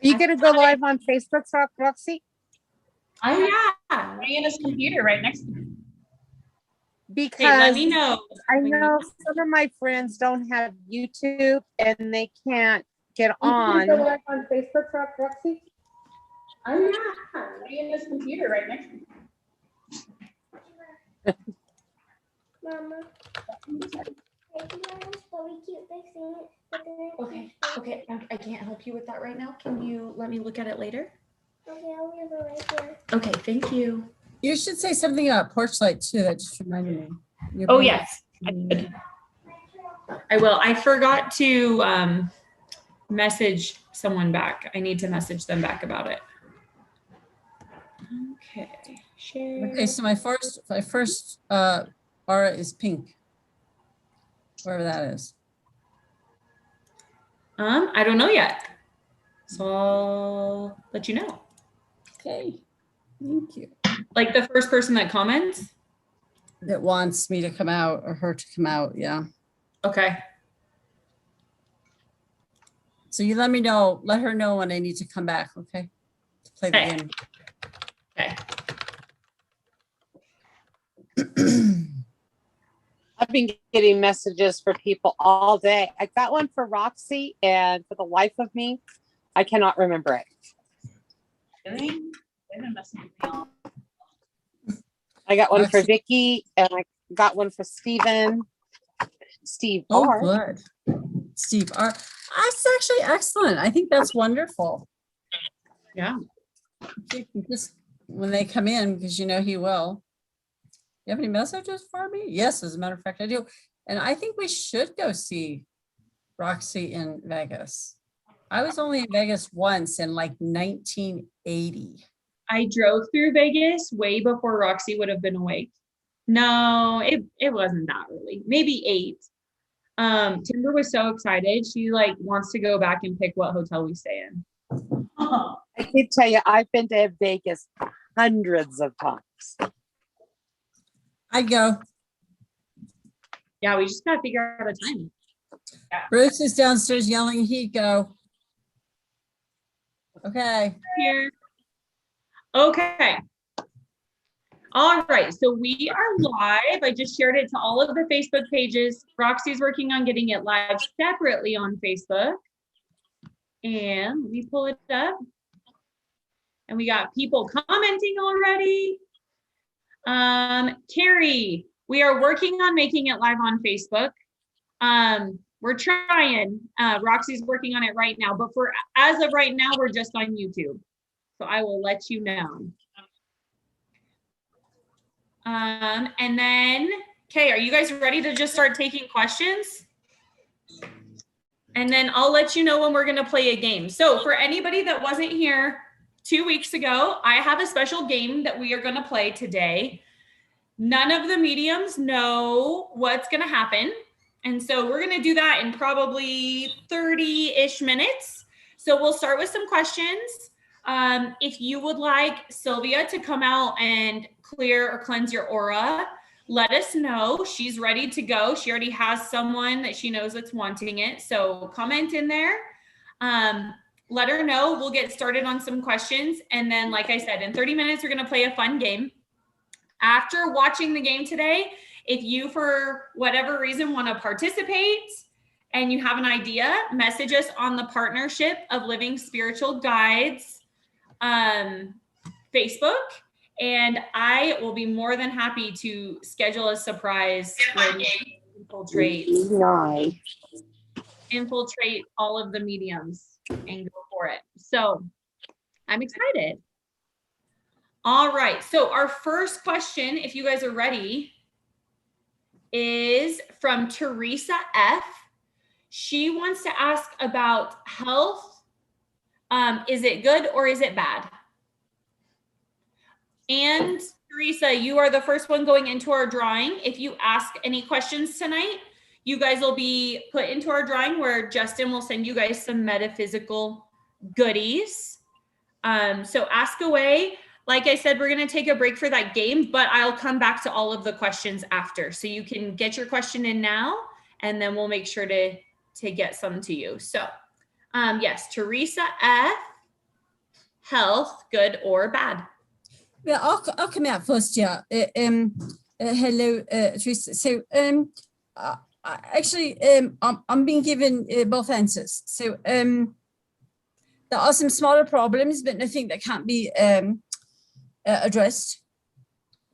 you going to go live on Facebook, Roxy? Oh yeah, Ryan's computer right next to me. Because hey, let me know. I know some of my friends don't have YouTube and they can't get on. You go live on Facebook, Roxy? Oh yeah, Ryan's computer right next to me. Mama. Okay, I can't help you with that right now. Can you let me look at it later? Okay, I'll leave it right here. Okay, thank you. You should say something about porch light too. That just reminded me. Oh yes, I will. I forgot to message someone back. I need to message them back about it. Okay, share. Okay, so my first aura is pink. Wherever that is. I don't know yet. So I'll let you know. Okay, thank you. Like the first person that comments? That wants me to come out or her to come out, yeah. Okay. So you let me know, let her know when I need to come back, okay? To play the Okay. game. Okay. I've been getting messages for people all day. I got one for Roxy, and for the life of me, I cannot remember it. Really? I got one for Roxy. Vicky, and I got one for Stephen. Steve Oh, R. good. Steve R. That's actually excellent. I think that's wonderful. Yeah. Just when they come in, because you know he will. You have any messages for me? Yes, as a matter of fact, I do. And I think we should go see Roxy in Vegas. I was only in Vegas once in like 1980. I drove through Vegas way before Roxy would have been awake. No, it wasn't that early. Maybe 8. Timber was so excited. She like wants to go back and pick what hotel we stay in. I can tell you, I've been to Vegas hundreds of times. I'd go. Yeah, we just gotta figure out a time. Bruce is downstairs yelling, he'd go. Okay. Here. Okay. All right, so we are live. I just shared it to all of the Facebook pages. Roxy's working on getting it live separately on Facebook. And let me pull it up. And we got people commenting already. Carrie, we are working on making it live on Facebook. We're trying. Roxy's working on it right now, but as of right now, we're just on YouTube. So I will let you know. And then, okay, are you guys ready to just start taking questions? And then I'll let you know when we're gonna play a game. So for anybody that wasn't here 2 weeks ago, I have a special game that we are gonna play today. None of the mediums know what's gonna happen. And so we're gonna do that in probably 30-ish minutes. So we'll start with some questions. If you would like Sylvia to come out and clear or cleanse your aura, let us know. She's ready to go. She already has someone that she knows that's wanting it. So comment in there. Let her know. We'll get started on some questions. And then, like I said, in 30 minutes, we're going to play a fun game. After watching the game today, if you, for whatever reason, want to participate and you have an idea, message us on the Partnership of Living Spiritual Guides Facebook, and I will be more than happy to schedule a surprise where we infiltrate all of the mediums and go for it. So I'm excited. All right, so our first question, if you guys are ready, is from Teresa F. She wants to ask about health. Is it good or is it bad? And Teresa, you are the first one going into our drawing. If you ask any questions tonight, you guys will be put into our drawing where Justin will send you guys some metaphysical goodies. So ask away. Like I said, we're going to take a break for that game, but I'll come back to all of the questions after. So you can get your question in now, and then we'll make sure to get some to you. So yes, Teresa F. health, good or bad? Well, I'll come out first, yeah. Hello, Teresa. So, actually, I'm being given both answers. So, there are some smaller problems, but nothing that can't be addressed.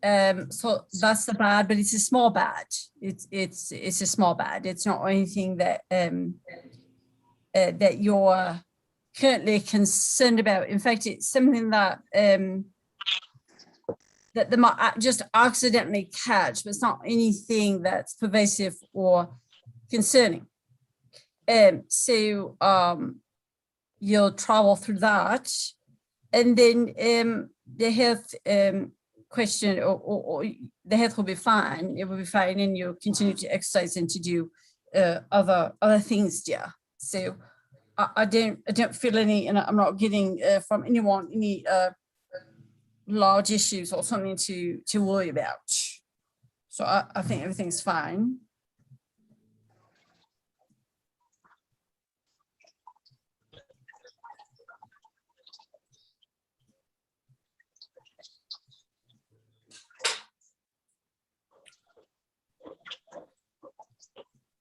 So that's the bad, but it's a small bad. It's a small bad. It's not anything that that you're currently concerned about. In fact, it's something that that they might just accidentally catch, but it's not anything that's pervasive or concerning. So you'll travel through that, and then the health question or the health will be fine. It will be fine, and you'll continue to exercise and to do other things. Yeah. So I don't feel any, and I'm not getting from anyone any large issues or something to worry about. So I think everything's fine.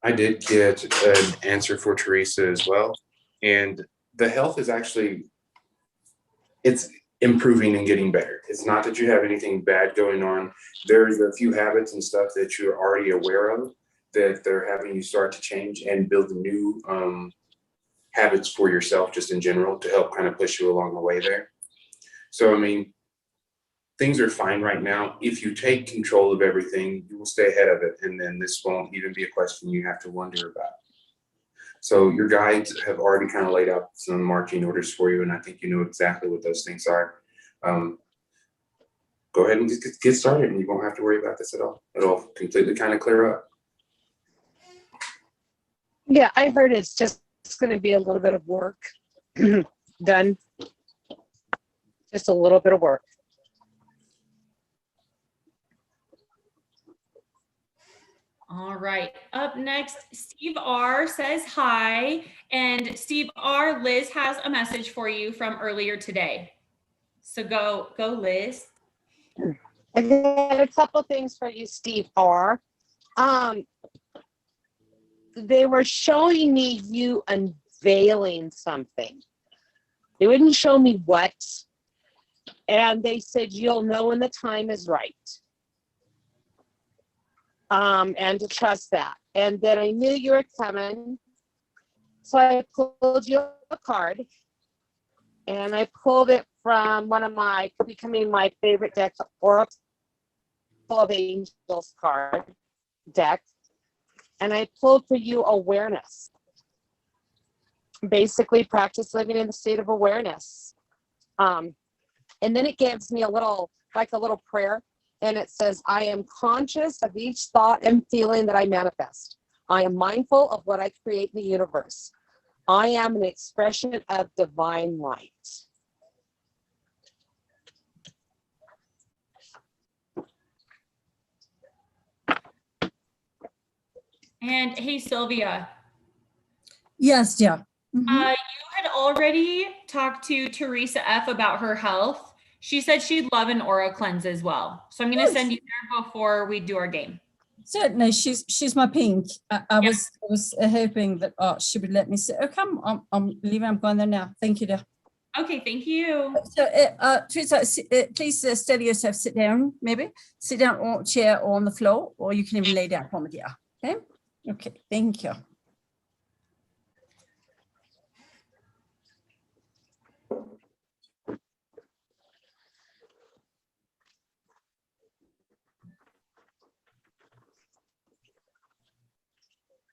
I did get an answer for Teresa as well. And the health is actually, it's improving and getting better. It's not that you have anything bad going on. There's a few habits and stuff that you're already aware of that they're having you start to change and build new habits for yourself just in general to help kind of push you along the way there. So, I mean, things are fine right now. If you take control of everything, you will stay ahead of it. And then this won't even be a question you have to wonder about. So your guides have already kind of laid out some marching orders for you. And I think you know exactly what those things are. Go ahead and get started, and you won't have to worry about this at all. It'll completely kind of clear up. Yeah, I heard it's going to be a little bit of work done. Just a little bit of work. All right, up next, Steve R says hi. And Steve R, Liz has a message for you from earlier today. So go Liz. I got a couple things for you, Steve R. They were showing me you unveiling something. They wouldn't show me what. And they said, you'll know when the time is right. And to trust that. And then I knew you were coming. So I pulled you a card. And I pulled it from one of my, becoming my favorite deck, Oracle of Angels card deck. And I pulled for you awareness. Basically, practice living in the state of awareness. And then it gives me a little, like a little prayer. And it says, I am conscious of each thought and feeling that I manifest. I am mindful of what I create in the universe. I am an expression of divine light. And hey, Sylvia. Yes, yeah. You had already talked to Teresa F about her health. She said she'd love an aura cleanse as well. So I'm going to send you there before we do our game. Certainly, she's my pink. I was hoping that she would let me sit. Okay, I'm leaving. I'm going there now. Thank you, dear. Okay, thank you. So, Teresa, please steady yourself. Sit down, maybe sit down on a chair or on the floor, or you can even lay down for me, dear. Okay. Okay. Thank you.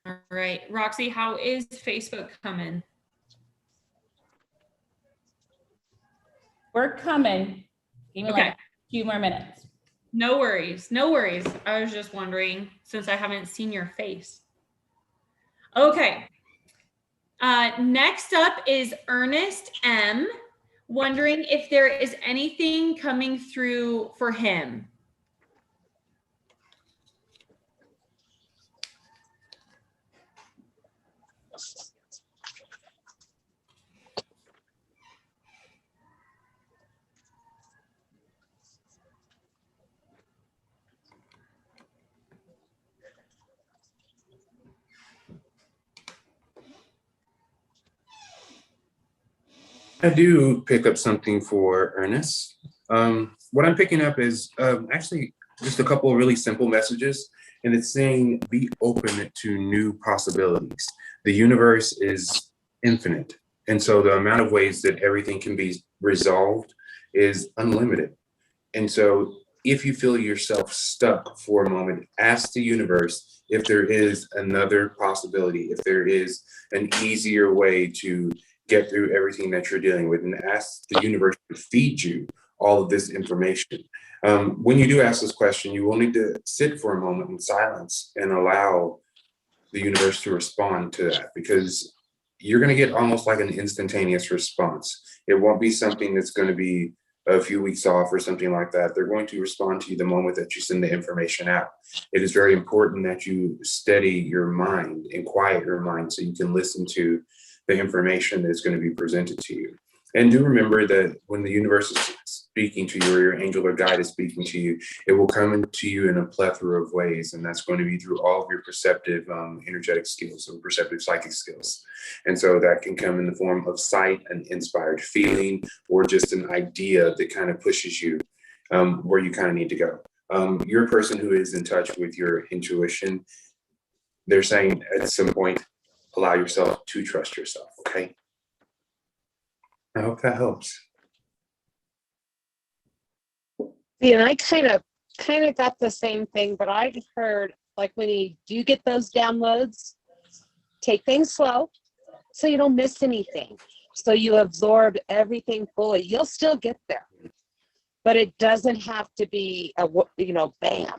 All right, Roxy, how is Facebook coming? We're coming. Give me like a few more minutes. No worries. No worries. I was just wondering since I haven't seen your face. Okay. Next up is Ernest M. Wondering if there is anything coming through for him. I do pick up something for Ernest. What I'm picking up is actually just a couple of really simple messages, and it's saying be open to new possibilities. The universe is infinite, and so the amount of ways that everything can be resolved is unlimited. And so if you feel yourself stuck for a moment, ask the universe if there is another possibility, if there is an easier way to get through everything that you're dealing with, and ask the universe to feed you all of this information. When you do ask this question, you will need to sit for a moment in silence and allow the universe to respond to that, because you're going to get almost like an instantaneous response. It won't be something that's going to be a few weeks off or something like that. They're going to respond to you the moment that you send the information out. It is very important that you steady your mind and quiet your mind so you can listen to the information that's going to be presented to you. And do remember that when the universe is speaking to you, or your angel or guide is speaking to you, it will come to you in a plethora of ways. And that's going to be through all of your perceptive energetic skills, or perceptive psychic skills. And so that can come in the form of sight, an inspired feeling, or just an idea that kind of pushes you where you kind of need to go. You're a person who is in touch with your intuition. They're saying at some point, allow yourself to trust yourself, okay? I hope that helps. See, and I kind of got the same thing, but I've heard, like, when you do get those downloads, take things slow so you don't miss anything. So you absorb everything fully. You'll still get there, but it doesn't have to be a, bam.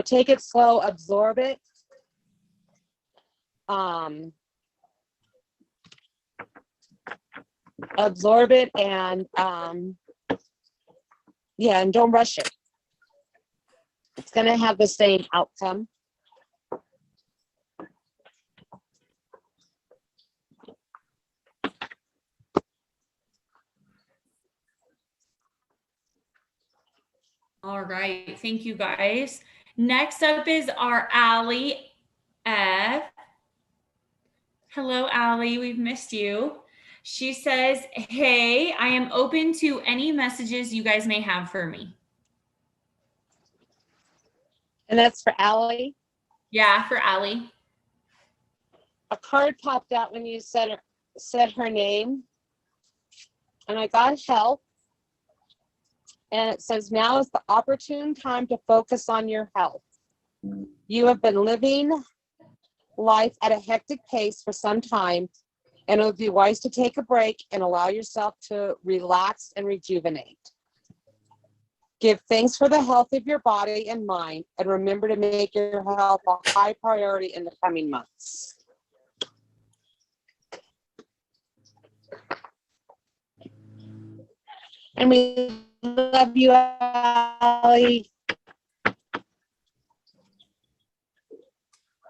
Take it slow, absorb it. Absorb it, and and don't rush it. It's going to have the same outcome. All right, thank you guys. Next up is our Allie F. Hello, Allie, we've missed you. She says, hey, I am open to any messages you guys may have for me. And that's for Allie. Yeah, for Allie. A card popped out when you said her name, and I got help. And it says, now is the opportune time to focus on your health. You have been living life at a hectic pace for some time, and it would be wise to take a break and allow yourself to relax and rejuvenate. Give thanks for the health of your body and mind, and remember to make your health a high priority in the coming months. And we love you, Allie.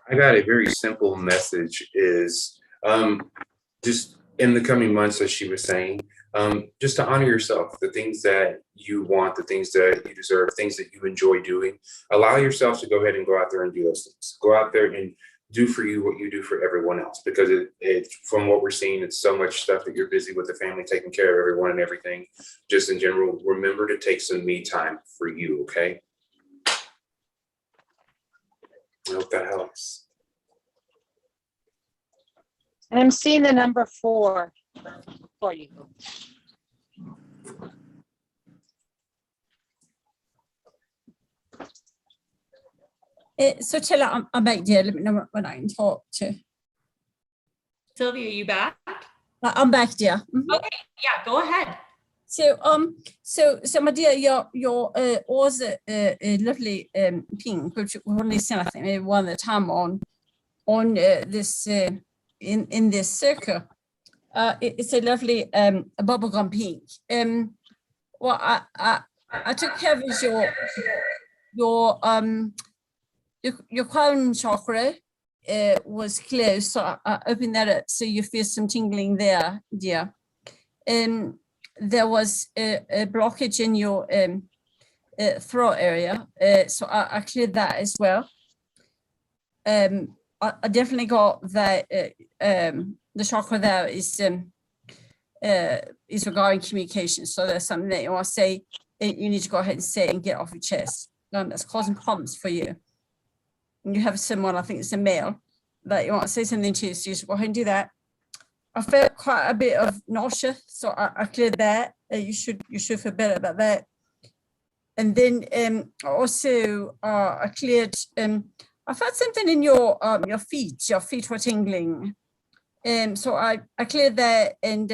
I got a very simple message is just in the coming months, as she was saying, just to honor yourself, the things that you want, the things that you deserve, things that you enjoy doing. Allow yourself to go ahead and go out there and do those things. Go out there and do for you what you do for everyone else, because it from what we're seeing, it's so much stuff that you're busy with the family, taking care of everyone and everything. Just in general, remember to take some me time for you, okay? I hope that helps. And I'm seeing the number 4 for you. So Tilla, I'm back there. Let me know when I can talk to. Sylvia, you back? I'm back there. Okay, yeah, go ahead. So my dear, your was a lovely pink, which we only seen, I think, maybe one at a time on this in this circle. It's a lovely bubblegum pink. Well, I took care of your crown chakra was closed, so I opened that up so you feel some tingling there, dear. There was a blockage in your throat area, so I cleared that as well. I definitely got that the chakra there is is regarding communication. So there's something that you want to say, you need to go ahead and say and get off your chest. That's causing problems for you. And you have someone, I think it's a male, that you want to say something to, so you should go ahead and do that. I felt quite a bit of nausea, so I cleared that. You should feel better about that. And then also I cleared. I felt something in your feet. Your feet were tingling. So I cleared that, and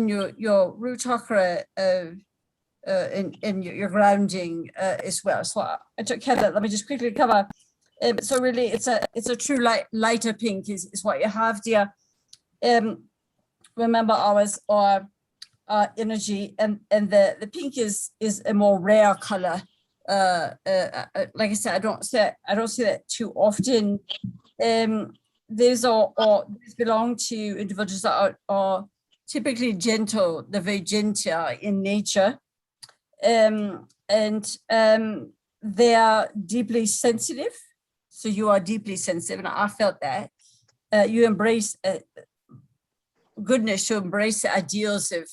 your root chakra and your grounding as well. So I took care of that. Let me just quickly cover. So really, it's a true lighter pink is what you have, dear. Remember ours are energy, and the pink is a more rare color. Like I said, I don't see that too often. These belong to individuals that are typically gentle. They're very gentle in nature, and they are deeply sensitive. So you are deeply sensitive, and I felt that. You embrace goodness, you embrace the ideals of,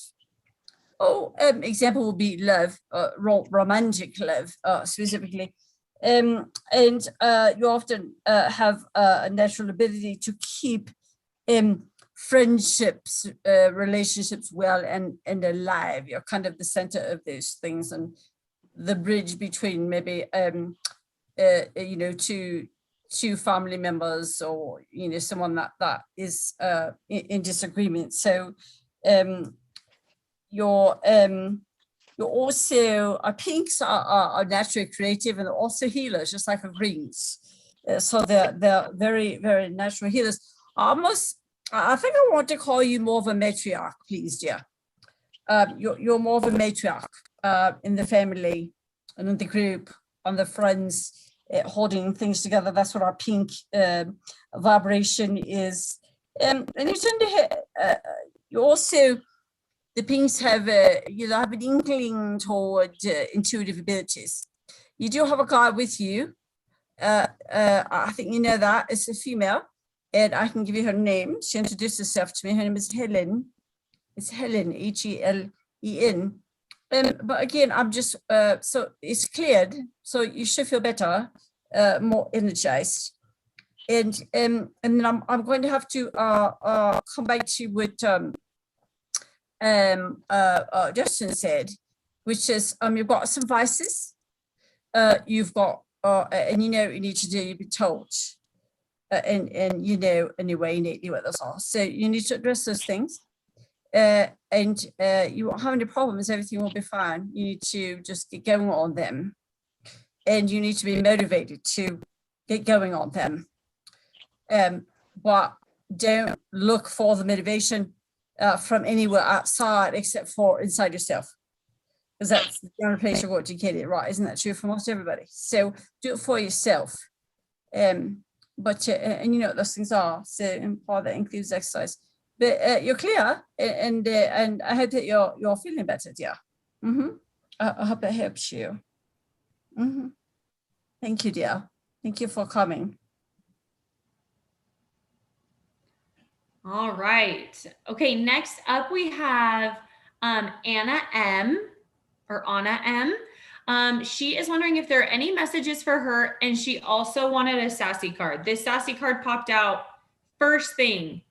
example would be love, romantic love specifically. And you often have a natural ability to keep friendships, relationships well and alive. You're kind of the center of those things, and the bridge between maybe two family members, or someone that is in disagreement. So you're also, pinks are naturally creative, and they're also healers, just like greens. So they're very, very natural healers. I think I want to call you more of a matriarch, please, dear. You're more of a matriarch in the family and in the group, on the friends, holding things together. That's what our pink vibration is. And you tend to you also, the pinks have have an inkling toward intuitive abilities. You do have a guy with you. I think you know that. It's a female, and I can give you her name. She introduced herself to me. Her name is Helen. It's Helen, Helen. But again, I'm just, so it's cleared, so you should feel better, more energized. And then I'm going to have to come back to you with Justin said, which is you've got some vices, you've got and you need to do, you've been told, and anyway innately what those are. So you need to address those things. And you won't have any problems, everything will be fine. You need to just get going on them, and you need to be motivated to get going on them. But don't look for the motivation from anywhere outside except for inside yourself, because that's the only place you're going to get it right. Isn't that true for most everybody? So do it for yourself. But and you know what those things are. So, and part of that includes exercise. But you're clear, and I hope that you're feeling better, dear. I hope it helps you. Thank you, dear. Thank you for coming. All right. Okay, next up we have Anna M. She is wondering if there are any messages for her, and she also wanted a sassy card. This sassy card popped out first thing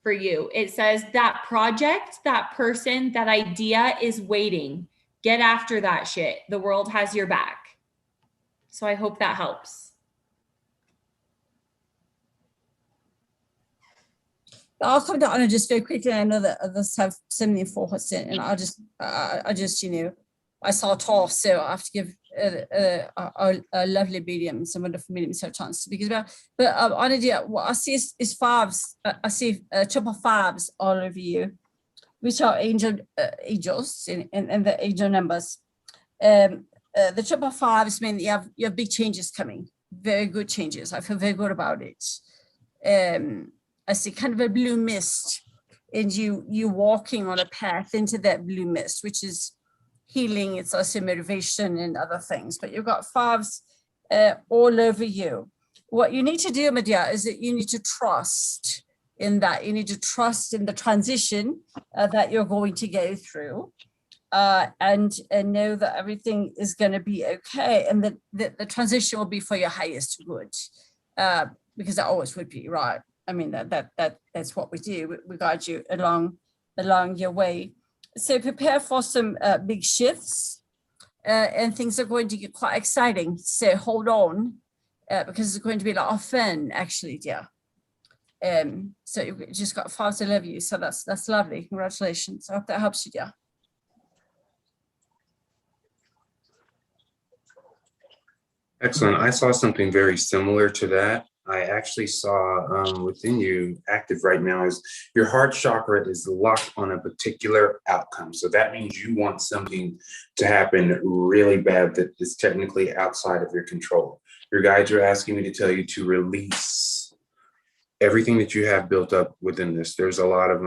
for you. It says that project, that person, that idea is waiting. Get after that shit. The world has your back. So I hope that helps. I'll come down and just very quickly. I know that others have 74%, and I just I saw tall, so I have to give a lovely medium, some wonderful mediums have a chance to speak as well. But on idea, what I see is fives. I see triple fives all over you, which are angels and the angel numbers. The triple fives mean that you have big changes coming, very good changes. I feel very good about it. I see kind of a blue mist, and you walking on a path into that blue mist, which is healing. It's also motivation and other things, but you've got fives all over you. What you need to do, my dear, is that you need to trust in that you need to trust in the transition that you're going to go through, and know that everything is going to be okay, and that the transition will be for your highest good, because it always would be, right? I mean, that's what we do. We guide you along your way. So prepare for some big shifts, and things are going to get quite exciting. So hold on, because it's going to be a lot of fun, actually, dear. So you just got far to love you. So that's lovely. Congratulations. I hope that helps you, dear. Excellent. I saw something very similar to that. I actually saw within you active right now is your heart chakra is locked on a particular outcome. So that means you want something to happen really bad that is technically outside of your control. Your guides are asking me to tell you to release everything that you have built up within this. There's a lot of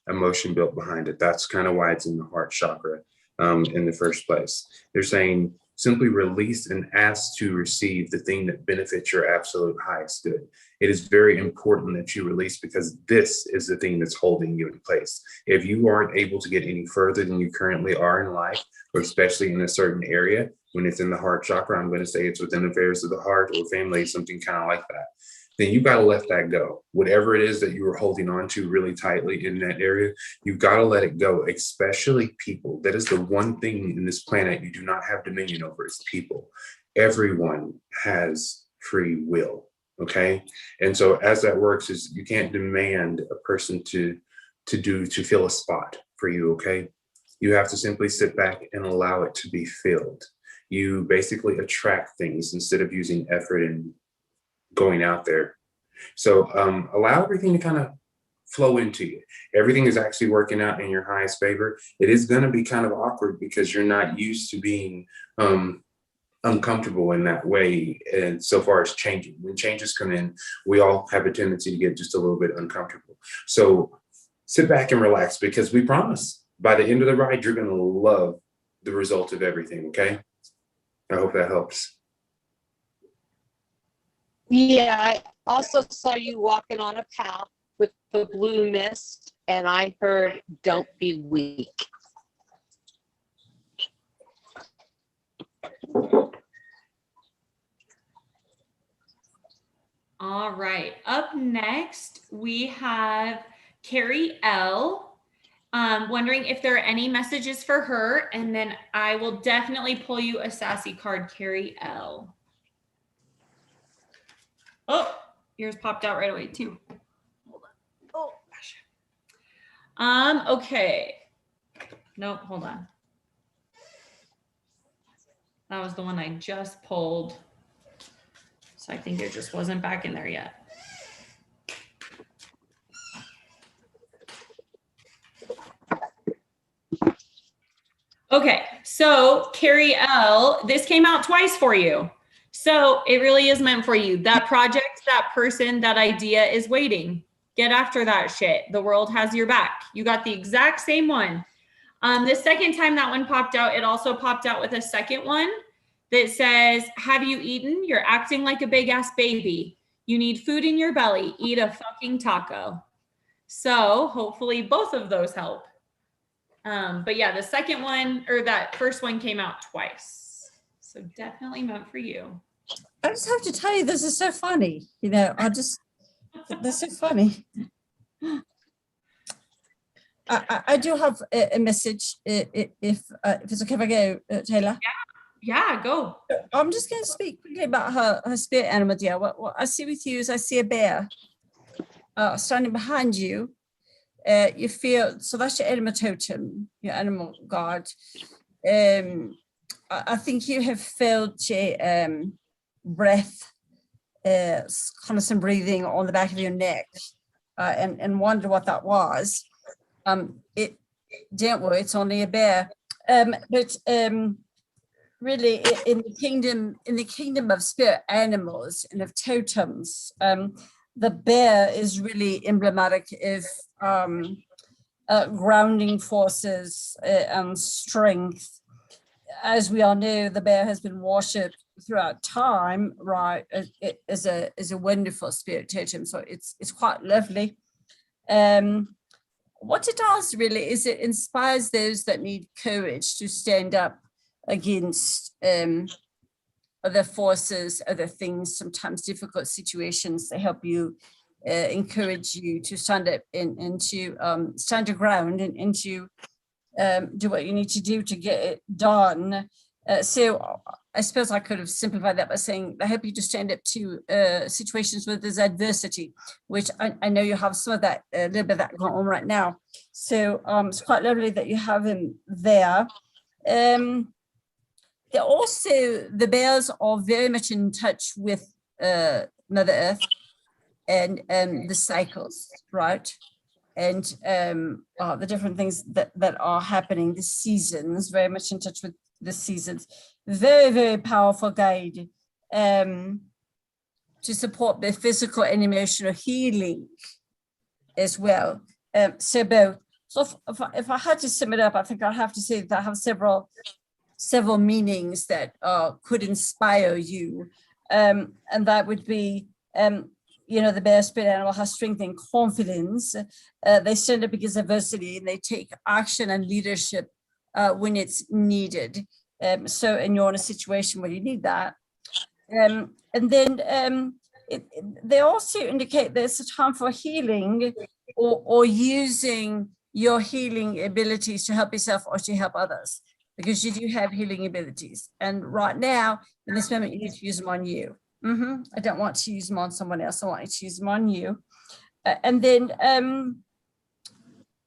emotion built behind it. That's kind of why it's in the heart chakra in the first place. They're saying simply release and ask to receive the thing that benefits your absolute highest good. It is very important that you release, because this is the thing that's holding you in place. If you aren't able to get any further than you currently are in life, or especially in a certain area, when it's in the heart chakra, I'm going to say it's within affairs of the heart or family, something kind of like that, then you got to let that go. Whatever it is that you were holding on to really tightly in that area, you've got to let it go, especially people. That is the one thing in this planet you do not have dominion over, is people. Everyone has free will, okay? And so as that works is you can't demand a person to fill a spot for you, okay? You have to simply sit back and allow it to be filled. You basically attract things instead of using effort and going out there. So allow everything to kind of flow into you. Everything is actually working out in your highest favor. It is going to be kind of awkward because you're not used to being uncomfortable in that way. And so far as changing, when changes come in, we all have a tendency to get just a little bit uncomfortable. So sit back and relax, because we promise by the end of the ride, you're going to love the result of everything. Okay. I hope that helps. Yeah, I also saw you walking on a path with the blue mist, and I heard, "Don't be weak." All right. Up next, we have Carrie L. Wondering if there are any messages for her, and then I will definitely pull you a sassy card, Carrie L. Oh, yours popped out right away too. Hold on. Oh gosh. Okay. Nope, hold on. That was the one I just pulled. So I think it just wasn't back in there yet. Okay, so Carrie L, this came out twice for you. So it really is meant for you. That project, that person, that idea is waiting. Get after that shit. The world has your back. You got the exact same one. The second time that one popped out, it also popped out with a second one that says, "Have you eaten? You're acting like a big ass baby. You need food in your belly. Eat a fucking taco." So hopefully both of those help. But yeah, the second one, or that first one, came out twice. So definitely meant for you. I just have to tell you, this is so funny. You know, they're so funny. I do have a message, if it's okay if I go, Taylor. Yeah, go. I'm just going to speak quickly about her spirit animal, dear. What I see with you is I see a bear standing behind you. You feel, so that's your animal totem, your animal guard. I think you have felt a breath, kind of some breathing on the back of your neck, and wonder what that was. Don't worry, it's only a bear. But really, in the kingdom of spirit animals and of totems, the bear is really emblematic of grounding forces and strength. As we all know, the bear has been worshipped throughout time, right? It is a wonderful spirit totem, so it's quite lovely. What it does really is it inspires those that need courage to stand up against other forces, other things, sometimes difficult situations. They help you, encourage you to stand up into stand your ground and to do what you need to do to get it done. So I suppose I could have simplified that by saying I help you to stand up to situations where there's adversity, which I know you have some of that, a little bit of that going on right now. So it's quite lovely that you have him there. They're also, the bears are very much in touch with Mother Earth and the cycles, right? And the different things that are happening, the seasons, very much in touch with the seasons. Very, very powerful guide to support the physical and emotional healing as well. So both. So if I had to sum it up, I think I'd have to say that I have several meanings that could inspire you. And that would be, the bear spirit animal has strength and confidence. They stand up against adversity and they take action and leadership when it's needed. So, and you're in a situation where you need that. And then they also indicate there's a time for healing or using your healing abilities to help yourself or to help others, because you do have healing abilities. And right now, in this moment, you need to use them on you. I don't want to use them on someone else. I want you to use them on you. And then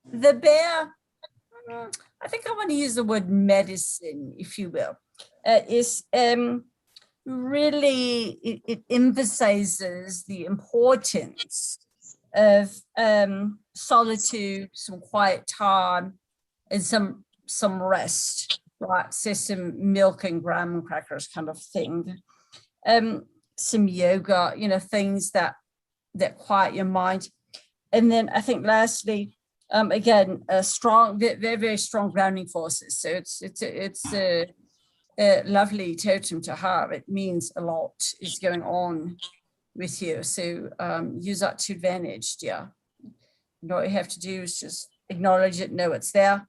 the bear, I think I want to use the word medicine, if you will, is really, it emphasizes the importance of solitude, some quiet time, and some rest, right? So some milk and graham crackers kind of thing. Some yoga, things that quiet your mind. And then I think lastly, again, a strong, very, very strong grounding forces. So it's a lovely totem to have. It means a lot is going on with you. So use that to advantage, yeah. All you have to do is just acknowledge it, know it's there,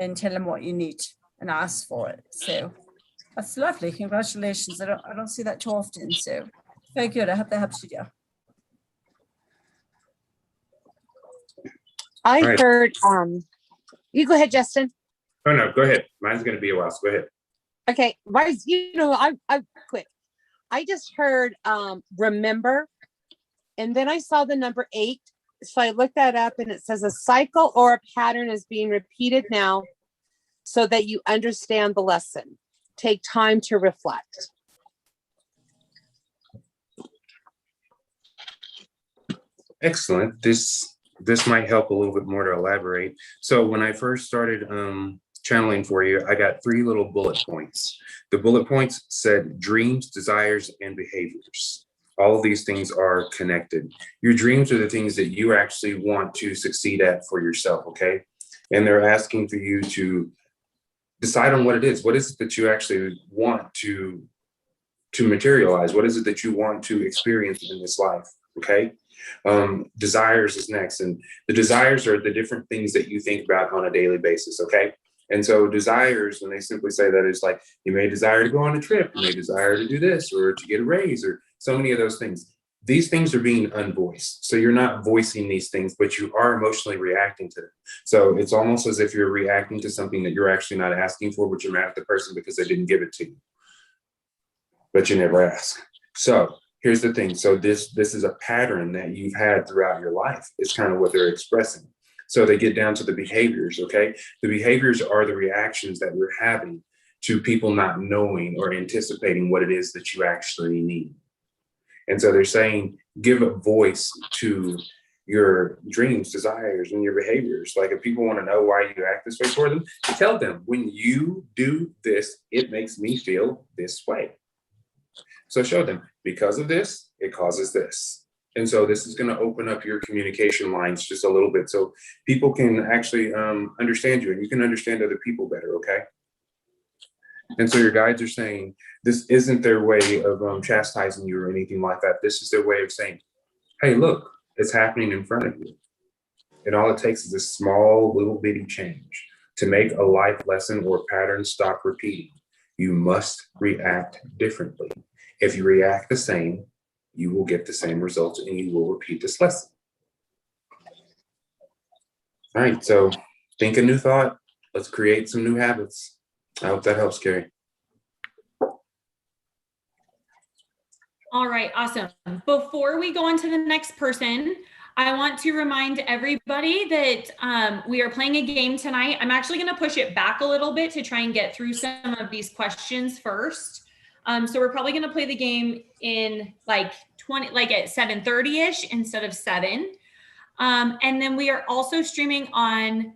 and tell them what you need and ask for it. So that's lovely. Congratulations. I don't see that too often. So very good. I hope that helps you, yeah. I Right. heard, you go ahead, Justin. Oh, no, go ahead. Mine's going to be a while, so go ahead. Okay, right, I quick. I just heard remember, and then I saw the number 8. So I looked that up and it says a cycle or a pattern is being repeated now so that you understand the lesson. Take time to reflect. Excellent. This might help a little bit more to elaborate. So when I first started channeling for you, I got 3 little bullet points. The bullet points said dreams, desires, and behaviors. All of these things are connected. Your dreams are the things that you actually want to succeed at for yourself, okay? And they're asking for you to decide on what it is. What is it that you actually want to materialize? What is it that you want to experience in this life, okay? Desires is next. And the desires are the different things that you think about on a daily basis, okay? And so desires, when they simply say that, it's like you may desire to go on a trip, you may desire to do this or to get a raise or so many of those things. These things are being unvoiced. So you're not voicing these things, but you are emotionally reacting to them. So it's almost as if you're reacting to something that you're actually not asking for, but you're mad at the person because they didn't give it to you. But you never ask. So here's the thing. So this is a pattern that you've had throughout your life. It's kind of what they're expressing. So they get down to the behaviors, okay? The behaviors are the reactions that we're having to people not knowing or anticipating what it is that you actually need. And so they're saying, give a voice to your dreams, desires, and your behaviors. Like if people want to know why you act this way for them, tell them, when you do this, it makes me feel this way. So show them, because of this, it causes this. And so this is going to open up your communication lines just a little bit so people can actually understand you and you can understand other people better, okay? And so your guides are saying this isn't their way of chastising you or anything like that. This is their way of saying, hey, look, It's happening in front of you. And all it takes is a small little bitty change to make a life lesson or pattern stop repeating. You must react differently. If you react the same, you will get the same results and you will repeat this lesson. All right, so think a new thought. Let's create some new habits. I hope that helps, Carrie. All right, awesome. Before we go on to the next person, I want to remind everybody that we are playing a game tonight. I'm actually going to push it back a little bit to try and get through some of these questions first. So we're probably going to play the game in like at 7:30ish instead of 7. And then we are also streaming on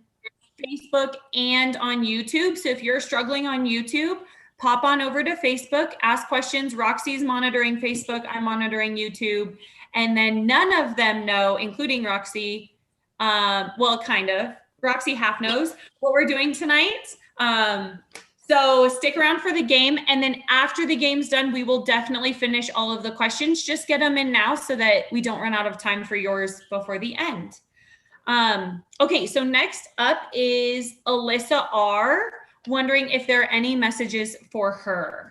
Facebook and on YouTube. So if you're struggling on YouTube, pop on over to Facebook, ask questions. Roxy's monitoring Facebook. I'm monitoring YouTube. And then none of them know, including Roxy, well, kind of. Roxy half knows what we're doing tonight. So stick around for the game. And then after the game's done, we will definitely finish all of the questions. Just get them in now so that we don't run out of time for yours before the end. Okay, so next up is Alyssa R. Wondering if there are any messages for her.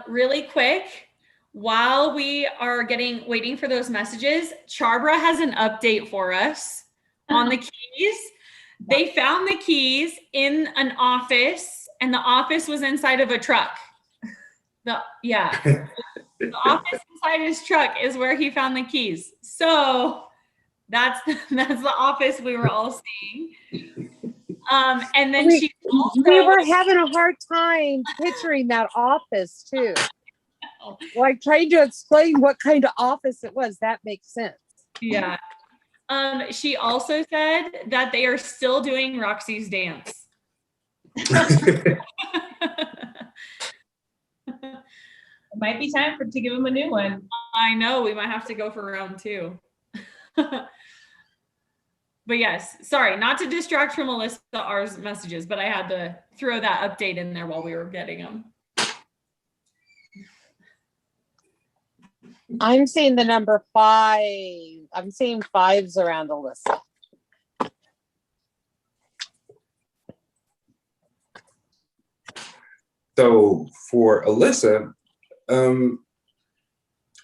Really quick, while we are waiting for those messages, Charbra has an update for us on the keys. They found the keys in an office, and the office was inside of a truck. The office inside his truck is where he found the keys. So that's the office we were all seeing. And then we also, were having a hard time picturing that office too. Like trying to explain what kind of office it was. That makes sense. yeah. She also said that they are still doing Roxy's dance. It might be time to give him a new one. I know, we might have to go for round 2. But yes, sorry, not to distract from Alyssa R's messages, but I had to throw that update in there while we were getting them. I'm seeing the number 5. I'm seeing 5s around Alyssa. So for Alyssa,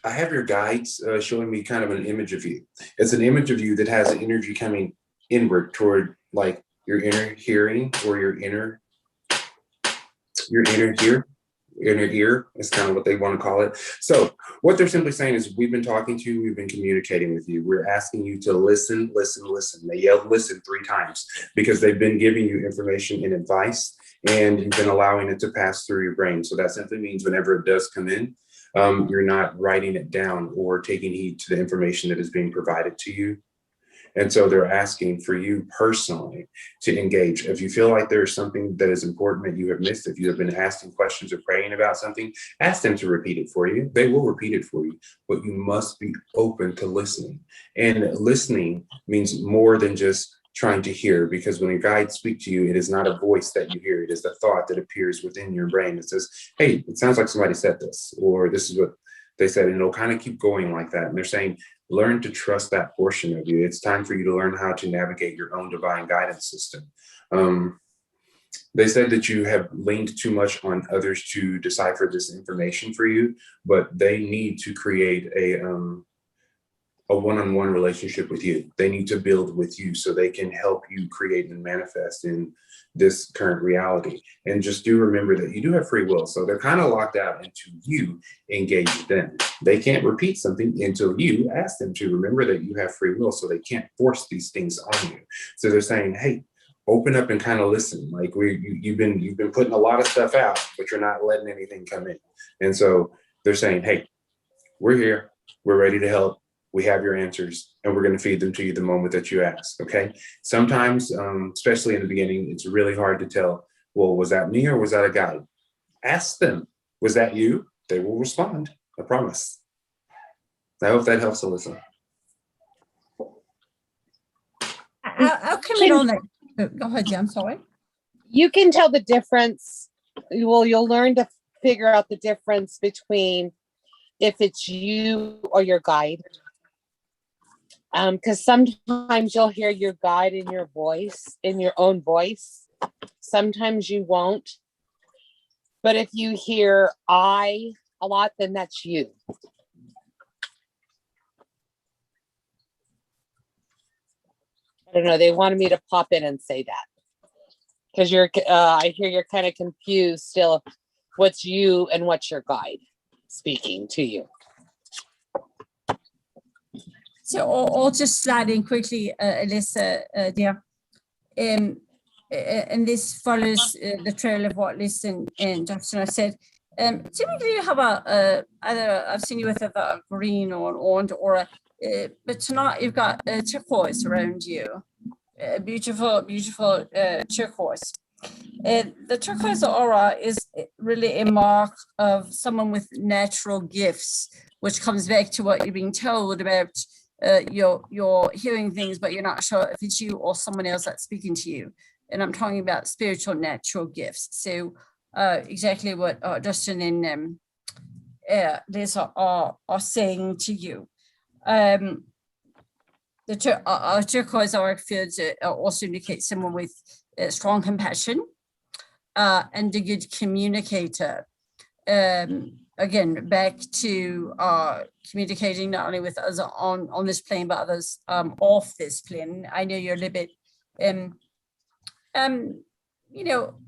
I have your guides showing me kind of an image of you. It's an image of you that has energy coming inward toward like your inner hearing or your inner ear is kind of what they want to call it. So what they're simply saying is we've been talking to you, we've been communicating with you. We're asking you to listen, listen, listen. They yelled listen 3 times because they've been giving you information and advice and you've been allowing it to pass through your brain. So that simply means whenever it does come in, you're not writing it down or taking heed to the information that is being provided to you. And so they're asking for you personally to engage. If you feel like there's something that is important that you have missed, if you have been asking questions or praying about something, ask them to repeat it for you. They will repeat it for you, but you must be open to listening. And listening means more than just trying to hear, because when your guides speak to you, it is not a voice that you hear. It is the thought that appears within your brain. It says, hey, it sounds like somebody said this, or this is what they said. And it'll kind of keep going like that. And they're saying, learn to trust that portion of you. It's time for you to learn how to navigate your own divine guidance system. They said that you have leaned too much on others to decipher this information for you, but they need to create a one-on-one relationship with you. They need to build with you so they can help you create and manifest in this current reality. And just do remember that you do have free will. So they're kind of locked out until you engage them. They can't repeat something until you ask them to. Remember that you have free will, so they can't force these things on you. So they're saying, hey, open up and kind of listen. Like you've been putting a lot of stuff out, but you're not letting anything come in. And so they're saying, hey, we're here. We're ready to help. We have your answers, and we're going to feed them to you the moment that you ask, okay? Sometimes, especially in the beginning, it's really hard to tell, well, was that me or was that a guide? Ask them, was that you? They will respond, I promise. I hope that helps, Alyssa. I'll come in on that. Go ahead, yeah, I'm sorry. You can tell the difference. Well, you'll learn to figure out the difference between if it's you or your guide. Because sometimes you'll hear your guide in your voice, in your own voice. Sometimes you won't. But if you hear I a lot, then that's you. I don't know. They wanted me to pop in and say that because I hear you're kind of confused still. What's you and what's your guide speaking to you? So I'll just slide in quickly, Alyssa, dear. And this follows the trail of what Liz and Justin have said. Typically you have either I've seen you with a green or an orange aura, but tonight you've got a turquoise around you. Beautiful, beautiful turquoise. The turquoise aura is really a mark of someone with natural gifts, which comes back to what you're being told about. You're hearing things, but you're not sure if it's you or someone else that's speaking to you. And I'm talking about spiritual natural gifts. So exactly what Justin and Liz are saying to you. The turquoise auric fields also indicate someone with strong compassion and a good communicator. Again, back to communicating not only with us on this plane, but others off this plane. I know you're a little bit,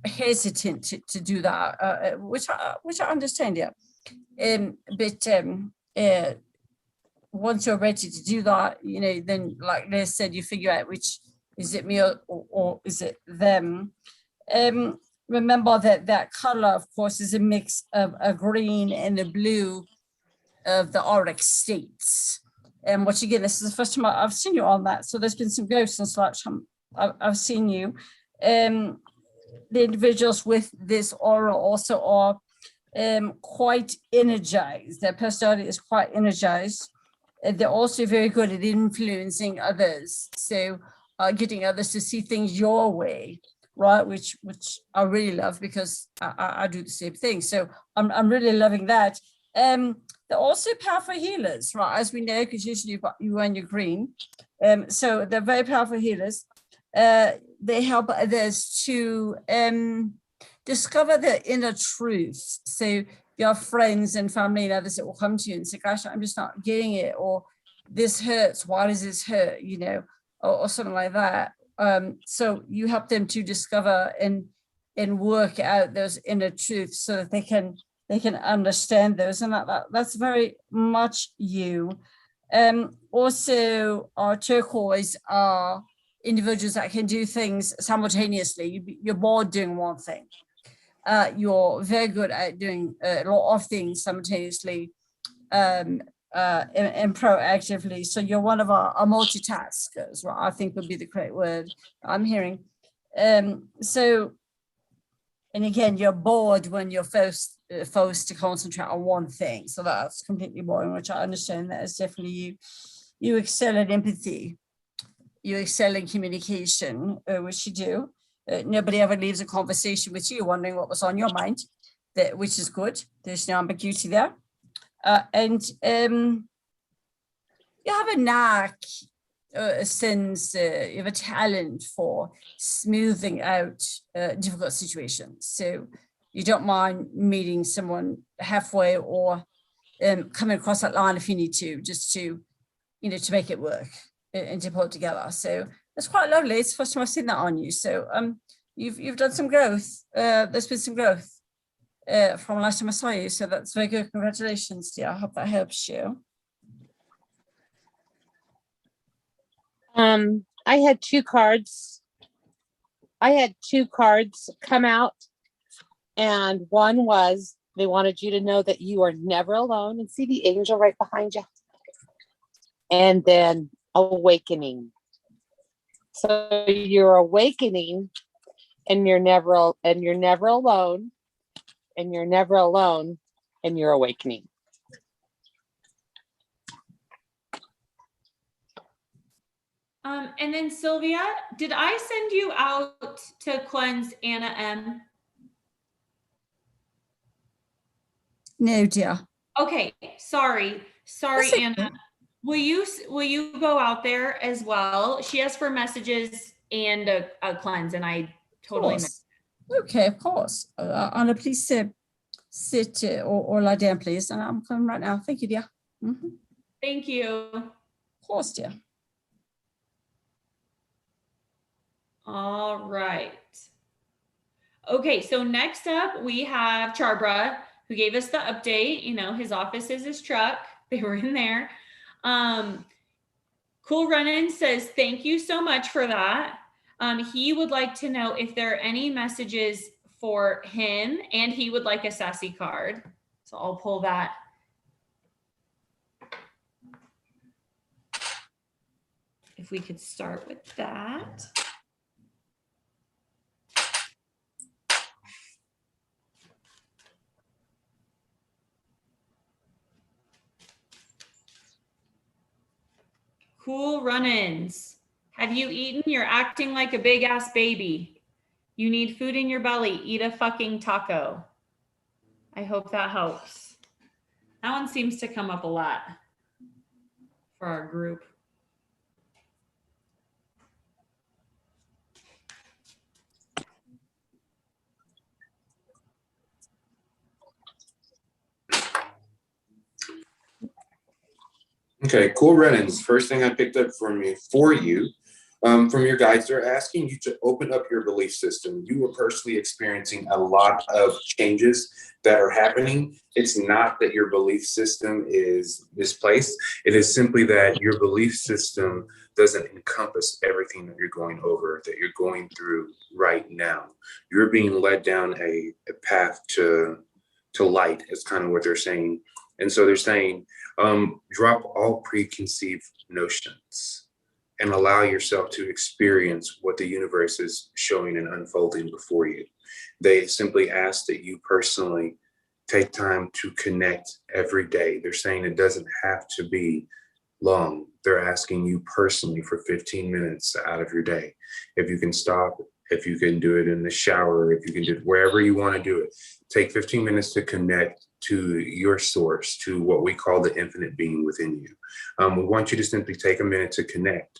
hesitant to do that, which I understand, yeah. But once you're ready to do that, then like Liz said, you figure out which is it me or is it them. Remember that color, of course, is a mix of a green and a blue of the auric states. And once again, this is the first time I've seen you on that. So there's been some ghosts and such. I've seen you. The individuals with this aura also are quite energized. Their personality is quite energized. They're also very good at influencing others. So getting others to see things your way, right? Which I really love because I do the same thing. So I'm really loving that. They're also powerful healers, right? As we know, because usually you and your green. So they're very powerful healers. They help others to discover their inner truth. So your friends and family and others that will come to you and say, gosh, I'm just not getting it, or this hurts, why does this hurt, or something like that. So you help them to discover and work out those inner truths so that they can understand those, and that's very much you. Also, our turquoise are individuals that can do things simultaneously. You're bored doing one thing. You're very good at doing a lot of things simultaneously and proactively. So you're one of our multitaskers, right? I think would be the correct word I'm hearing. So, and again, you're bored when you're forced to concentrate on one thing. So that's completely boring, which I understand. That is definitely you. You excel at empathy. You excel in communication, which you do. Nobody ever leaves a conversation with you wondering what was on your mind, which is good. There's no ambiguity there. And you have a knack, a sense, you have a talent for smoothing out difficult situations. So you don't mind meeting someone halfway or coming across that line if you need to, just to, to make it work and to pull it together. So that's quite lovely. It's the first time I've seen that on you. So you've done some growth. There's been some growth from last time I saw you. So that's very good. Congratulations, dear. I hope that helps you. I had two cards. Come out, and one was they wanted you to know that you are never alone, and see the angel right behind you. And then awakening. So you're awakening, and you're never alone, and you're never alone, and you're awakening. And then Sylvia, did I send you out to cleanse Anna M? No, dear. Okay, sorry, That's Anna. okay. Will you go out there as well? She asked for messages and a cleanse, and I Of totally missed. course. Okay, of course. Anna, please sit or lie down, please. And I'm coming right now. Thank you, dear. Of Thank you. course, dear. All right. Okay, so next up we have Charbra, who gave us the update. You know, his office is his truck. They were in there. Cool Run-In says, thank you so much for that. He would like to know if there are any messages for him, and he would like a sassy card. So I'll pull that. If we could start with that. Cool Run-Ins. Have you eaten? You're acting like a big ass baby. You need food in your belly. Eat a fucking taco. I hope that helps. That one seems to come up a lot for our group. Okay, cool run-ins. First thing I picked up for you, from your guides, they're asking you to open up your belief system. You are personally experiencing a lot of changes that are happening. It's not that your belief system is misplaced. It is simply that your belief system doesn't encompass everything that you're going over, that you're going through right now. You're being led down a path to light, is kind of what they're saying. And so they're saying, drop all preconceived notions and allow yourself to experience what the universe is showing and unfolding before you. They simply ask that you personally take time to connect every day. They're saying it doesn't have to be long. They're asking you personally for 15 minutes out of your day. If you can stop, if you can do it in the shower, if you can do it wherever you want to do it, take 15 minutes to connect to your source, to what we call the infinite being within you. We want you to simply take a minute to connect.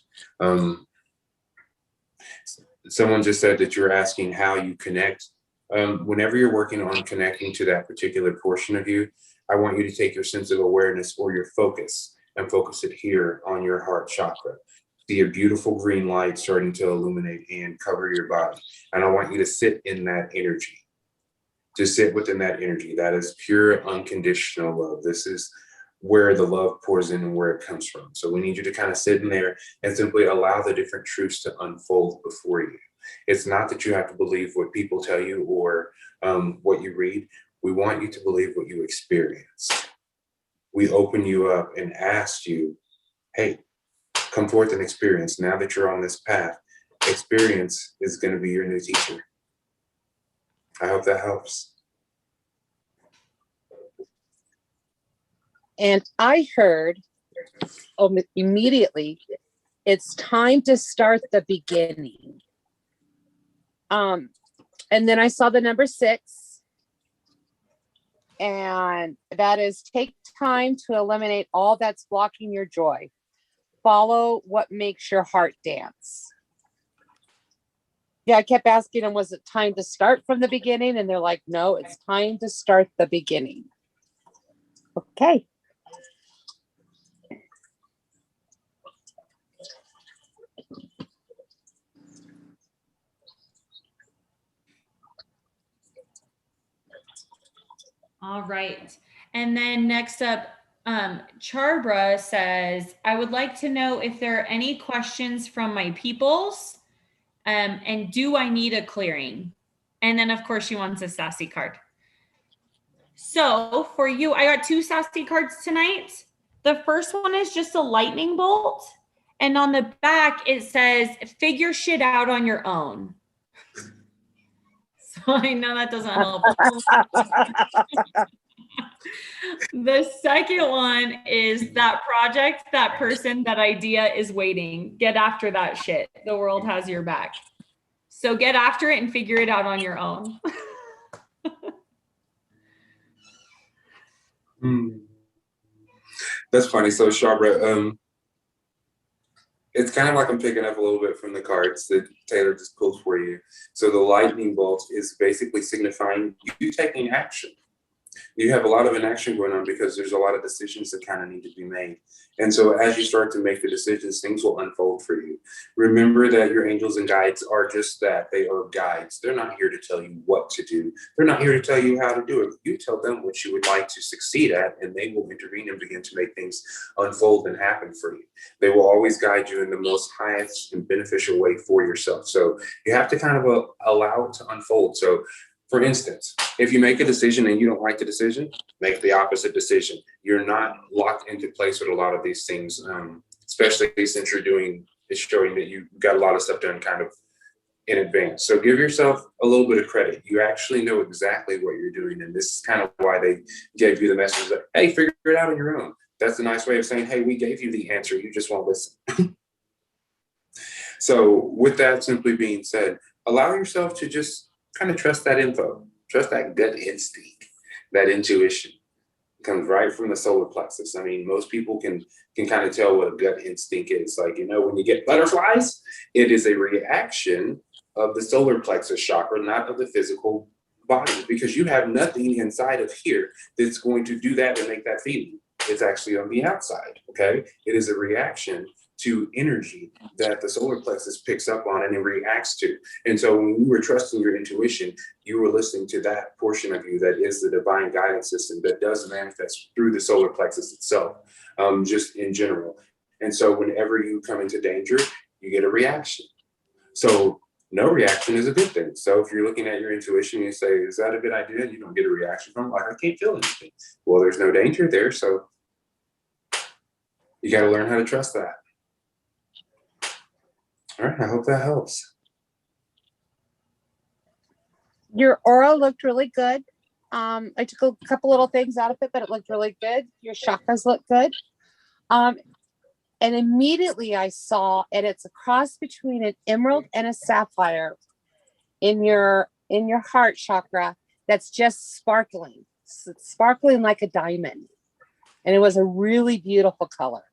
Someone just said that you're asking how you connect. Whenever you're working on connecting to that particular portion of you, I want you to take your sense of awareness or your focus and focus it here on your heart chakra. See a beautiful green light starting to illuminate and cover your body. And I want you to sit in that energy. To sit within that energy. That is pure unconditional love. This is where the love pours in and where it comes from. So we need you to kind of sit in there and simply allow the different truths to unfold before you. It's not that you have to believe what people tell you or what you read. We want you to believe what you experience. We open you up and ask you, hey, come forth and experience. Now that you're on this path, experience is going to be your new teacher. I hope that helps. And I heard immediately, it's time to start the beginning. And then I saw the number 6. And that is take time to eliminate all that's blocking your joy. Follow what makes your heart dance. Yeah, I kept asking them, was it time to start from the beginning? And they're like, no, it's time to start the beginning. Okay. All right. And then next up, Charbra says, I would like to know if there are any questions from my peoples. And do I need a clearing? And then, of course, she wants a sassy card. So for you, I got 2 sassy cards tonight. The first one is just a lightning bolt. And on the back, it says, figure shit out on your own. So I know that doesn't help. The second one is that project, that person, that idea is waiting. Get after that shit. The world has your back. So get after it and figure it out on your own. That's funny. So Shabra, it's kind of like I'm picking up a little bit from the cards that Taylor just pulled for you. So the lightning bolt is basically signifying you taking action. You have a lot of inaction going on because there's a lot of decisions that kind of need to be made. And so as you start to make the decisions, things will unfold for you. Remember that your angels and guides are just that. They are guides. They're not here to tell you what to do. They're not here to tell you how to do it. You tell them what you would like to succeed at, and they will intervene and begin to make things unfold and happen for you. They will always guide you in the most highest and beneficial way for yourself. So you have to kind of allow it to unfold. So for instance, if you make a decision and you don't like the decision, make the opposite decision. You're not locked into place with a lot of these things, especially since it's showing that you got a lot of stuff done kind of in advance. So give yourself a little bit of credit. You actually know exactly what you're doing. And this is kind of why they gave you the message that, hey, figure it out on your own. That's a nice way of saying, hey, we gave you the answer. You just won't listen. So with that simply being said, allow yourself to just kind of trust that info, trust that gut instinct, that intuition. It comes right from the solar plexus. I mean, most people can kind of tell what a gut instinct is. Like, when you get butterflies, it is a reaction of the solar plexus chakra, not of the physical body, because you have nothing inside of here that's going to do that and make that feeling. It's actually on the outside, okay? It is a reaction to energy that the solar plexus picks up on and it reacts to. And so when you were trusting your intuition, you were listening to that portion of you that is the divine guidance system that does manifest through the solar plexus itself, just in general. And so whenever you come into danger, you get a reaction. So no reaction is a good thing. So if you're looking at your intuition, you say, is that a good idea? You don't get a reaction from it. Like, I can't feel anything. Well, there's no danger there. So you got to learn how to trust that. All right, I hope that helps. Your aura looked really good. I took a couple little things out of it, but it looked really good. Your chakras look good. And immediately I saw, and it's a cross between an emerald and a sapphire in your heart chakra that's just sparkling. It's sparkling like a diamond. And it was a really beautiful color.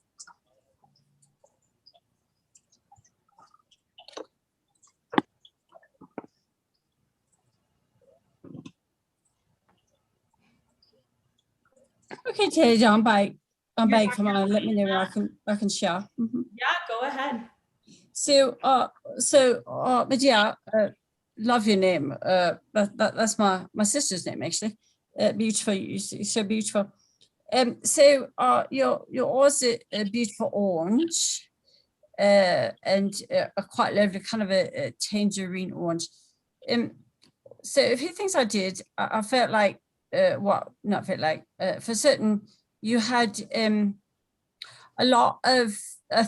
Okay, Taylor, I'm back. Come on, let me know when I can share. Mhm. Yeah, go ahead. So, Medea, love your name. That's my sister's name, actually. Beautiful, you're so beautiful. You're also a beautiful orange, and a quite lovely kind of a tangerine orange. So a few things I did, I felt like, for certain, you had a lot of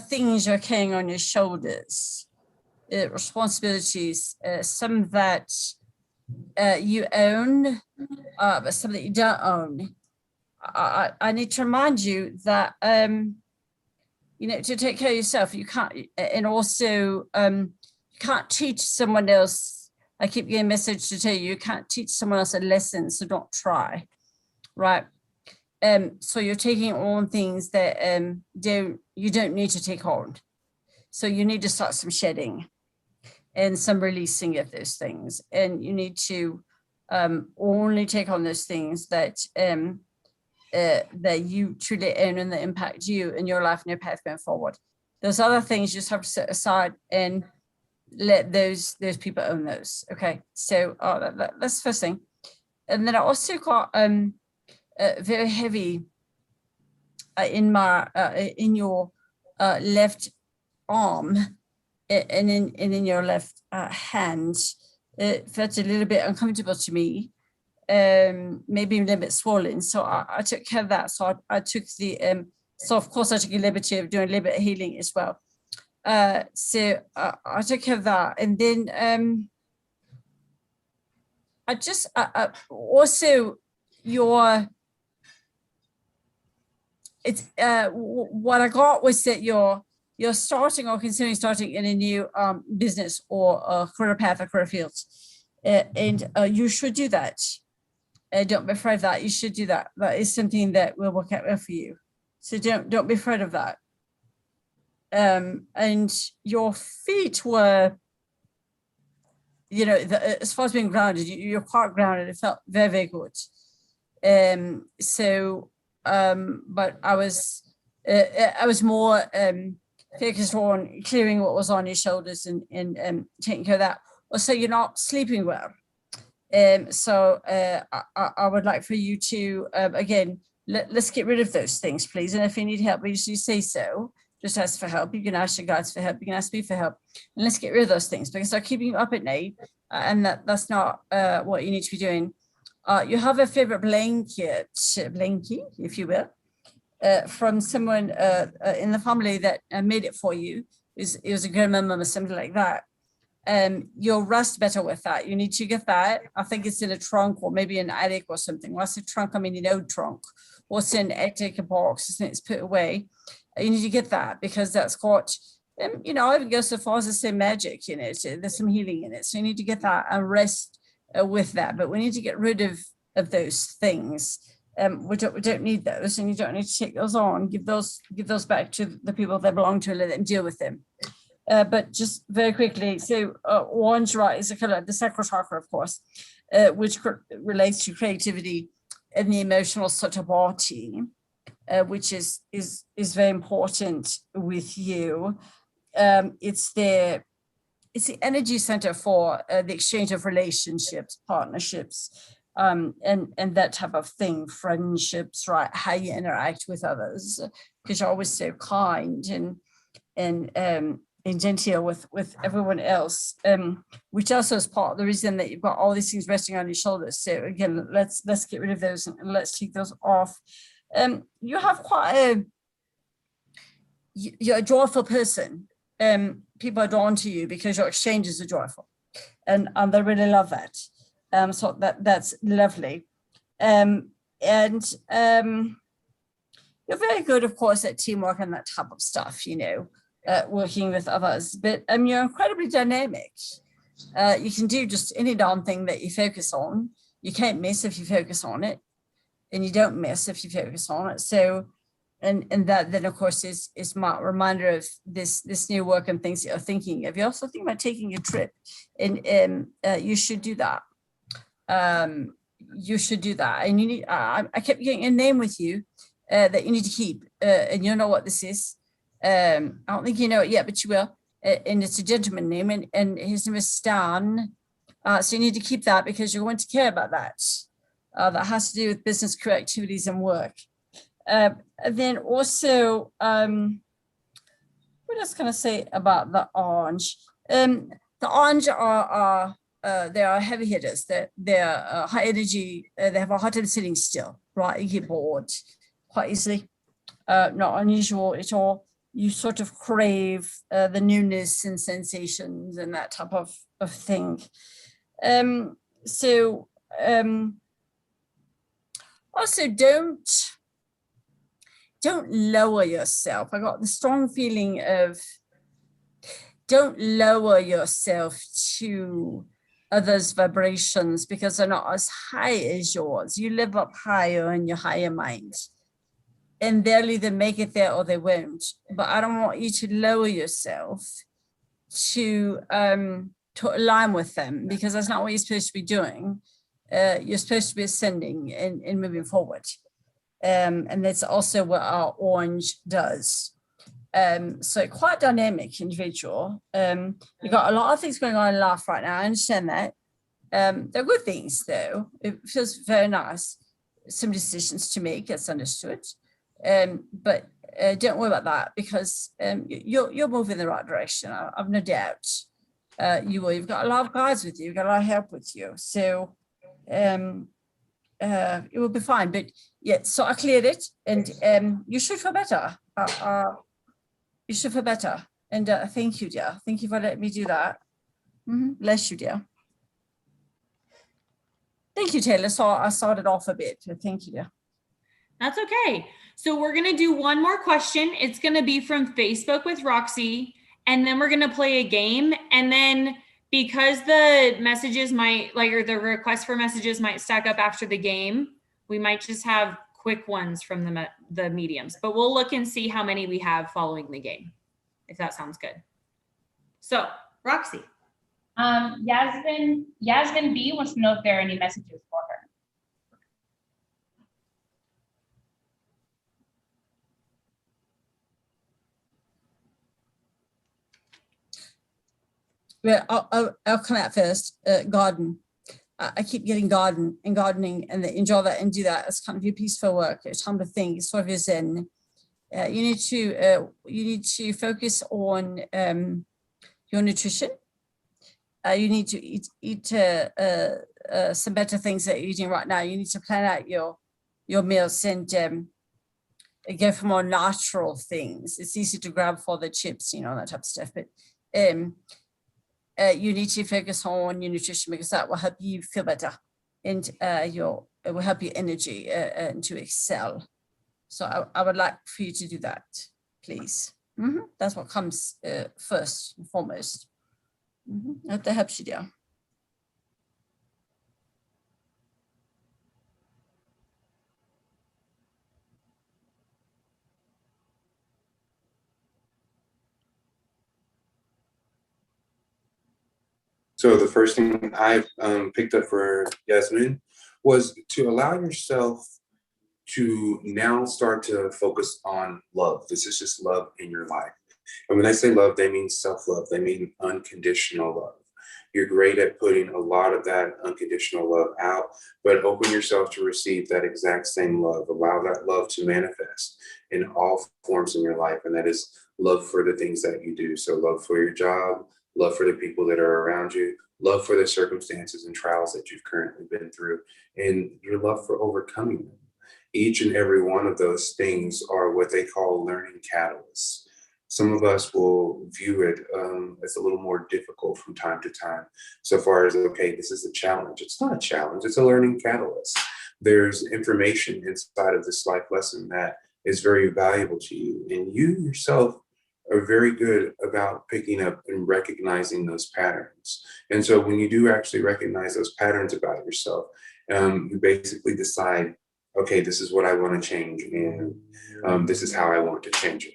things you're carrying on your shoulders, responsibilities, some that you own, but some that you don't own. I need to remind you that, to take care of yourself, you can't, and also you can't teach someone else. I keep getting a message to tell you, you can't teach someone else a lesson, so don't try, right? So you're taking on things that you don't need to take on. So you need to start some shedding and some releasing of those things. And you need to only take on those things that you truly own and that impact you in your life and your path going forward. Those other things you just have to set aside and let those people own those. Okay, so that's the first thing. And then I also got very heavy in your left arm and in your left hand. It felt a little bit uncomfortable to me, maybe a little bit swollen. So I took care of that. So I took the so of course I took a liberty of doing a little bit of healing as well. So I took care of that, and then I just also your it's what I got was that you're starting or considering starting in a new business or a career path or career field, and you should do that. Don't be afraid of that. You should do that. That is something that will work out well for you. So don't be afraid of that. And your feet were, you know, as far as being grounded, you're quite grounded. It felt very, very good. But I was more focused on clearing what was on your shoulders and taking care of that. Also, you're not sleeping well. I would like for you to, again, let's get rid of those things, please. And if you need help, you say so. Just ask for help. You can ask your guides for help. You can ask me for help. And let's get rid of those things because they're keeping you up at night. And that's not what you need to be doing. You have a favorite blanket, if you will, from someone in the family that made it for you. It was a grandmama or something like that. You'll rest better with that. You need to get that. I think it's in a trunk or maybe an attic or something. What's a trunk? I mean, an old trunk. What's in attic, a box, and it's put away. You need to get that because that's got, you know, I would go so far as to say magic in it. There's some healing in it. So you need to get that and rest with that. But we need to get rid of those things. We don't need those, and you don't need to take those on. Give those back to the people they belong to and let them deal with them. But just very quickly, so orange, right, is a color, the sacral chakra, of course, which relates to creativity and the emotional sotobati, which is very important with you. It's the energy center for the exchange of relationships, partnerships, and that type of thing, friendships, right? How you interact with others, because you're always so kind and genteel with everyone else, which also is part of the reason that you've got all these things resting on your shoulders. So again, let's get rid of those and let's take those off. You have you're a joyful person. People are drawn to you because your exchanges are joyful, and they really love that. So that's lovely. You're very good, of course, at teamwork and that type of stuff, you know, working with others, but you're incredibly dynamic. You can do just any darn thing that you focus on. You can't miss if you focus on it, and you don't miss if you focus on it. So, and that then, of course, is my reminder of this new work and things that you're thinking of. You also think about taking a trip, and you should do that. You should do that. And you need, I kept getting a name with you that you need to keep, and you know what this is. I don't think you know it yet, but you will. And it's a gentleman name, and his name is Stan. So you need to keep that because you're going to care about that. That has to do with business career activities and work. And then also, what else can I say about the orange? The orange are they are heavy hitters. They're high energy. They have a hard time sitting still, right? You get bored quite easily. Not unusual at all. You sort of crave the newness and sensations and that type of thing. Also don't lower yourself. I got the strong feeling of don't lower yourself to others' vibrations because they're not as high as yours. You live up higher in your higher mind. And they'll either make it there or they won't. But I don't want you to lower yourself to align with them because that's not what you're supposed to be doing. You're supposed to be ascending and moving forward. And that's also what our orange does. So quite dynamic individual. You've got a lot of things going on in life right now. I understand that. They're good things though. It feels very nice. Some decisions to make, that's understood. But don't worry about that because you'll move in the right direction. I've no doubt you will. You've got a lot of guides with you. You've got a lot of help with you. So it will be fine. But yeah, so I cleared it and you should feel better. You should feel better. And thank you, dear. Thank you for letting me do that. Bless you, dear. Thank you, Taylor. So I started off a bit. Thank you, dear. That's okay. So we're going to do one more question. It's going to be from Facebook with Roxy, and then we're going to play a game. And then because the messages might or the request for messages might stack up after the game, we might just have quick ones from the mediums, but we'll look and see how many we have following the game, if that sounds good. So Roxy. Yasmin B wants to know if there are any messages for her. Well, I'll come out first. Garden. I keep getting gardening, and enjoy that and do that. It's kind of your peaceful work. It's time to think. It's sort of your zen. You need to focus on your nutrition. You need to eat some better things that you're eating right now. You need to plan out your meals and go for more natural things. It's easy to grab for the chips, that type of stuff. But you need to focus on your nutrition because that will help you feel better, and it will help your energy and to excel. So I would like for you to do that, please. That's what comes first and foremost. I hope that helps you, dear. So the first thing I picked up for Yasmin was to allow yourself to now start to focus on love. This is just love in your life. And when I say love, they mean self-love. They mean unconditional love. You're great at putting a lot of that unconditional love out, but open yourself to receive that exact same love. Allow that love to manifest in all forms in your life. And that is love for the things that you do. So love for your job, love for the people that are around you, love for the circumstances and trials that you've currently been through, and your love for overcoming them. Each and every one of those things are what they call learning catalysts. Some of us will view it as a little more difficult from time to time, so far as, okay, this is a challenge. It's not a challenge, it's a learning catalyst. There's information inside of this life lesson that is very valuable to you, and you yourself are very good about picking up and recognizing those patterns. And so when you do actually recognize those patterns about yourself, you basically decide, okay, this is what I want to change, and this is how I want to change it.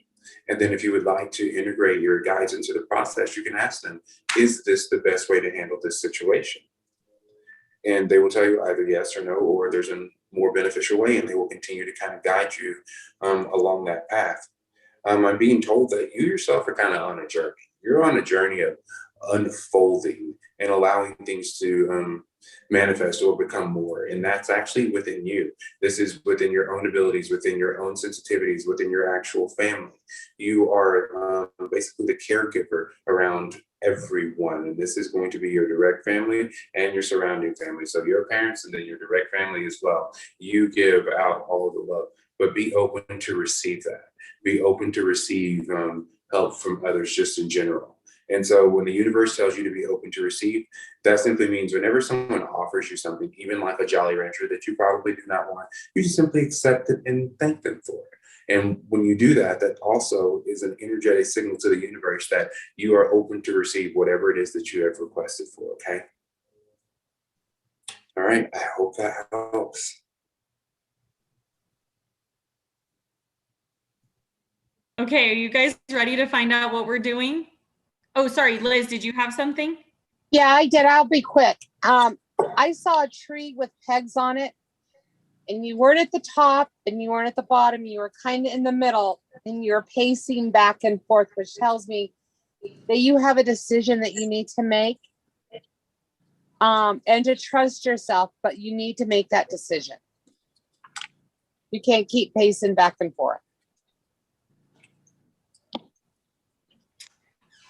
And then if you would like to integrate your guides into the process, you can ask them, is this the best way to handle this situation? And they will tell you either yes or no, or there's a more beneficial way, and they will continue to kind of guide you along that path. I'm being told that you yourself are kind of on a journey. You're on a journey of unfolding and allowing things to manifest or become more. And that's actually within you. This is within your own abilities, within your own sensitivities, within your actual family. You are basically the caregiver around everyone. And this is going to be your direct family and your surrounding family. So your parents and then your direct family as well. You give out all of the love, but be open to receive that. Be open to receive help from others just in general. And so when the universe tells you to be open to receive, that simply means whenever someone offers you something, even like a Jolly Rancher that you probably do not want, you just simply accept it and thank them for it. And when you do that, that also is an energetic signal to the universe that you are open to receive whatever it is that you have requested for, okay? All right, I hope that helps. Okay, are you guys ready to find out what we're doing? Oh, sorry, Liz, did you have something? Yeah, I did. I'll be quick. I saw a tree with pegs on it, and you weren't at the top and you weren't at the bottom. You were kind of in the middle, and you're pacing back and forth, which tells me that you have a decision that you need to make, and to trust yourself, but you need to make that decision. You can't keep pacing back and forth.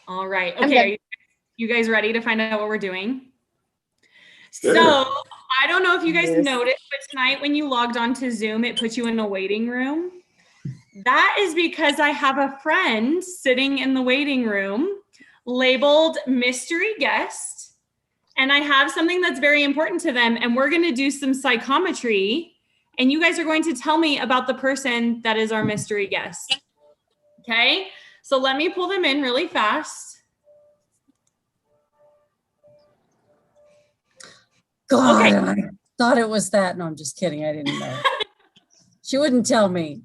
All right. I'm Okay. good. Are you guys ready to find out what we're doing? Sure. So I don't know if you guys Yes. noticed, but tonight when you logged on to Zoom, it put you in a waiting room. That is because I have a friend sitting in the waiting room labeled mystery guest, and I have something that's very important to them, and we're going to do some psychometry, and you guys are going to tell me about the person that is our mystery guest. Okay, so let me pull them in really fast. God, Okay. I thought it was that. No, I'm just kidding. I didn't know. She wouldn't tell me.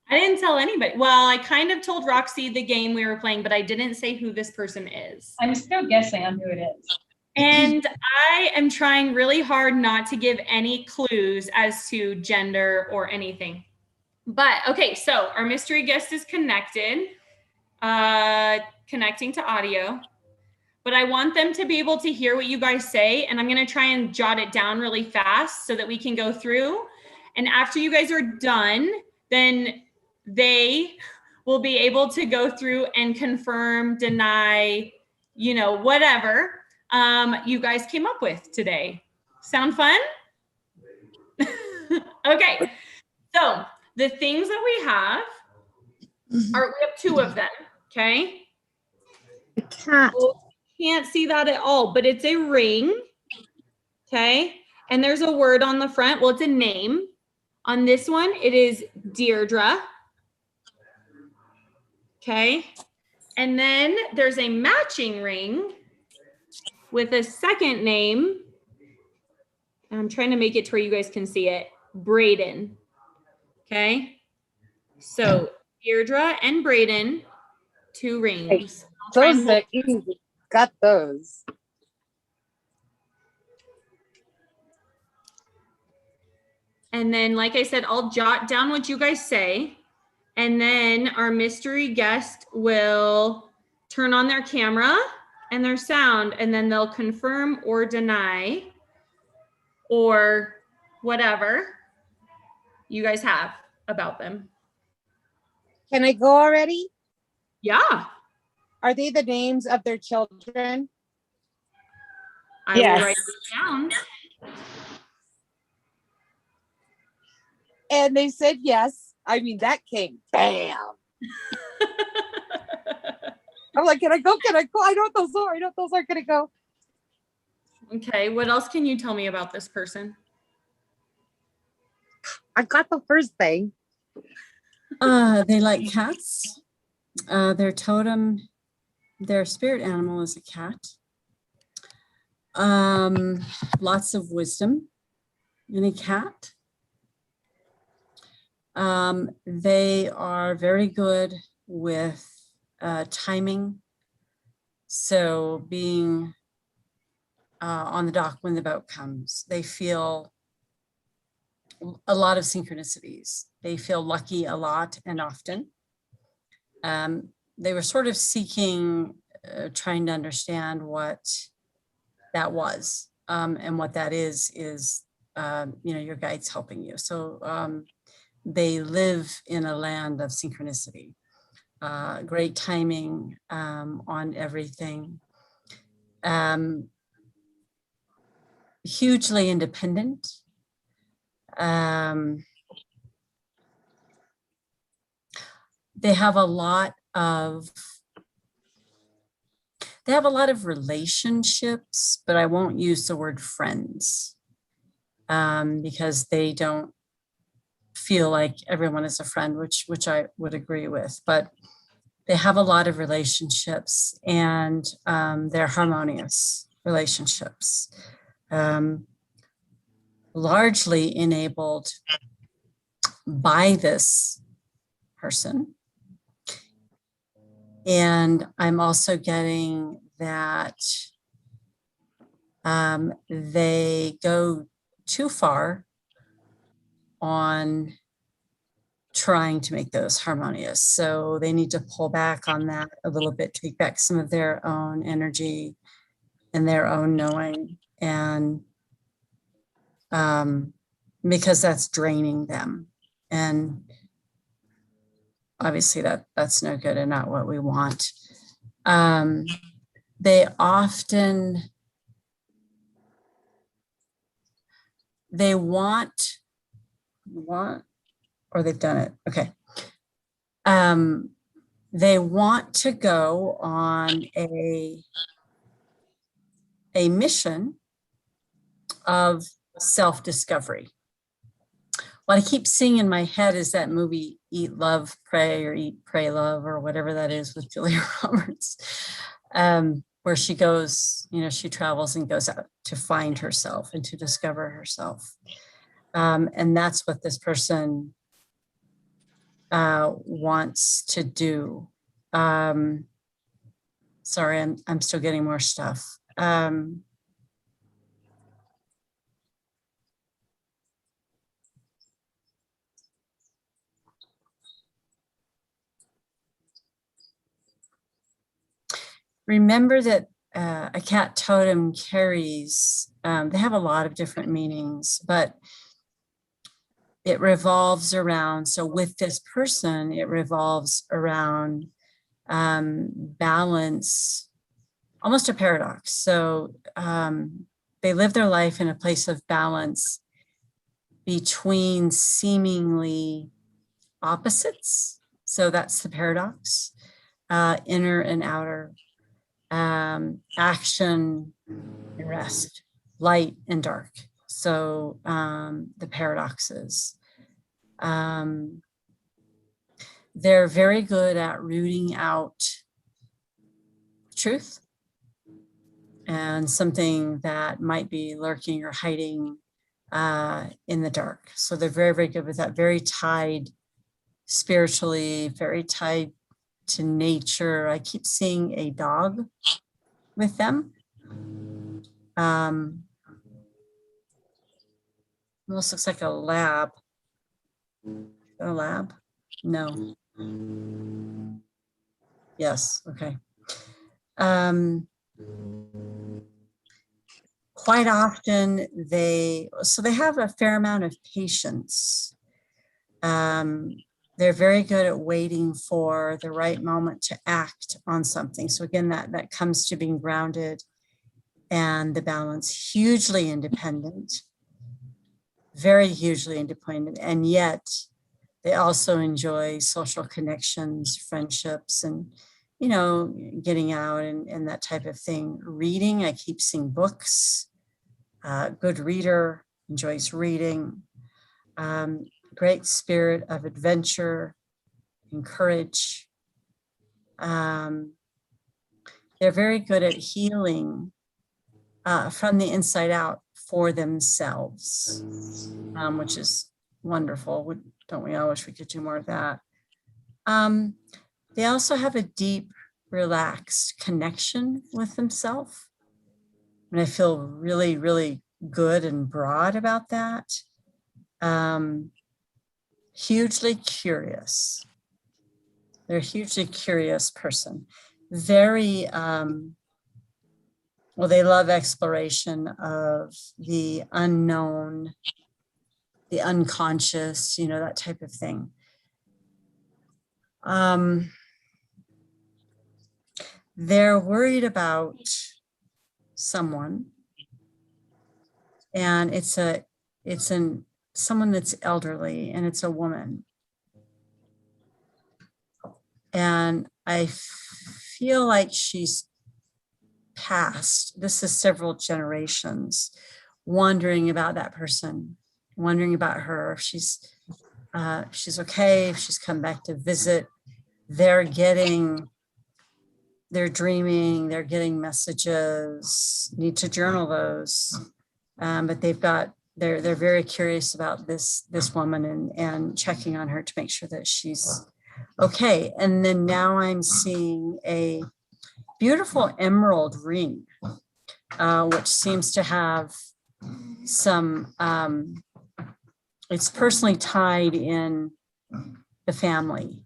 I didn't tell anybody. Well, I kind of told Roxy the game we were playing, but I didn't say who this person is. I'm still guessing on who it is. And I am trying really hard not to give any clues as to gender or anything. But okay, so our mystery guest is connected, connecting to audio. But I want them to be able to hear what you guys say. And I'm going to try and jot it down really fast so that we can go through. And after you guys are done, then they will be able to go through and confirm, deny, you know, whatever you guys came up with today. Sound fun? Okay. So the things that we have are, we have two of them. Okay. I can't. Can't see that at all, but it's a ring. Okay. And there's a word on the front. Well, it's a name. On this one, it is Deirdre. Okay. And then there's a matching ring with a second name. I'm trying to make it to where you guys can see it. Braden. Okay. So Deirdre and Braden, two rings. I'll try and Those are easy. Got those. And then, like I said, I'll jot down what you guys say. And then our mystery guest will turn on their camera and their sound, and then they'll confirm or deny or whatever you guys have about them. Can I go already? Yeah. Are they the names of their children? I Yes. will write it down. And they said yes. I mean, that came bam. I'm like, can I go? Can I go? I know what those are. I know what those are. Can I go? Okay. What else can you tell me about this person? I got the first thing. They like cats. Their totem, their spirit animal is a cat. Lots of wisdom in a cat. They are very good with timing. So being on the dock when the boat comes, they feel a lot of synchronicities. They feel lucky a lot and often. They were sort of seeking, trying to understand what that was. And what that is, you know, your guides helping you. So they live in a land of synchronicity, great timing on everything, hugely independent. They have a lot of relationships, but I won't use the word friends because they don't feel like everyone is a friend, which I would agree with, but they have a lot of relationships and they're harmonious relationships, largely enabled by this person. And I'm also getting that they go too far on trying to make those harmonious. So they need to pull back on that a little bit, take back some of their own energy and their own knowing, and because that's draining them. And obviously that's no good and not what we want. They often, they want, or they've done it. Okay. They want to go on a mission of self-discovery. what I keep seeing in my head is that movie Eat, Love, Pray, or Eat, Pray, Love, or whatever that is with Julia Roberts, where she goes, she travels and goes out to find herself and to discover herself. And that's what this person wants to do. Sorry, I'm still getting more stuff. Remember that a cat totem carries, they have a lot of different meanings, but it revolves around, so with this person, it revolves around balance, almost a paradox. So they live their life in a place of balance between seemingly opposites. So that's the paradox, inner and outer, action and rest, light and dark. So the paradoxes. They're very good at rooting out truth and something that might be lurking or hiding in the dark. So they're very, very good with that, very tied spiritually, very tied to nature. I keep seeing a dog with them. Almost looks like a lab. A lab? No. Yes, okay. Quite often they have a fair amount of patience. They're very good at waiting for the right moment to act on something. So again, that comes to being grounded and the balance, hugely independent, very hugely independent. And yet they also enjoy social connections, friendships, and, getting out and that type of thing. Reading, I keep seeing books, good reader, enjoys reading. Great spirit of adventure and courage. They're very good at healing from the inside out for themselves, which is wonderful. Don't we all wish we could do more of that? They also have a deep, relaxed connection with themselves. And I feel really, really good and broad about that. Hugely curious. They're a hugely curious person. Very, they love exploration of the unknown, the unconscious, that type of thing. They're worried about someone, and it's someone that's elderly, and it's a woman. And I feel like she's passed. This is several generations, wondering about that person, wondering about her, if she's okay, if she's come back to visit. They're dreaming, they're getting messages, need to journal those. But they're very curious about this woman and checking on her to make sure that she's okay. And then now I'm seeing a beautiful emerald ring, which seems to have some, it's personally tied in the family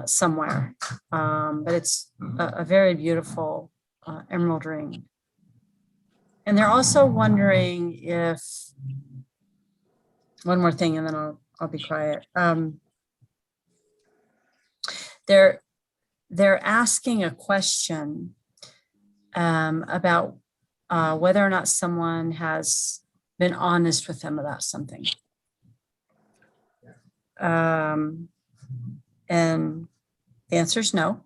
somewhere, but it's a very beautiful emerald ring. And they're also wondering if, one more thing and then I'll be quiet. They're asking a question about whether or not someone has been honest with them about something. And the answer is no.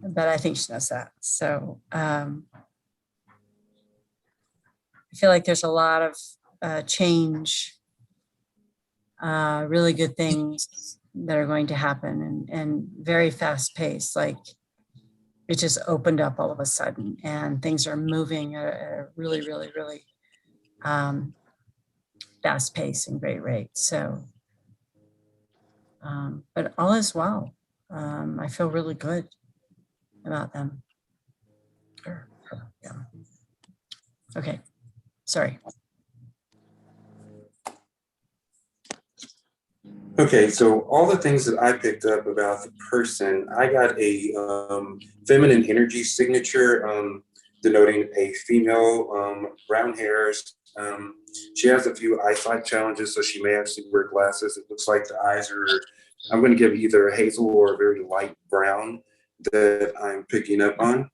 But I think she knows that. So I feel like there's a lot of change, really good things that are going to happen, and very fast paced. Like it just opened up all of a sudden, and things are moving at a really, really, really fast pace and great rate. So, but all is well. I feel really good about them. Yeah. Okay. Sorry. Okay, so all the things that I picked up about the person, I got a feminine energy signature denoting a female, brown hairs. She has a few eyesight challenges, so she may actually wear glasses. It looks like the eyes are, I'm going to give either a hazel or a very light brown that I'm picking up on.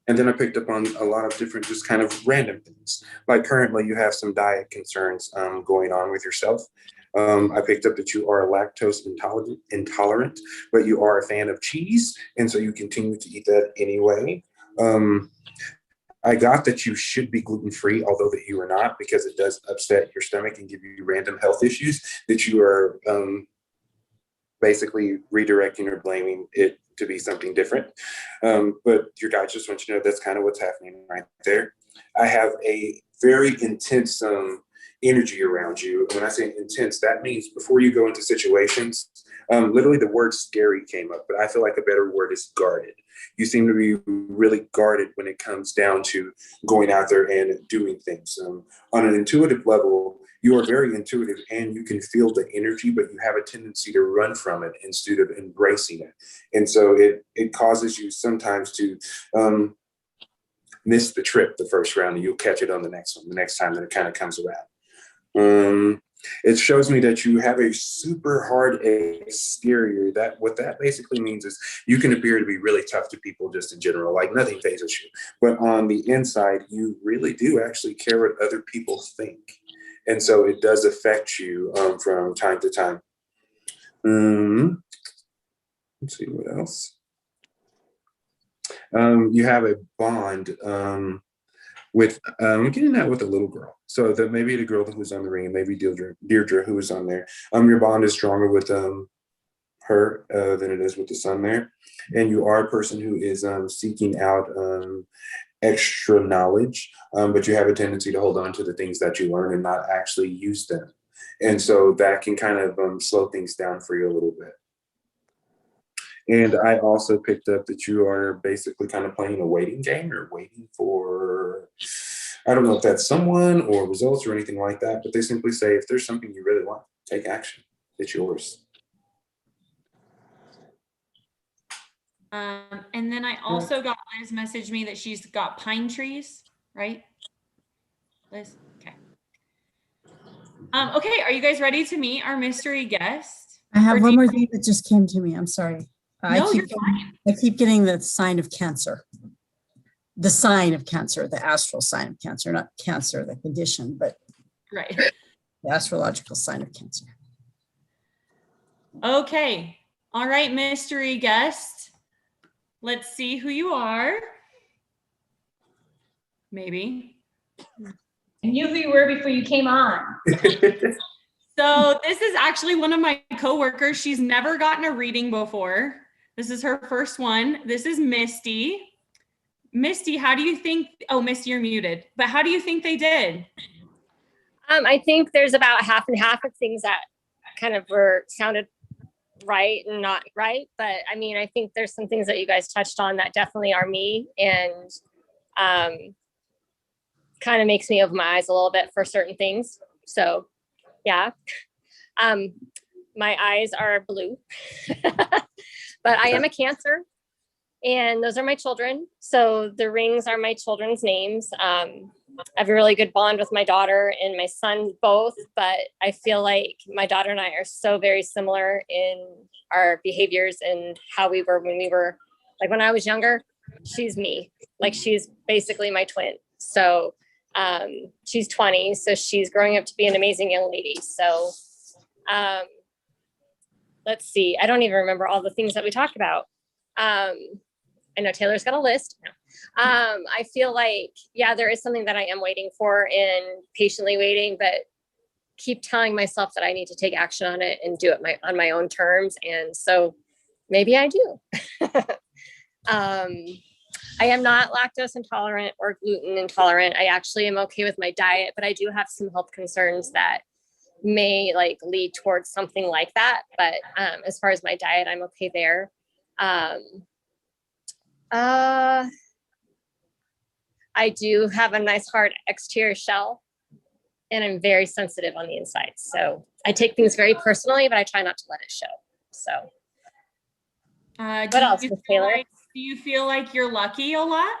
And then I picked up on a lot of different, just kind of random things. Like currently you have some diet concerns going on with yourself. I picked up that you are lactose intolerant, but you are a fan of cheese. And so you continue to eat that anyway. I got that you should be gluten-free, although that you are not, because it does upset your stomach and give you random health issues that you are basically redirecting or blaming it to be something different. But your guy just wants you to know that's kind of what's happening right there. I have a very intense energy around you. And when I say intense, that means before you go into situations, literally the word scary came up, but I feel like a better word is guarded. You seem to be really guarded when it comes down to going out there and doing things. On an intuitive level, you are very intuitive and you can feel the energy, but you have a tendency to run from it instead of embracing it. And so it causes you sometimes to miss the trip the first round, and you'll catch it on the next one, the next time that it kind of comes around. It shows me that you have a super hard exterior. That what that basically means is you can appear to be really tough to people just in general, like nothing phases you. But on the inside, you really do actually care what other people think. And so it does affect you from time to time. Let's see what else. You have a bond with getting that with a little girl. So that maybe the girl who's on the ring, maybe Deirdre who is on there. Your bond is stronger with her than it is with the son there. And you are a person who is seeking out extra knowledge, but you have a tendency to hold on to the things that you learn and not actually use them. And so that can kind of slow things down for you a little bit. And I also picked up that you are basically kind of playing a waiting game or waiting for, I don't know if that's someone or results or anything like that, but they simply say, if there's something you really want, take action. It's yours. And then I also got Liz message me that she's got pine trees, right? Liz, okay. Okay, are you guys ready to meet our mystery guest? I have one more thing that just came to me. I'm sorry. No, you're fine. I keep getting the sign of Cancer. The sign of Cancer, the astral sign of Cancer, not cancer, the condition, but Right. the astrological sign of Cancer. Okay. All right, mystery guest. Let's see who you are. Maybe. I knew who you were before you came on. So this is actually one of my coworkers. She's never gotten a reading before. This is her first one. This is Misty. Misty, how do you think, oh, Misty, you're muted, but how do you think they did? I think there's about half and half of things that kind of sounded right and not right. But I mean, I think there's some things that you guys touched on that definitely are me, and kind of makes me open my eyes a little bit for certain things. So yeah. My eyes are blue, but I am a Cancer, and those are my children. So the rings are my children's names. I have a really good bond with my daughter and my son both, but I feel like my daughter and I are so very similar in our behaviors and how we were when we were, like when I was younger. She's me, like she's basically my twin. So she's 20, so she's growing up to be an amazing young lady. So let's see, I don't even remember all the things that we talked about. I know Taylor's got a list. I feel like, yeah, there is something that I am waiting for and patiently waiting, but keep telling myself that I need to take action on it and do it on my own terms. And so maybe I do. I am not lactose intolerant or gluten intolerant. I actually am okay with my diet, but I do have some health concerns that may like lead towards something like that. But as far as my diet, I'm okay there. I do have a nice hard exterior shell, and I'm very sensitive on the inside. So I take things very personally, but I try not to let it show. So Do what else, you Miss feel Taylor? like- do you feel like you're lucky a lot?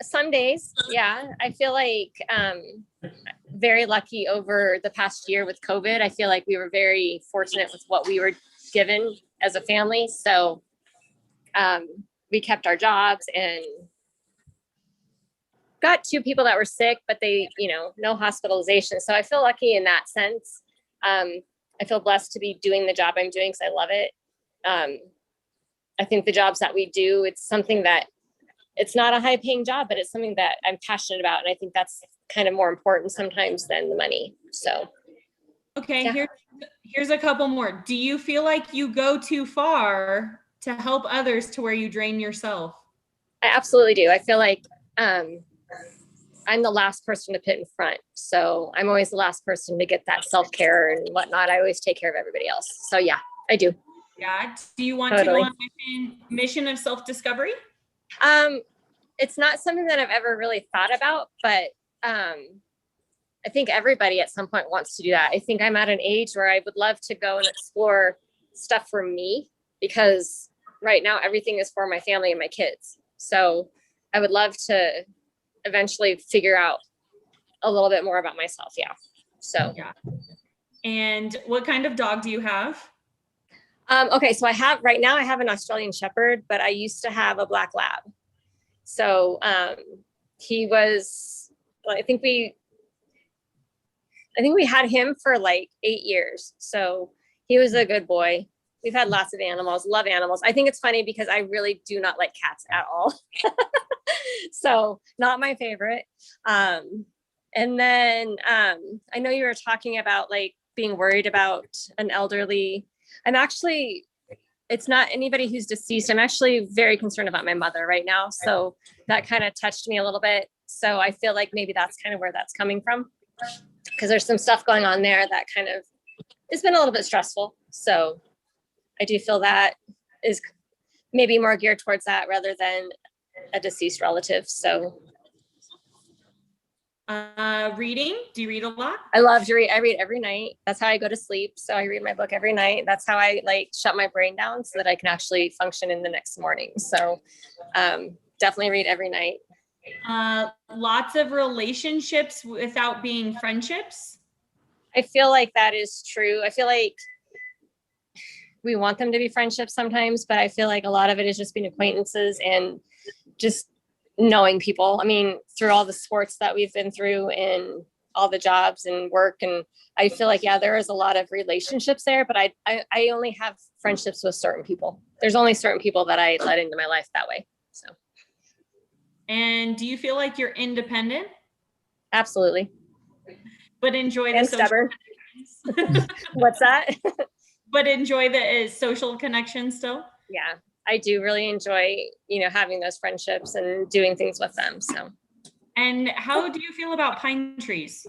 Some days, yeah. I feel like very lucky over the past year with COVID. I feel like we were very fortunate with what we were given as a family. So we kept our jobs and got 2 people that were sick, but they, no hospitalization. So I feel lucky in that sense. I feel blessed to be doing the job I'm doing because I love it. I think the jobs that we do, it's something that it's not a high paying job, but it's something that I'm passionate about. And I think that's kind of more important sometimes than the money. So, Okay, Yeah. Here's a couple more. Do you feel like you go too far to help others to where you drain yourself? I absolutely do. I feel like I'm the last person to put in front. So I'm always the last person to get that self-care and whatnot. I always take care of everybody else. So yeah, I do. Yeah. Do you want Totally. to go on mission of self-discovery? It's not something that I've ever really thought about, but I think everybody at some point wants to do that. I think I'm at an age where I would love to go and explore stuff for me, because right now everything is for my family and my kids. So I would love to eventually figure out a little bit more about myself. Yeah. So, Yeah. And what kind of dog do you have? okay. So I have an Australian Shepherd, but I used to have a Black Lab. So he was, I think we had him for like 8 years. So he was a good boy. We've had lots of animals, love animals. I think it's funny because I really do not like cats at all. So not my favorite. And then I know you were talking about like being worried about an elderly. It's not anybody who's deceased. I'm actually very concerned about my mother right now. So that kind of touched me a little bit. So I feel like maybe that's kind of where that's coming from, because there's some stuff going on there that kind of has been a little bit stressful. So I do feel that is maybe more geared towards that rather than a deceased relative. So Reading? Do you read a lot? I love to read. I read every night. That's how I go to sleep. So I read my book every night. That's how I like shut my brain down so that I can actually function in the next morning. So definitely read every night. Lots of relationships without being friendships. I feel like that is true. I feel like we want them to be friendships sometimes, but I feel like a lot of it is just being acquaintances and just knowing people. I mean, through all the sports that we've been through and all the jobs and work. And I feel like, yeah, there is a lot of relationships there, but I only have friendships with certain people. There's only certain people that I let into my life that way. So. And do you feel like you're independent, Absolutely. but enjoy the And social stubborn. connections? What's that? But enjoy the social connection still? Yeah, I do really enjoy, having those friendships and doing things with them. So. And how do you feel about pine trees?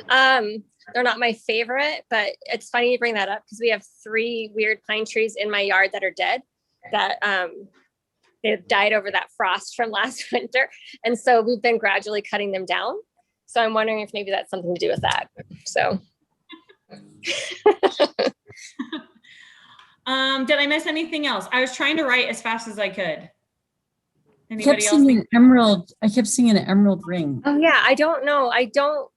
They're not my favorite, but it's funny you bring that up because we have 3 weird pine trees in my yard that are dead, that they died over that frost from last winter. And so we've been gradually cutting them down. So I'm wondering if maybe that's something to do with that. So. Did I miss anything else? I was trying to write as fast as I could. I kept Anybody else? singing emerald. I kept singing an emerald ring. Oh yeah, I don't know. I don't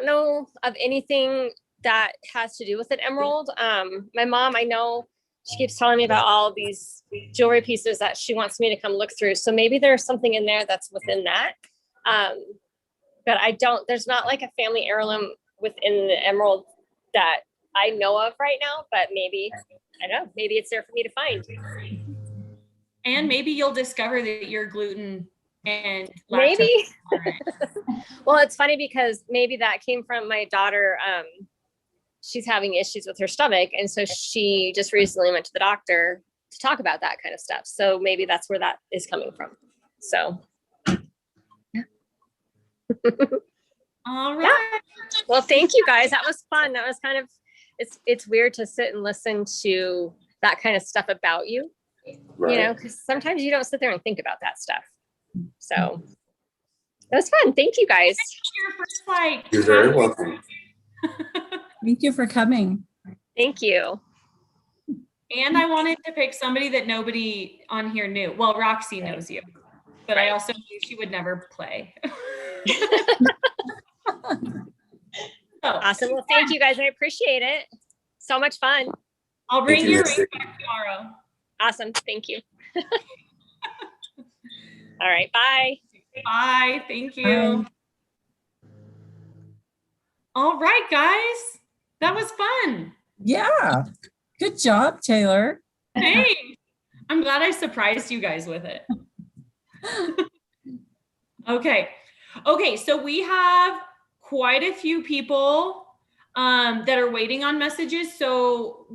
know of anything that has to do with an emerald. My mom, I know she keeps telling me about all these jewelry pieces that she wants me to come look through. So maybe there's something in there that's within that. But there's not like a family heirloom within the emerald that I know of right now, but maybe it's there for me to find. And maybe you'll discover that you're gluten and Maybe. lactose intolerant. Well, it's funny because maybe that came from my daughter. She's having issues with her stomach. And so she just recently went to the doctor to talk about that kind of stuff. So maybe that's where that is coming from. So. All right. Well, thank you guys. That was fun. That was kind of, it's weird to sit and listen to that kind of stuff about you, Right. you know, because sometimes you don't sit there and think about that stuff. So it was fun. Thank you guys. Your first, like, You're very welcome. Thank you for coming. Thank you. And I wanted to pick somebody that nobody on here knew. Well, Roxy knows you, but I also knew she would never play. So, Awesome. Well, thank you guys. I appreciate it. So much fun. I'll bring Thank you, your Miss ring Vicky. back tomorrow. Awesome. Thank you. All right. Bye. Bye. Thank you. Bye. All right, guys. That was fun. Yeah. Good job, Taylor. Thanks. I'm glad I surprised you guys with it. Okay. Okay, so we have quite a few people that are waiting on messages. So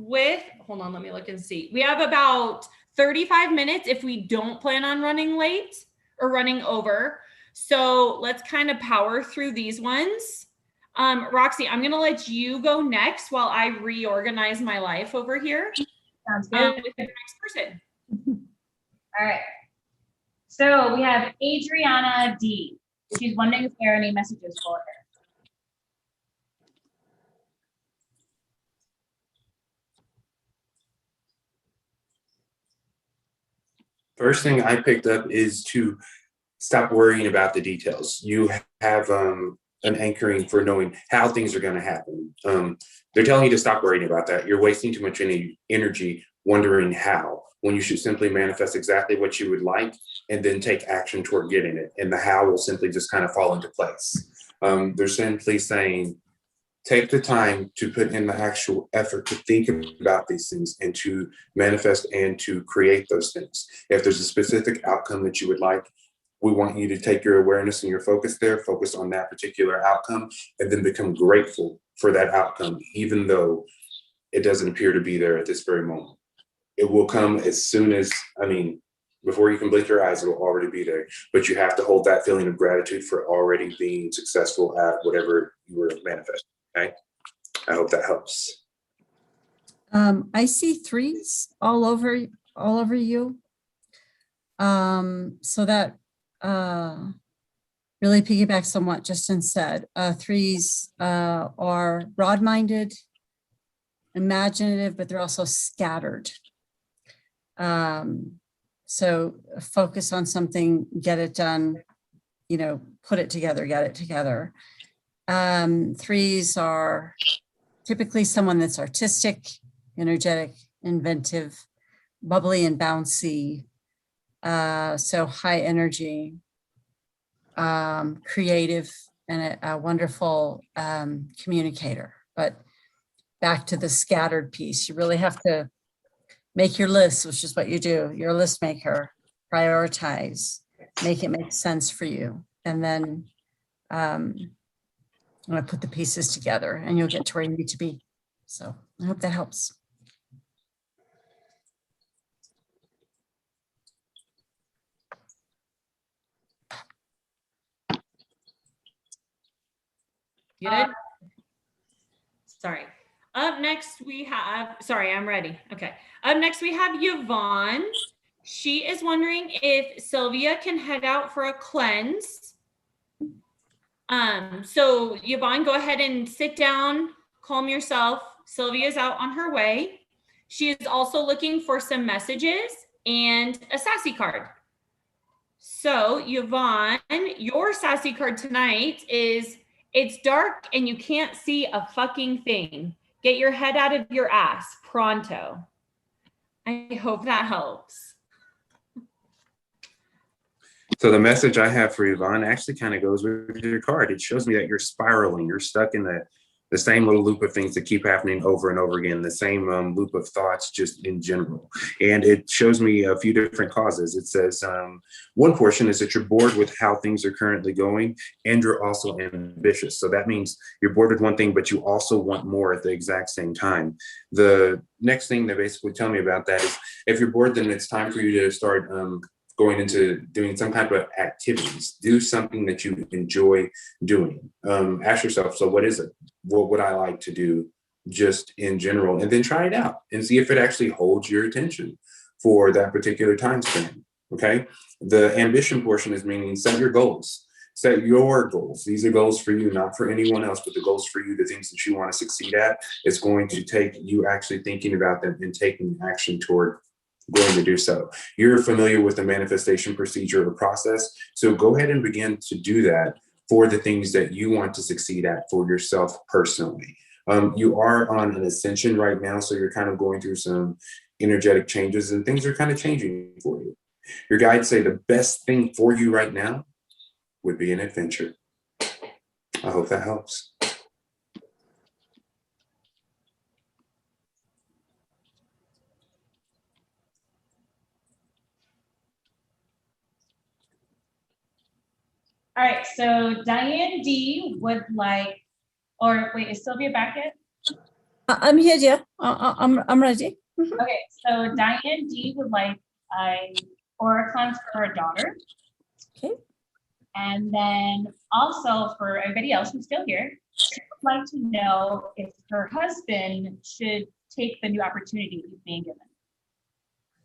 hold on, let me look and see. We have about 35 minutes if we don't plan on running late or running over. So let's kind of power through these ones. Roxy, I'm going to let you go next while I reorganize my life over here Sounds good. with the next person. All right. So we have Adriana D. She's wondering if there are any messages for her. First thing I picked up is to stop worrying about the details. You have an anchoring for knowing how things are going to happen. They're telling you to stop worrying about that. You're wasting too much energy wondering how, when you should simply manifest exactly what you would like and then take action toward getting it. And the how will simply just kind of fall into place. They're simply saying, take the time to put in the actual effort to think about these things and to manifest and to create those things. If there's a specific outcome that you would like, we want you to take your awareness and your focus there, focus on that particular outcome, and then become grateful for that outcome, even though it doesn't appear to be there at this very moment. It will come as soon as, before you can blink your eyes, it will already be there. But you have to hold that feeling of gratitude for already being successful at whatever you were manifesting. Okay, I hope that helps. I see threes all over you. So that really piggybacks on what Justin said. Threes are broad-minded, imaginative, but they're also scattered. So focus on something, get it done, put it together, get it together. Threes are typically someone that's artistic, energetic, inventive, bubbly and bouncy. So high energy, creative, and a wonderful communicator. But back to the scattered piece, you really have to make your list, which is what you do. You're a list maker, prioritize, make it make sense for you. And then I'm going to put the pieces together and you'll get to where you need to be. So I hope that helps. Good. Sorry. Up next we have, sorry, I'm ready. Okay. Up next we have Yvonne. She is wondering if Sylvia can head out for a cleanse. So Yvonne, go ahead and sit down, calm yourself. Sylvia's out on her way. She is also looking for some messages and a sassy card. So Yvonne, your sassy card tonight is, it's dark and you can't see a fucking thing. Get your head out of your ass pronto. I hope that helps. So the message I have for Yvonne actually kind of goes with your card. It shows me that you're spiraling. You're stuck in The same little loop of things that keep happening over and over again, the same loop of thoughts just in general. And it shows me a few different causes. It says one portion is that you're bored with how things are currently going, and you're also ambitious. So that means you're bored with one thing, but you also want more at the exact same time. The next thing they basically tell me about that is if you're bored, then it's time for you to start going into doing some type of activities. Do something that you enjoy doing. Ask yourself, so what is it? What would I like to do just in general? And then try it out and see if it actually holds your attention for that particular time span, okay? The ambition portion is meaning set your goals. Set your goals. These are goals for you, not for anyone else, but the goals for you, the things that you want to succeed at. It's going to take you actually thinking about them and taking action toward going to do so. You're familiar with the manifestation procedure or process, so go ahead and begin to do that for the things that you want to succeed at for yourself personally. You are on an ascension right now, so you're kind of going through some energetic changes and things are kind of changing for you. Your guides say the best thing for you right now would be an adventure. I hope that helps. All right, so Diane D would like, or wait, is Sylvia back yet? I'm here, dear. I'm ready. Okay, so Diane D would like oracons for her daughter. Okay. And then also for everybody else who's still here, she would like to know if her husband should take the new opportunity he's being given.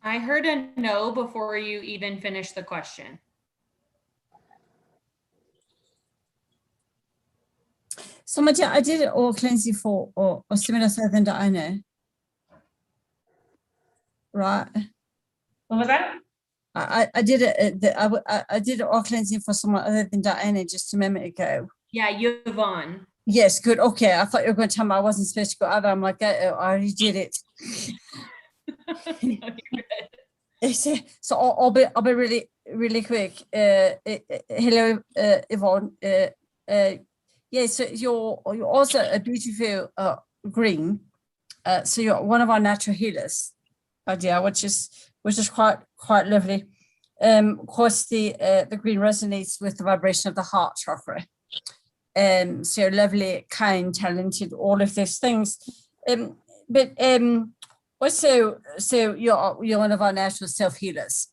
I heard a no before you even finished the question. So my dear, I did it all cleansing for or similar than Diana. Right. What was that? I did it. I did it all cleansing for someone other than Diana just a minute ago. Yeah, Yvonne. Yes, good. Okay, I thought you were going to tell me I wasn't supposed to go either. I'm like, I already did it. No, you're good. So I'll be really quick. Hello, Yvonne. Yeah, so you're also a beautiful green. So you're one of our natural healers, dear, which is quite lovely. Of course, the green resonates with the vibration of the heart chakra. So you're lovely, kind, talented, all of those things. But also, so you're one of our natural self healers,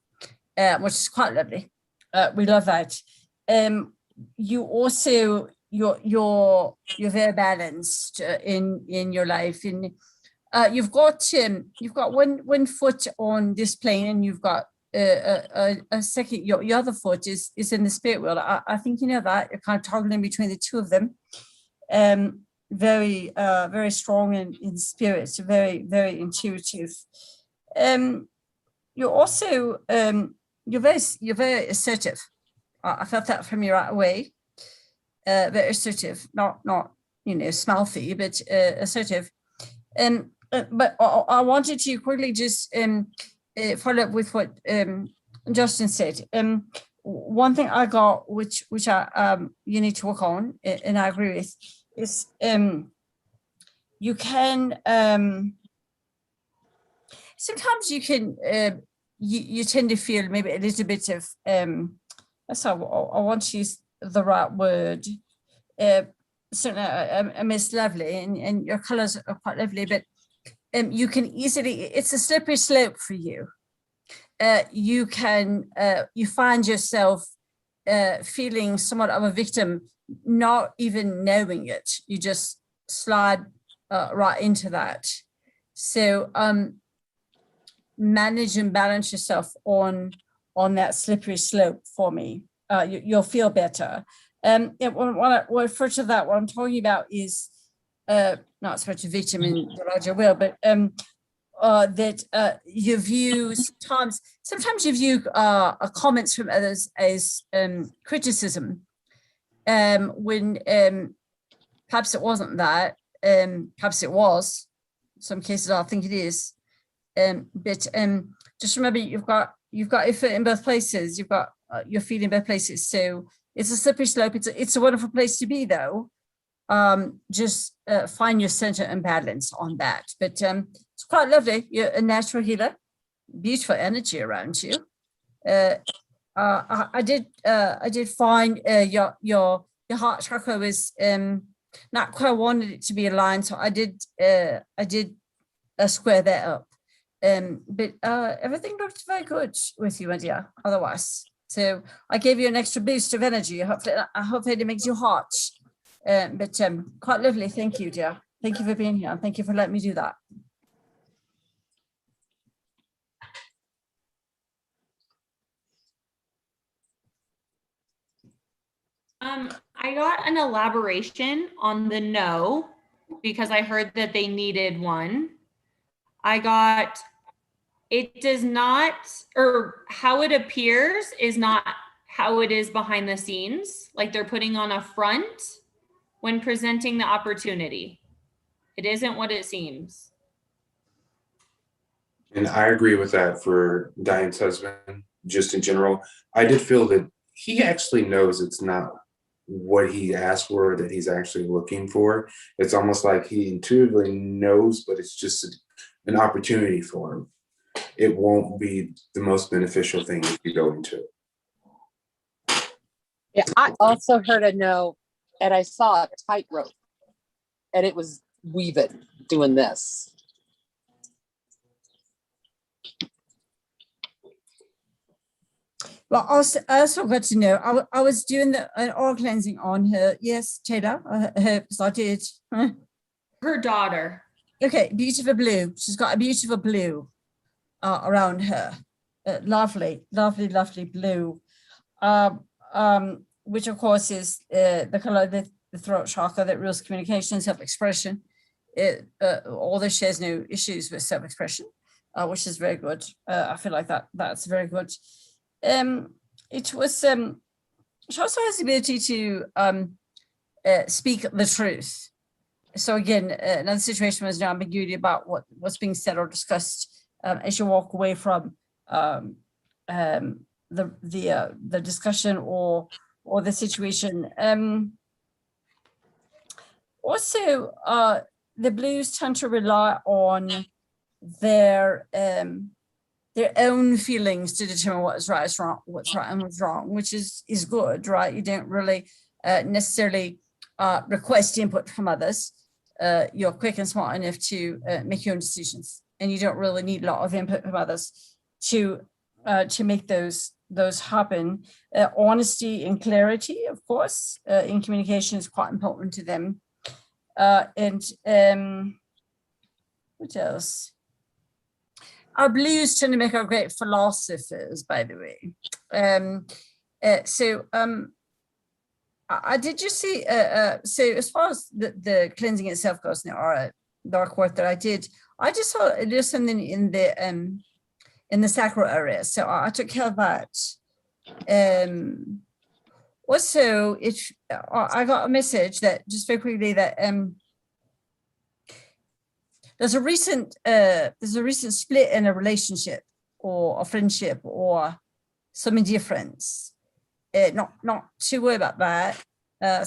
which is quite lovely. We love that. You also you're very balanced in your life, and you've got one foot on this plane, and you've got a second. Your other foot is in the spirit world. I think you know that you're kind of toggling between the two of them. Very very strong in spirit, so very very intuitive. You're also you're very assertive. I felt that from you right away. Very assertive, not smouthy, but assertive. But I wanted to quickly just follow up with what Justin said. One thing I got, which I you need to work on, and I agree with, is you can sometimes you can you tend to feel maybe a little bit of so I want to use the right word. Certainly I miss lovely, and your colors are quite lovely, but you can easily, it's a slippery slope for you. You can you find yourself feeling somewhat of a victim, not even knowing it. You just slide right into that. So manage and balance yourself on that slippery slope for me. You'll feel better. When I refer to that, what I'm talking about is not so much a victim in the larger will, but that you view sometimes you view comments from others as criticism, when perhaps it wasn't that, perhaps it was. In some cases, I think it is. But just remember, you've got your foot in both places. You've got your feet in both places. So it's a slippery slope. It's a wonderful place to be, though. just find your center and balance on that. But it's quite lovely. You're a natural healer, beautiful energy around you. I did find your heart chakra was not quite wanted it to be aligned, so I did square that up. But everything looked very good with you, my dear. Otherwise, so I gave you an extra boost of energy. I hope it makes you hot. But quite lovely. Thank you, dear. Thank you for being here. Thank you for letting me do that. I got an elaboration on the no because I heard that they needed one. I got it does not, or how it appears is not how it is behind the scenes. Like they're putting on a front when presenting the opportunity. It isn't what it seems. And I agree with that for Diane's husband, just in general. I did feel that he actually knows it's not what he asked for that he's actually looking for. It's almost like he intuitively knows, but it's just an opportunity for him. It won't be the most beneficial thing if you go into it. Yeah, I also heard a no, and I saw a tightrope, and it was weaving, doing this. Well, I also got to know, I was doing an oil cleansing on her. Yes, Taylor, I did. Her daughter. Okay, beautiful blue. She's got a beautiful blue around her. Lovely, lovely, lovely blue. Which of course is the color of the throat chakra that rules communication and self-expression. Although she has no issues with self-expression, which is very good. I feel like that's very good. It was she also has the ability to speak the truth. So again, another situation was no ambiguity about what's being said or discussed as you walk away from the discussion or the situation. Also, the blues tend to rely on their own feelings to determine what is right, what's right and what's wrong, which is good, right? You don't really necessarily request input from others. You're quick and smart enough to make your own decisions, and you don't really need a lot of input from others to make those happen. Honesty and clarity, of course, in communication is quite important to them. What else? Our blues tend to make our great philosophers, by the way. I did just see, so as far as the cleansing itself goes now, or dark work that I just saw there's something in the sacral area. So I took care of that. Also, I got a message that just very quickly that there's a recent split in a relationship or a friendship or some indifference. Not too worried about that.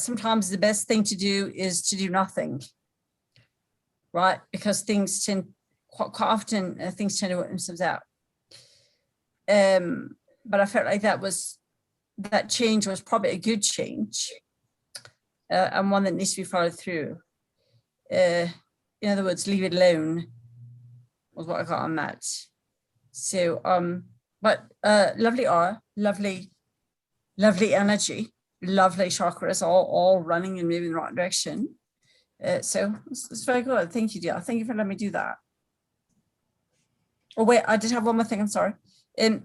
Sometimes the best thing to do is to do nothing, right? Because things tend quite often things tend to work themselves out. But I felt like that change was probably a good change, and one that needs to be followed through. In other words, leave it alone was what I got on that. So, but lovely aura, lovely energy, lovely chakras, all running and moving in the right direction. So it's very good. Thank you, dear. Thank you for letting me do that. Oh wait, I did have one more thing. I'm sorry. The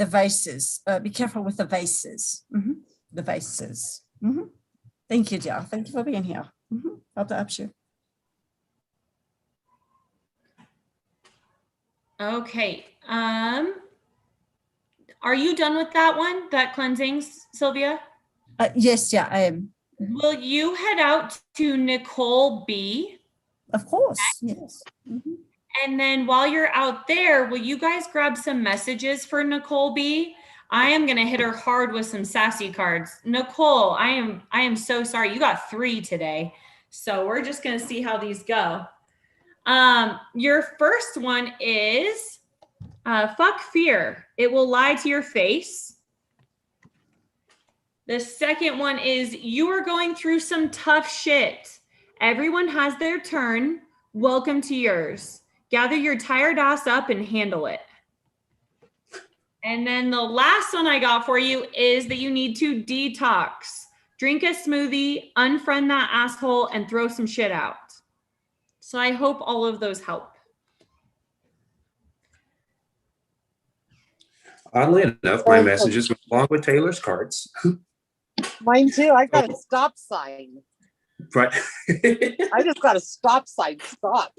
vases. Be careful with the vases. Mm-hmm. The vases. Mm-hmm. Thank you, dear. Thank you for being here. Mm-hmm. Hope that helps you. Okay. Are you done with that one? That cleansing, Sylvia? Yes, yeah, I am. Will you head out to Nicole B? Of course, yes. Mm-hmm. And then while you're out there, will you guys grab some messages for Nicole B? I am gonna hit her hard with some sassy cards. Nicole, I am so sorry. You got 3 today. So we're just gonna see how these go. Your first one is fuck fear. It will lie to your face. The second one is you are going through some tough shit. Everyone has their turn. Welcome to yours. Gather your tired ass up and handle it. And then the last one I got for you is that you need to detox. Drink a smoothie, unfriend that asshole, and throw some shit out. So I hope all of those help. Oddly enough, my messages went along with Taylor's cards. Mine too. I got a stop sign. But I just got a stop sign. Stop.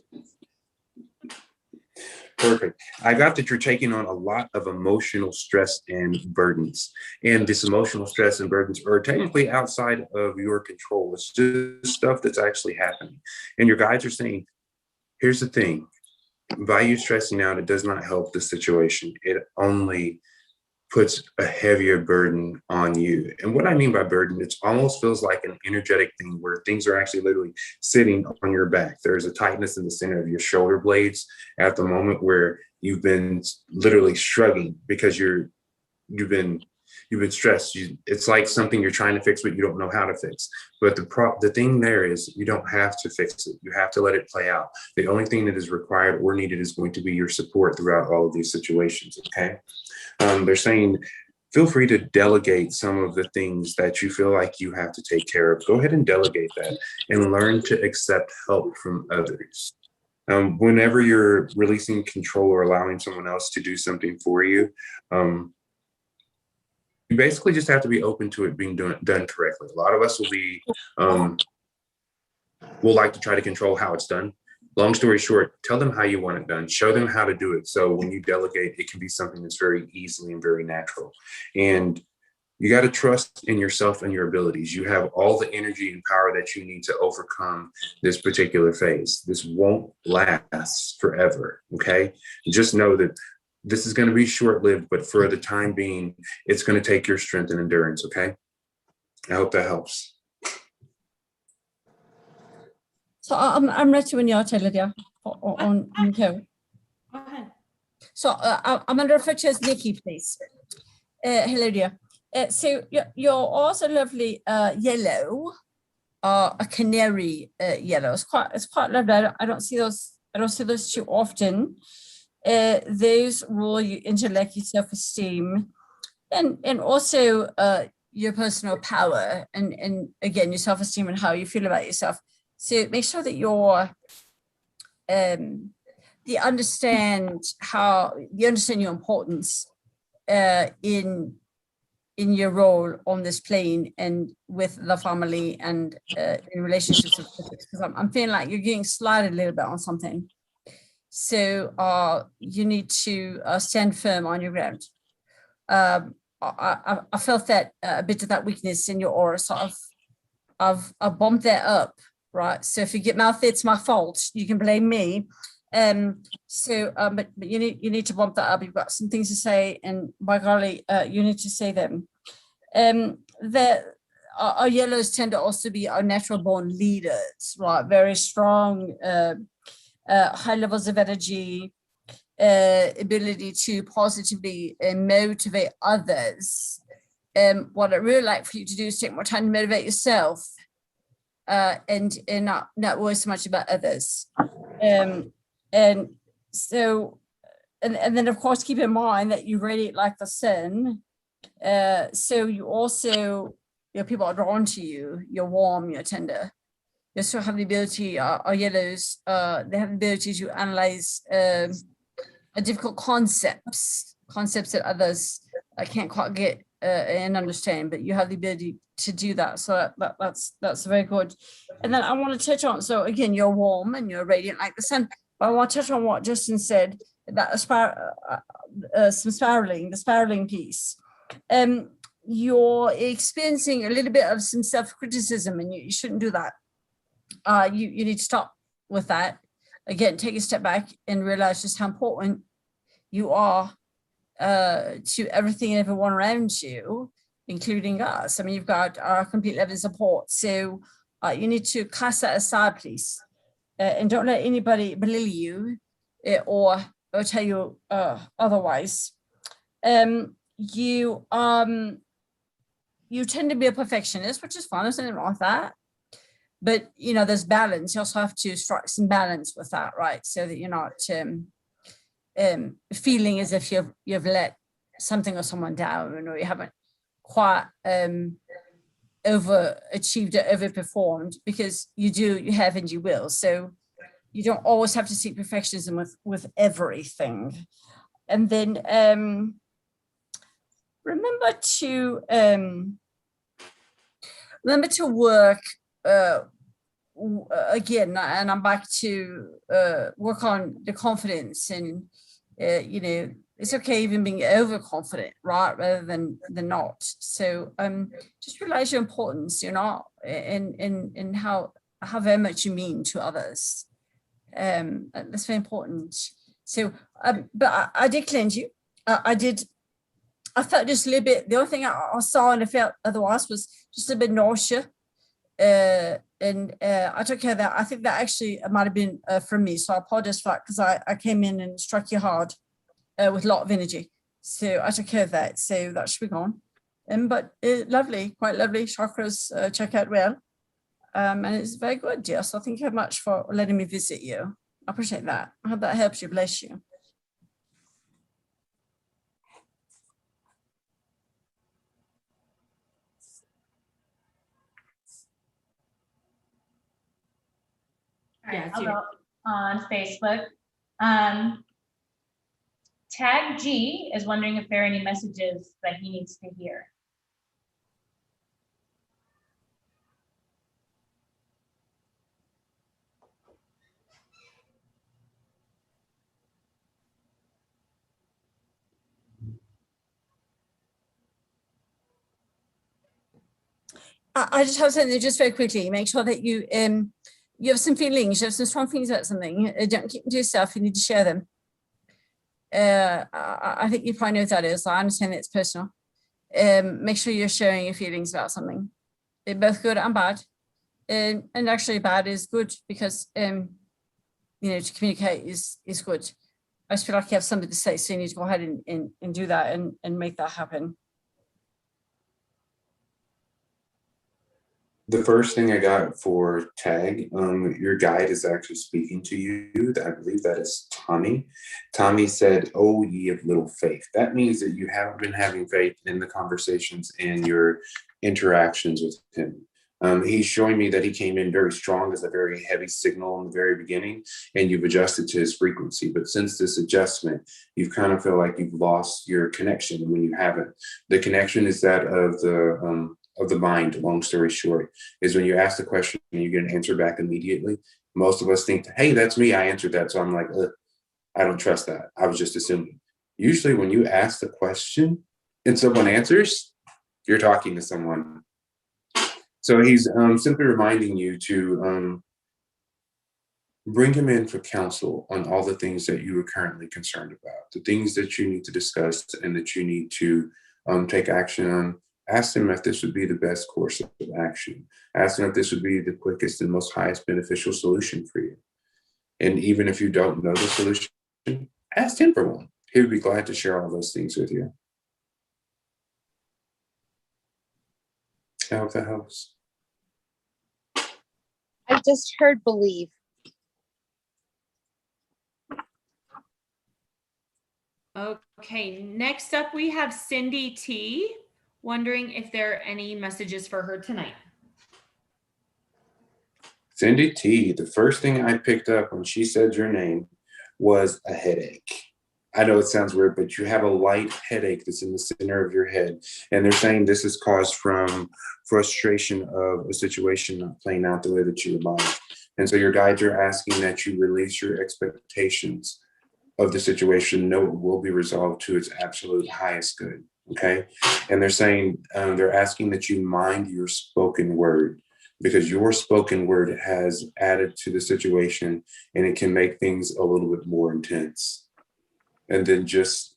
perfect. I got that you're taking on a lot of emotional stress and burdens. And this emotional stress and burdens are technically outside of your control. It's just stuff that's actually happening. And your guides are saying, here's the thing. By you stressing out, it does not help the situation. It only puts a heavier burden on you. And what I mean by burden, it almost feels like an energetic thing where things are actually literally sitting on your back. There's a tightness in the center of your shoulder blades at the moment where you've been literally shrugging because you've been stressed. It's like something you're trying to fix, but you don't know how to fix. But the thing there is you don't have to fix it. You have to let it play out. The only thing that is required or needed is going to be your support throughout all of these situations, okay? They're saying, feel free to delegate some of the things that you feel like you have to take care of. Go ahead and delegate that and learn to accept help from others. Whenever you're releasing control or allowing someone else to do something for you, you basically just have to be open to it being done correctly. A lot of us will like to try to control how it's done. Long story short, tell them how you want it done. Show them how to do it. So when you delegate, it can be something that's very easily and very natural. And you got to trust in yourself and your abilities. You have all the energy and power that you need to overcome this particular phase. This won't last forever, okay? Just know that this is going to be short-lived, but for the time being, it's going to take your strength and endurance, okay? I hope that helps. So I'm ready when you are, Taylor, yeah, on Nicole. Go ahead. So I'm going to refer to you as Nikki, please. Hello, dear. So you're also lovely yellow, a canary yellow. It's quite lovely. I don't see those too often. Those rule your intellect, your self-esteem, and also your personal power, and again your self-esteem and how you feel about yourself. So make sure that you understand your importance in your role on this plane and with the family and in relationships with others, because I'm feeling like you're getting slided a little bit on something. So you need to stand firm on your ground. I felt that a bit of that weakness in your aura, sort of. I've bumped that up, right? So if you get mouthy, it's my fault. You can blame me. But you need to bump that up. You've got some things to say, and by golly, you need to say them. Our yellows tend to also be our natural born leaders, right? Very strong, high levels of energy, ability to positively motivate others. What I'd really like for you to do is take more time to motivate yourself, and not worry so much about others. And so, and then of course, keep in mind that you radiate like the sun. So you also, people are drawn to you. You're warm, you're tender. You also have the ability, our yellows, they have the ability to analyze difficult concepts that others can't quite get and understand, but you have the ability to do that. So that's very good. And then I want to touch on, so again, you're warm and you're radiant like the sun. But I want to touch on what Justin said about the spiraling piece. You're experiencing a little bit of some self-criticism, and you shouldn't do that. You need to stop with that. Again, take a step back and realize just how important you are to everything and everyone around you, including us. I mean, you've got our complete love and support. So you need to cast that aside, please. And don't let anybody belittle you or tell you otherwise. You tend to be a perfectionist, which is fine. There's nothing wrong with that. But, you know, there's balance. You also have to strike some balance with that, right? So that you're not feeling as if you've let something or someone down, or you haven't quite overachieved or overperformed, because you have and you will. So you don't always have to seek perfectionism with everything. And then remember to work again, and I'm back to work on the confidence, and you know, it's okay even being overconfident, right, rather than not. So just realize your importance, you know, in how very much you mean to others. That's very important. So but I did cleanse you. I felt just a little bit, the only thing I saw and I felt otherwise was just a bit nausea. And I took care of that. I think that actually might have been from me. So I apologize for that, because I came in and struck you hard with a lot of energy. So I took care of that. So that should be gone. But lovely, quite lovely. Chakras check out well. And it's very good, dear. So thank you very much for letting me visit you. I appreciate that. I hope that helps you. Bless you. All right, Yeah, it's I'll you. go on Facebook. Tag G is wondering if there are any messages that he needs to hear. I just have something just very quickly. Make sure that you have some feelings, you have some strong feelings about something. Don't keep them to yourself. You need to share them. I think you probably know what that is. I understand that it's personal. Make sure you're sharing your feelings about something. They're both good and bad. And actually bad is good, because you know, to communicate is good. I just feel like you have something to say, so you need to go ahead and do that and make that happen. The first thing I got for tag, your guide is actually speaking to you. I believe that is Tommy. Tommy said, "Oh, ye of little faith." That means that you haven't been having faith in the conversations and your interactions with him. He's showing me that he came in very strong as a very heavy signal in the very beginning, and you've adjusted to his frequency. But since this adjustment, you've kind of feel like you've lost your connection when you haven't. The connection is that of the mind. Long story short, is when you ask the question and you get an answer back immediately. Most of us think, "Hey, that's me. I answered that." So I'm like, I don't trust that. I was just assuming. Usually when you ask the question and someone answers, you're talking to someone. So he's simply reminding you to bring him in for counsel on all the things that you are currently concerned about, the things that you need to discuss and that you need to take action on. Ask him if this would be the best course of action. Ask him if this would be the quickest and most highest beneficial solution for you. And even if you don't know the solution, ask him for one. He would be glad to share all those things with you. I hope that helps. I just heard believe. Okay, next up we have Cindy T, wondering if there are any messages for her tonight. Cindy T, the first thing I picked up when she said your name was a headache. I know it sounds weird, but you have a light headache that's in the center of your head. And they're saying this is caused from frustration of a situation not playing out the way that you would like. And so your guides are asking that you release your expectations of the situation. Know it will be resolved to its absolute highest good. Okay. And they're saying, they're asking that you mind your spoken word, because your spoken word has added to the situation and it can make things a little bit more intense. And then just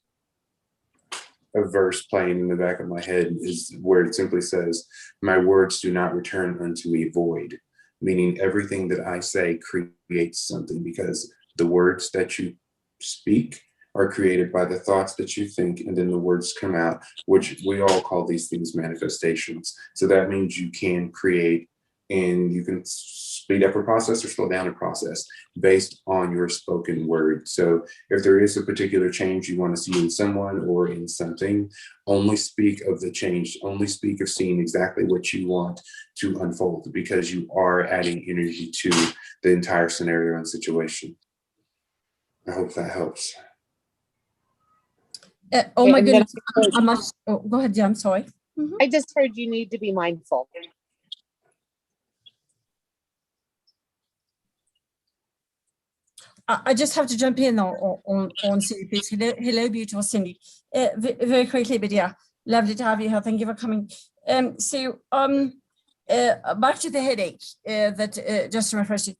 a verse playing in the back of my head is where it simply says, "My words do not return unto me void," meaning everything that I say creates something, because the words that you speak are created by the thoughts that you think, and then the words come out, which we all call these things manifestations. So that means you can create, and you can speed up a process or slow down a process based on your spoken word. So if there is a particular change you want to see in someone or in something, only speak of the change, only speak of seeing exactly what you want to unfold, because you are adding energy to the entire scenario and situation. I hope that helps. Oh my And then goodness, I must, oh, go ahead, yeah, I'm sorry. I just heard you need to be mindful. I just have to jump in on Cindy, please. Hello, beautiful Cindy. Very quickly, but yeah, lovely to have you here. Thank you for coming. Back to the headache that Justin refers to.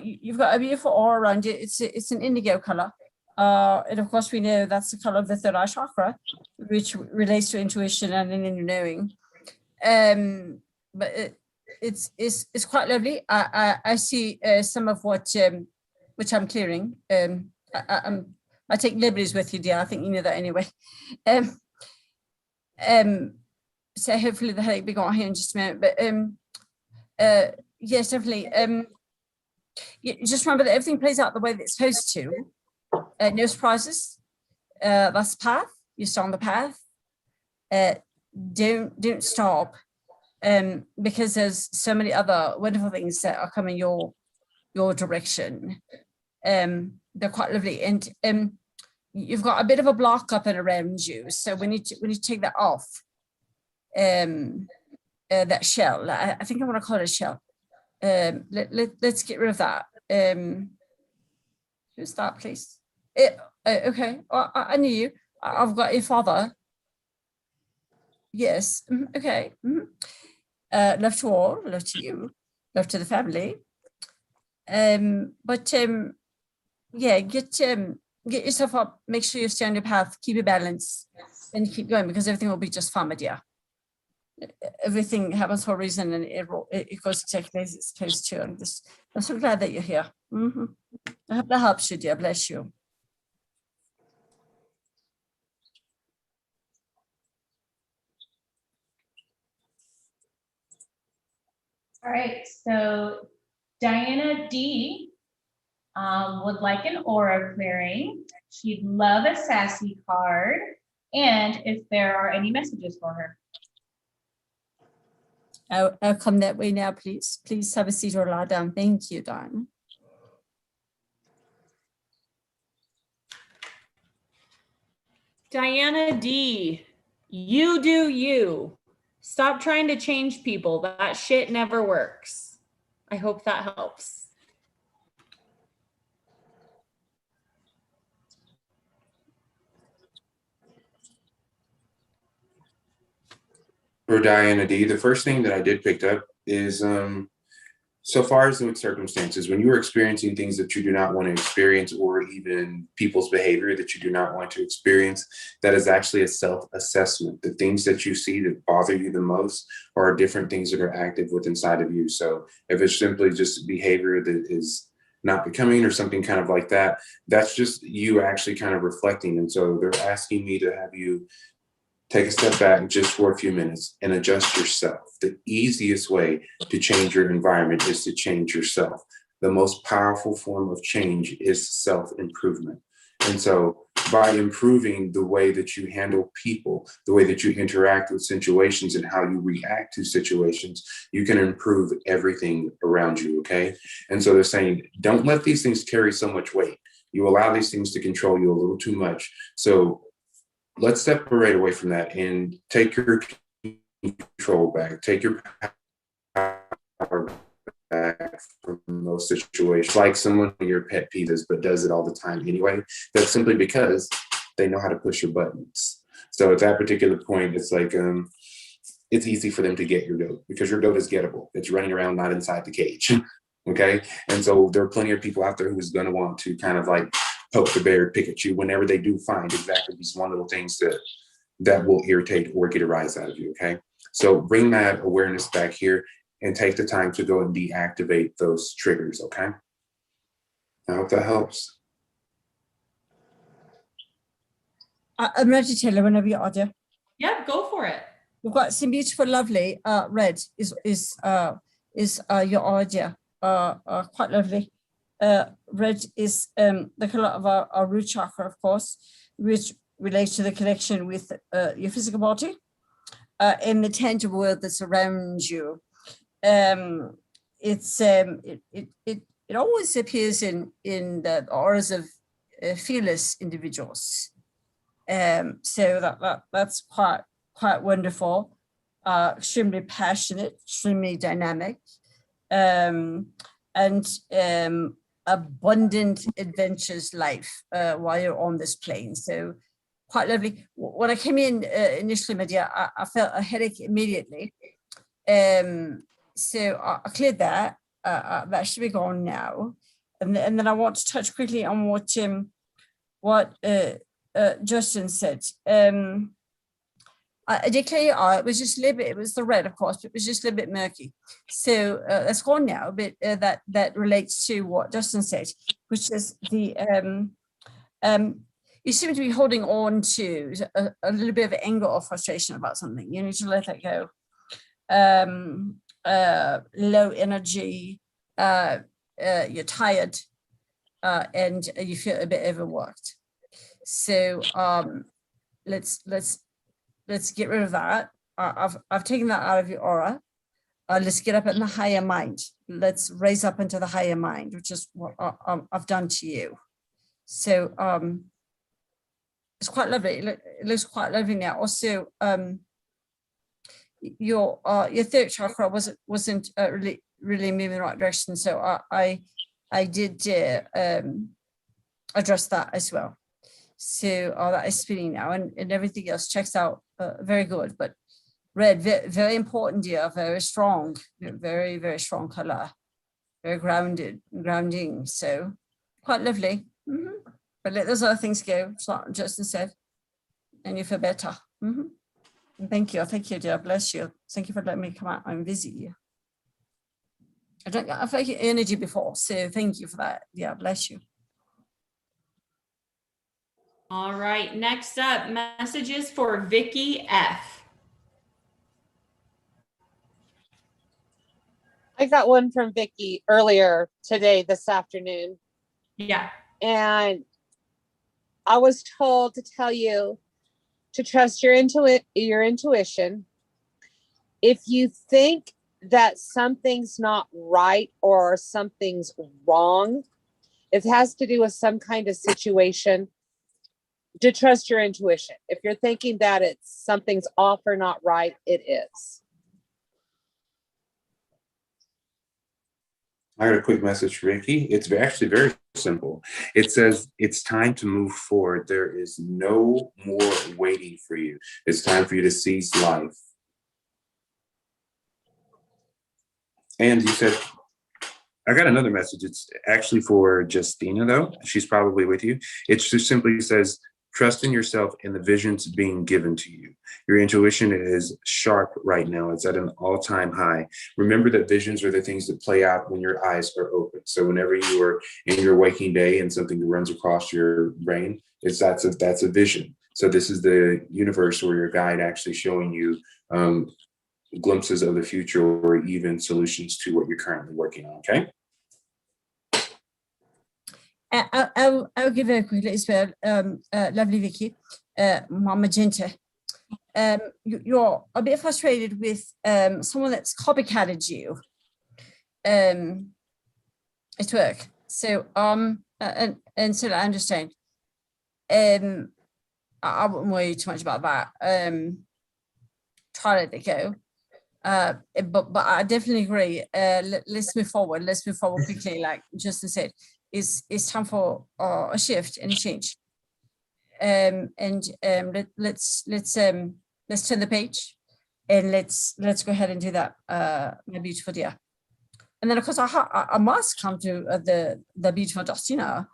You've got a beautiful aura around you. It's an indigo color. And of course, we know that's the color of the third eye chakra, which relates to intuition and inner knowing. But it's quite lovely. I see some of what which I'm clearing. I take liberties with you, dear. I think you know that anyway. So hopefully the headache will be gone here in just a minute. But yes, definitely. Just remember that everything plays out the way that it's supposed to. No surprises. That's the path. You're still on the path. Don't stop. Because there's so many other wonderful things that are coming your direction. They're quite lovely, and you've got a bit of a block up and around you. So we need to take that off. That shell. I think I want to call it a shell. Let's get rid of that. Who's that, please? Okay. I knew you. I've got your father. Yes. Okay. Love to all, love to you, love to the family. Yeah, get yourself up, make sure you stay on your path, keep your balance, and keep going, because everything will be just fine, my dear. Everything happens for a reason, and it goes exactly as it's supposed to. I'm so glad that you're here. I hope that helps you, dear. Bless you. All right, so Diana D would like an aura clearing. She'd love a sassy card, and if there are any messages for her. I'll come that way now, please. Please have a seat or lie down. Thank you, Diana. Diana D, you do you. Stop trying to change people. That shit never works. I hope that helps. For Diana D, the first thing that I did pick up is so far as with circumstances, when you are experiencing things that you do not want to experience, or even people's behavior that you do not want to experience, that is actually a self-assessment. The things that you see that bother you the most are different things that are active within inside of you. So if it's simply just behavior that is not becoming or something kind of like that, that's just you actually kind of reflecting. And so they're asking me to have you take a step back just for a few minutes and adjust yourself. The easiest way to change your environment is to change yourself. The most powerful form of change is self-improvement. And so by improving the way that you handle people, the way that you interact with situations, and how you react to situations, you can improve everything around you, okay? And so they're saying, don't let these things carry so much weight. You allow these things to control you a little too much. So let's separate away from that and take your control back. Take your power back from those situations. Like someone who your pet peeve is, but does it all the time anyway. That's simply because they know how to push your buttons. So at that particular point, it's like it's easy for them to get your goat, because your goat is gettable. It's running around, not inside the cage. Okay. And so there are plenty of people out there who's going to want to kind of like poke the bear, pick at you, whenever they do find exactly these one little things that will irritate or get a rise out of you, okay? So bring that awareness back here and take the time to go and deactivate those triggers, okay? I hope that helps. I'm ready, Taylor, whenever you are, dear. Yep, go for it. We've got some beautiful, lovely, red is your idea, quite lovely. Red is the color of our root chakra, of course, which relates to the connection with your physical body and the tangible world that's around you. It always appears in the auras of fearless individuals. So that's quite wonderful, extremely passionate, extremely dynamic, and abundant adventures life while you're on this plane. So quite lovely. When I came in initially, my dear, I felt a headache immediately. So I cleared that. That should be gone now. And then I want to touch quickly on what Justin said. I did clear your eye. It was just a little bit, it was the red, of course, but it was just a little bit murky. So that's gone now, but that relates to what Justin said, which is the, you seem to be holding on to a little bit of anger or frustration about something. You need to let that go. Low energy, you're tired, and you feel a bit overworked. So let's get rid of that. I've taken that out of your aura. Let's get up in the higher mind. Let's raise up into the higher mind, which is what I've done to you. So it's quite lovely. It looks quite lovely now. Also, your third chakra wasn't really moving in the right direction. So I did address that as well. So that is spinning now, and everything else checks out very good. But red, very important, dear, very strong, very, very strong color, very grounding. So quite lovely. Mm-hmm. But let those other things go. It's not Justin said, and you feel better. Mm-hmm. Thank you, dear. Bless you. Thank you for letting me come out and visit you. I felt your energy before, so thank you for that. Yeah, bless you. All right, next up, messages for Vicky F. I got one from Vicky earlier today, this afternoon. Yeah. And I was told to tell you to trust your intuition. If you think that something's not right or something's wrong, it has to do with some kind of situation, to trust your intuition. If you're thinking that something's off or not right, it is. I got a quick message for Ricky. It's actually very simple. It says it's time to move forward. There is no more waiting for you. It's time for you to seize life. And you said, I got another message. It's actually for Justina, though. She's probably with you. It just simply says, trust in yourself and the visions being given to you. Your intuition is sharp right now. It's at an all-time high. Remember that visions are the things that play out when your eyes are open. So whenever you are in your waking day and something runs across your brain, that's a vision. So this is the universe or your guide actually showing you glimpses of the future or even solutions to what you're currently working on, okay? I'll give her a quick as well. Lovely Vicky, Mama Magenta. You're a bit frustrated with someone that's copycatted you at work. So and so I understand. I wouldn't worry too much about that. Try to let it go. But I definitely agree. Let's move forward. Let's move forward quickly, like Justin said. It's time for a shift and a change. Let's turn the page, and let's go ahead and do that, my beautiful dear. And then of course I must come to the beautiful Justina.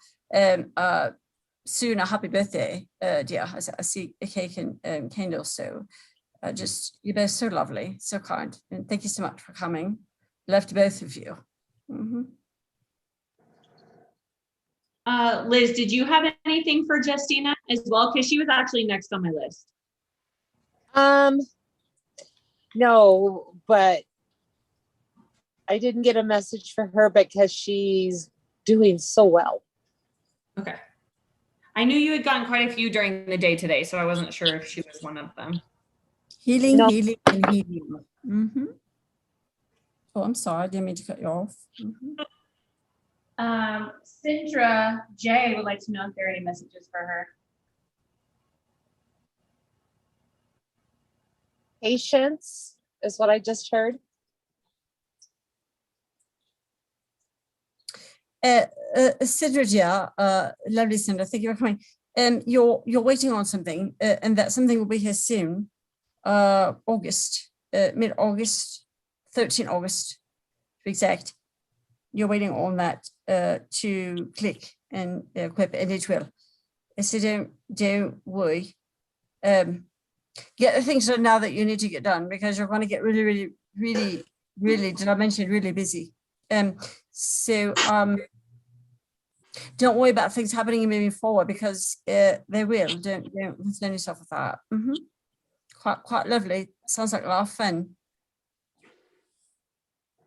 soon a happy birthday, dear. I see a cake and candles. So just, you're both so lovely, so kind. And thank you so much for coming. Love to both of you. Mhm. Liz, did you have anything for Justina as well? Because she was actually next on my list. No, but I didn't get a message for her because she's doing so well. Okay. I knew you had gotten quite a few during the day today, so I wasn't sure if she was one of them. Healing, No. healing, and healing. Mhm. Oh, I'm sorry. I didn't mean to cut you off. Mhm. Sindra J would like to know if there are any messages for her. Patience is what I just heard. Sidra, dear, lovely Sidra, thank you for coming. You're waiting on something, and that something will be here soon. August, mid-August, 13 August, to be exact. You're waiting on that to click and equip, and it will. So don't worry. Get the things done now that you need to get done, because you're going to get really, did I mention really busy? So don't worry about things happening and moving forward, because they will. Don't concern yourself with that. Quite lovely. Sounds like a lot of fun.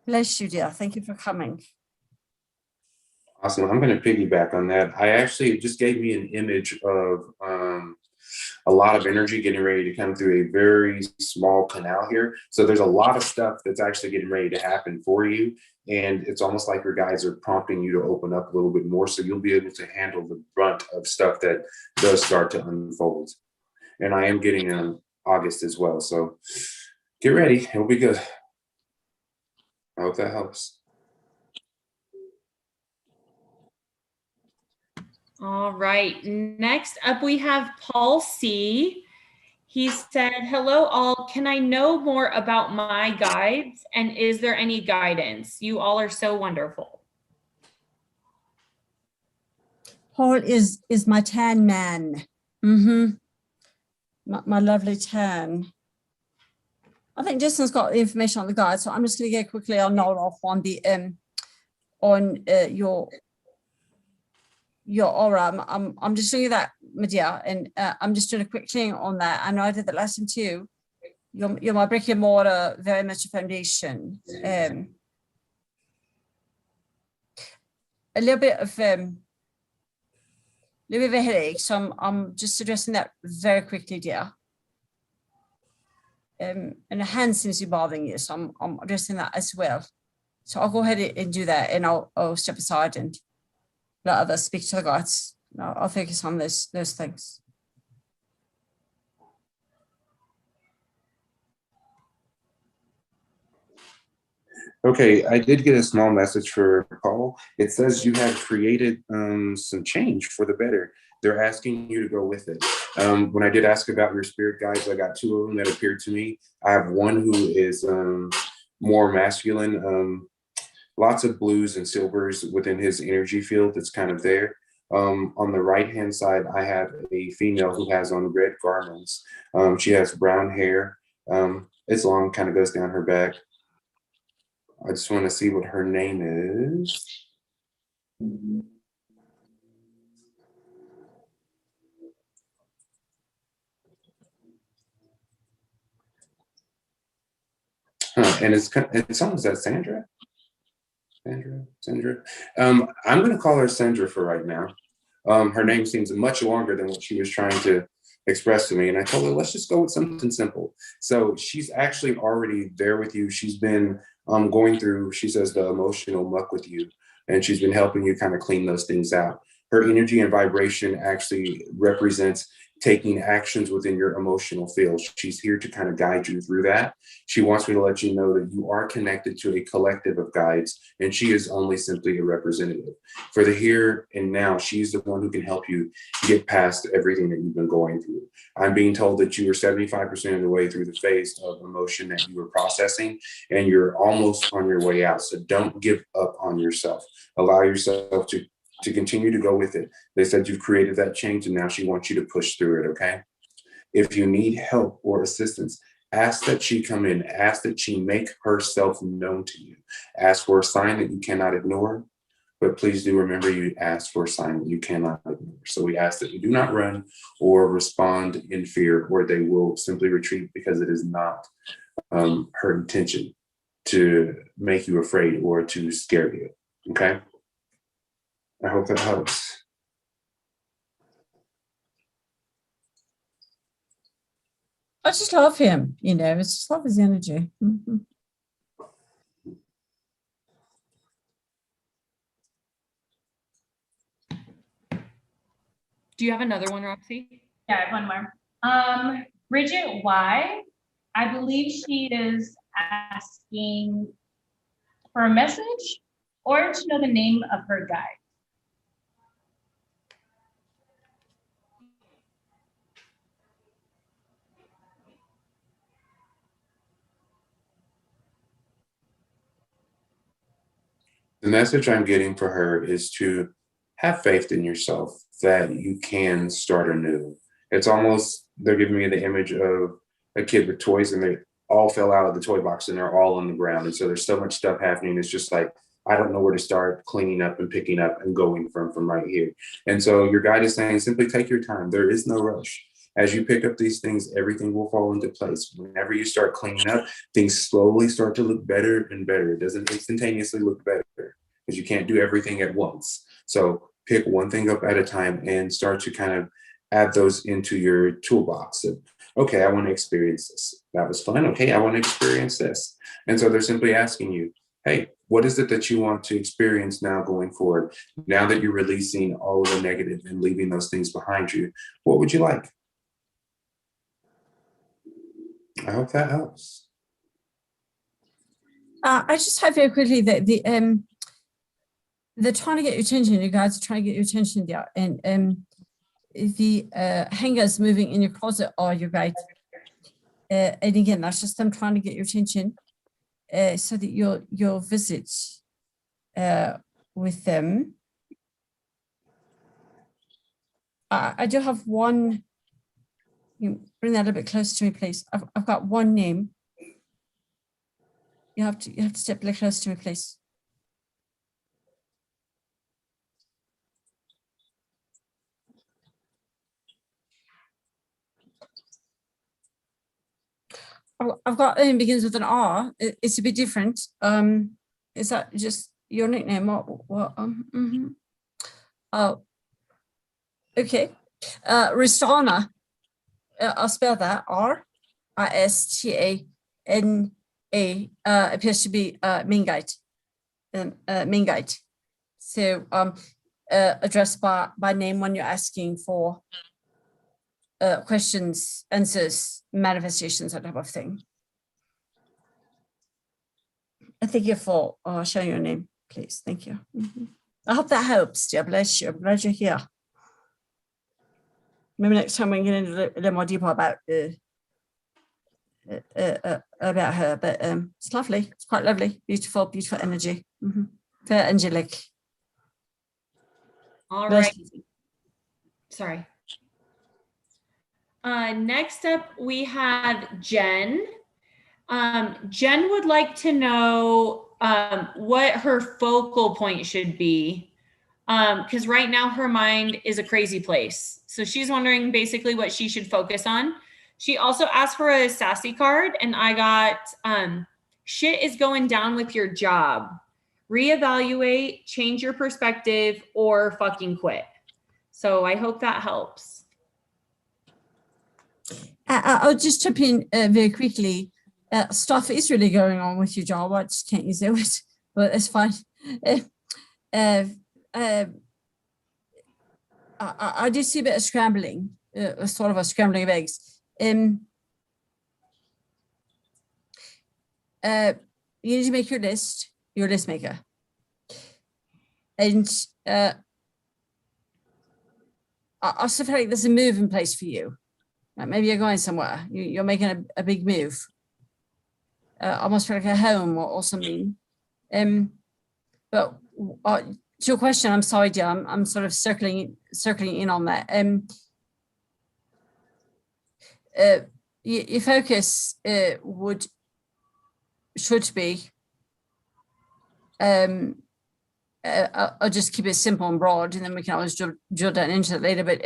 Bless you, dear. Thank you for coming. Awesome. I'm going to piggyback on that. I actually just gave me an image of a lot of energy getting ready to come through a very small canal here. So there's a lot of stuff that's actually getting ready to happen for you. And it's almost like your guides are prompting you to open up a little bit more, so you'll be able to handle the brunt of stuff that does start to unfold. And I am getting August as well. So get ready. It'll be good. I hope that helps. All right. Next up, we have Paul C. He said, hello, all. Can I know more about my guides? And is there any guidance? You all are so wonderful. Paul is my tan man. My lovely tan. I think Justin's got the information on the guide, so I'm just going to go quickly. I'll nod off on the your aura. I'm just doing that, Medea, and I'm just doing a quick thing on that. I know I did that last time too. You're my brick and mortar, very much a foundation. A little bit of a headache, so I'm just addressing that very quickly, dear. And a hand seems to be bothering you, so I'm addressing that as well. So I'll go ahead and do that, and I'll step aside and let others speak to the gods. I'll focus on those things. Okay, I did get a small message for Paul. It says you have created some change for the better. They're asking you to go with it. When I did ask about your spirit guides, I got two of them that appeared to me. I have one who is more masculine, lots of blues and silvers within his energy field that's kind of there. On the right-hand side, I have a female who has on red garments. She has brown hair. It's long, kind of goes down her back. I just want to see what her name is. And it's almost that Sandra. Sandra. I'm going to call her Sandra for right now. Her name seems much longer than what she was trying to express to me. And I told her, let's just go with something simple. So she's actually already there with you. She's been going through, she says, the emotional muck with you. And she's been helping you kind of clean those things out. Her energy and vibration actually represents taking actions within your emotional field. She's here to kind of guide you through that. She wants me to let you know that you are connected to a collective of guides, and she is only simply a representative. For the here and now, she's the one who can help you get past everything that you've been going through. I'm being told that you are 75% of the way through the phase of emotion that you were processing, and you're almost on your way out. So don't give up on yourself. Allow yourself to to continue to go with it. They said you've created that change and now she wants you to push through it, okay? If you need help or assistance, ask that she come in, ask that she make herself known to you. Ask for a sign that you cannot ignore, but please do remember you asked for a sign that you cannot ignore. So we ask that you do not run or respond in fear, or they will simply retreat, because it is not her intention to make you afraid or to scare you, okay? I hope that helps. I just love him, you know, it's just love his energy. Mhm. Do you have another one, Roxy? Yeah, I have one more. Bridget Y, I believe she is asking for a message or to know the name of her guide. The message I'm getting for her is to have faith in yourself, that you can start anew. It's almost, they're giving me the image of a kid with toys and they all fell out of the toy box and they're all on the ground. And so there's so much stuff happening. It's just like, I don't know where to start cleaning up and picking up and going from right here. And so your guide is saying, simply take your time. There is no rush. As you pick up these things, everything will fall into place. Whenever you start cleaning up, things slowly start to look better and better. It doesn't instantaneously look better because you can't do everything at once. So pick one thing up at a time and start to kind of add those into your toolbox. And, okay, I want to experience this. That was fun. Okay, I want to experience this. And so they're simply asking you, hey, what is it that you want to experience now going forward? Now that you're releasing all of the negative and leaving those things behind you, what would you like? I hope that helps. I just hope very quickly that they're trying to get your attention. You guys are trying to get your attention there, and the hangers moving in your closet are your guide. And again, that's just them trying to get your attention, so that you'll visit with them. I do have one. You bring that a bit closer to me, please. I've got one name. You have to step a little closer to me, please. I've got begins with an R. It's a bit different. Is that just your nickname? What? Oh, okay. Ristana. I'll spell that R-I-S-T-A-N-A. Appears to be Mingite. Mingite. So addressed by name when you're asking for questions, answers, manifestations, that type of thing. I thank you for sharing your name, please. Thank you. I hope that helps. Dear, bless you. I'm glad you're here. Maybe next time we can get into a little more deeper about her, but it's lovely. It's quite lovely. Beautiful, beautiful energy. Very angelic. All right. Sorry. Next up, we have Jen. Jen would like to know what her focal point should be, because right now her mind is a crazy place. So she's wondering basically what she should focus on. She also asked for a sassy card, and I got shit is going down with your job. Reevaluate, change your perspective, or fucking quit. So I hope that helps. I'll just chip in very quickly. Stuff is really going on with your job. I just can't use the word, but it's fine. I do see a bit of scrambling, sort of a scrambling of eggs. You need to make your list. You're a list maker. And I also feel like there's a move in place for you. Maybe you're going somewhere. You're making a big move. Almost like a home or something. But to your question, I'm sorry, dear, I'm sort of circling in on that. Your focus should be, I'll just keep it simple and broad, and then we can always drill down into it later. But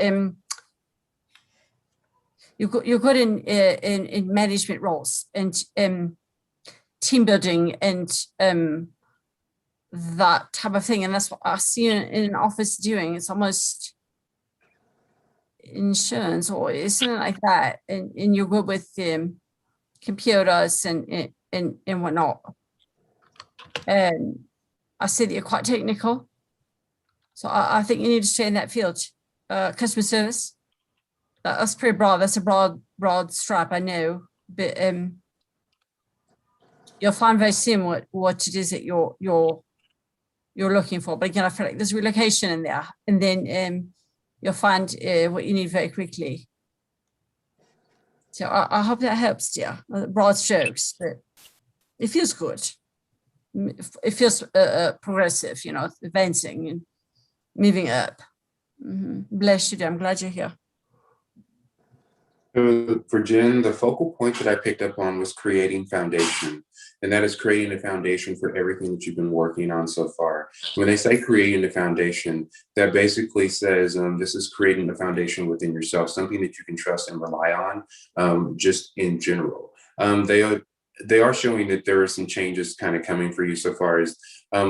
you're good in management roles and team building and that type of thing, and that's what I see in an office doing. It's almost insurance or something like that, and you're good with computers and whatnot. And I see that you're quite technical, so I think you need to stay in that field. Customer service, that's pretty broad. That's a broad stripe, I know, but you'll find very soon what it is that you're looking for. But again, I feel like there's relocation in there, and then you'll find what you need very quickly. So I hope that helps, dear. Broad strokes, but it feels good. It feels progressive, you know, advancing and moving up. Bless you, dear. I'm glad you're here. For Jen, the focal point that I picked up on was creating foundation, and that is creating a foundation for everything that you've been working on so far. When they say creating a foundation, that basically says this is creating a foundation within yourself, something that you can trust and rely on, just in general. They are showing that there are some changes kind of coming for you so far as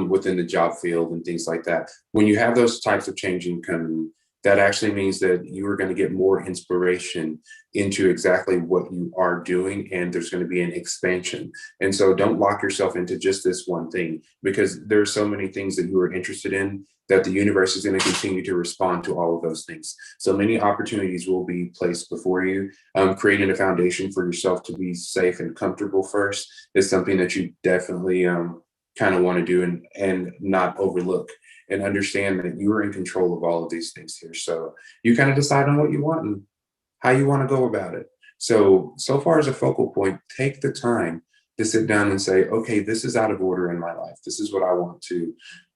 within the job field and things like that. When you have those types of changing coming, that actually means that you are going to get more inspiration into exactly what you are doing, and there's going to be an expansion. And so don't lock yourself into just this one thing, because there are so many things that you are interested in that the universe is going to continue to respond to all of those things. So many opportunities will be placed before you. Creating a foundation for yourself to be safe and comfortable first is something that you definitely kind of want to do and not overlook. And understand that you are in control of all of these things here. So you kind of decide on what you want and how you want to go about it. So far as a focal point, take the time to sit down and say, okay, this is out of order in my life. This is what I want to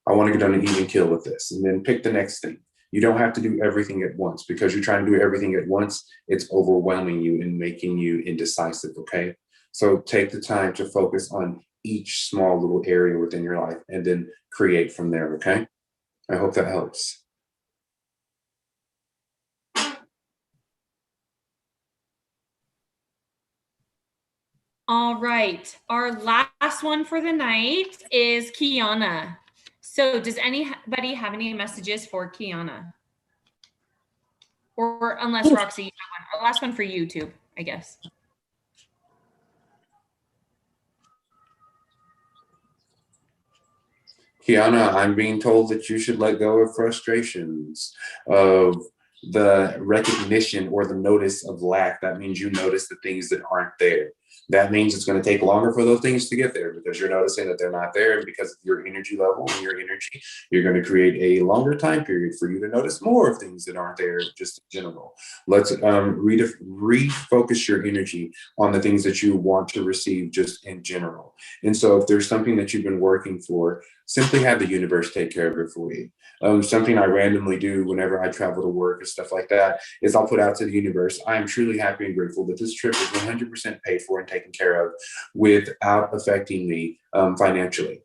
get on an even kill with this. And then pick the next thing. You don't have to do everything at once, because you're trying to do everything at once. It's overwhelming you and making you indecisive, okay? So take the time to focus on each small little area within your life and then create from there, okay? I hope that helps. All right. Our last one for the night is Kiana. So does anybody have any messages for Kiana? Or unless Roxy, you have one. Our last one for you too, I guess. Kiana, I'm being told that you should let go of frustrations, of the recognition or the notice of lack. That means you notice the things that aren't there. That means it's going to take longer for those things to get there, because you're noticing that they're not there. And because of your energy level and your energy, you're going to create a longer time period for you to notice more of things that aren't there just in general. Let's refocus your energy on the things that you want to receive just in general. And so if there's something that you've been working for, simply have the universe take care of it for you. Something I randomly do whenever I travel to work and stuff like that is I'll put out to the universe, I am truly happy and grateful that this trip is 100% paid for and taken care of without affecting me financially.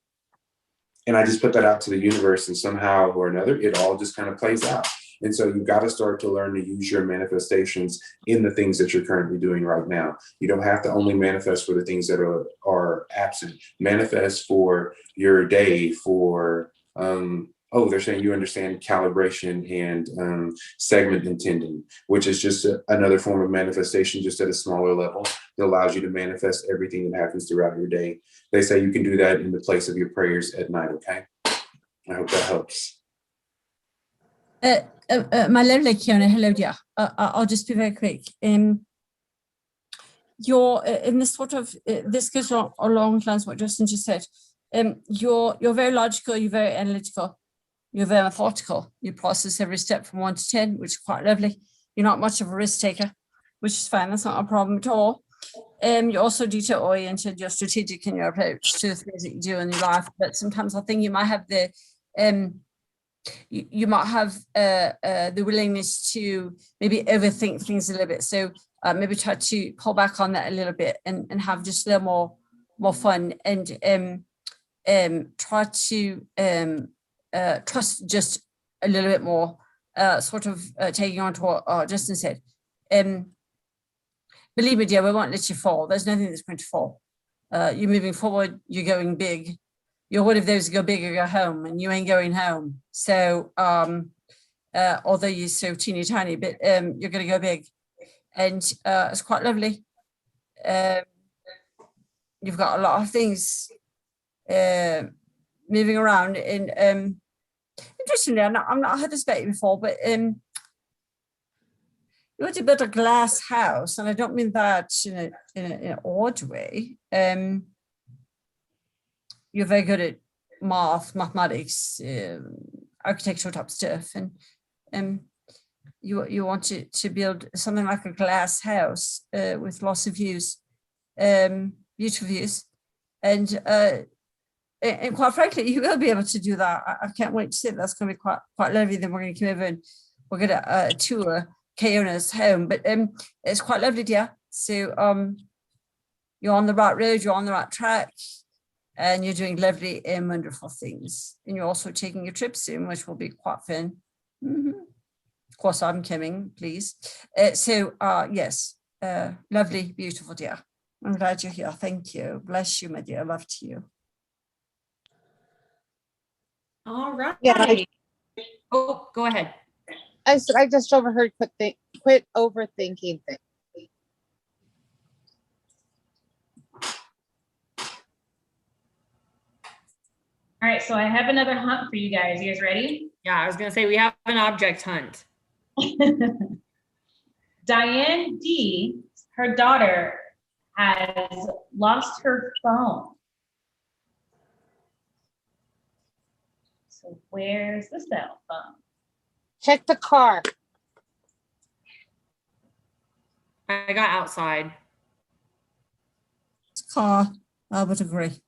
And I just put that out to the universe, and somehow or another, it all just kind of plays out. And so you've got to start to learn to use your manifestations in the things that you're currently doing right now. You don't have to only manifest for the things that are absent. Manifest for your day, for, they're saying you understand calibration and segment intending, which is just another form of manifestation, just at a smaller level. It allows you to manifest everything that happens throughout your day. They say you can do that in the place of your prayers at night, okay? I hope that helps. My lovely Kiana, hello dear. I'll just be very quick. You're in this sort of this goes along the lines of what Justin just said. You're very logical. You're very analytical. You're very methodical. You process every step from 1 to 10, which is quite lovely. You're not much of a risk taker, which is fine. That's not a problem at all. You're also detail oriented. You're strategic in your approach to the things that you do in your life. But sometimes I think you might have the you might have the willingness to maybe overthink things a little bit. So maybe try to pull back on that a little bit and have just a little more fun, and try to trust just a little bit more, sort of taking on to what Justin said. Believe me, dear, we won't let you fall. There's nothing that's going to fall. You're moving forward, you're going big. You're one of those who go big or go home, and you ain't going home. So although you're so teeny tiny, but you're going to go big, and it's quite lovely. You've got a lot of things moving around, and interestingly, I've not heard this about you before, but you want to build a glass house, and I don't mean that in an odd way. You're very good at mathematics, architectural type stuff, and you want to build something like a glass house with lots of views, beautiful views, and quite frankly, you will be able to do that. I can't wait to see it. That's going to be quite lovely. Then we're going to come over and we're going to tour Kayona's home, but it's quite lovely, dear. So you're on the right road, you're on the right track, and you're doing lovely and wonderful things. And you're also taking a trip soon, which will be quite fun. Of course, I'm coming, please. Yes, lovely, beautiful, dear. I'm glad you're here. Thank you. Bless you, my dear. Love to you. All right. Yeah, Oh, go ahead. I said I just overheard quit overthinking things. All right, so I have another hunt for you guys. You guys ready? Yeah, I was gonna say we have an object hunt. Diane D, her daughter, has lost her phone. So where's the cell phone? Check the car. I got outside. Car, I would agree.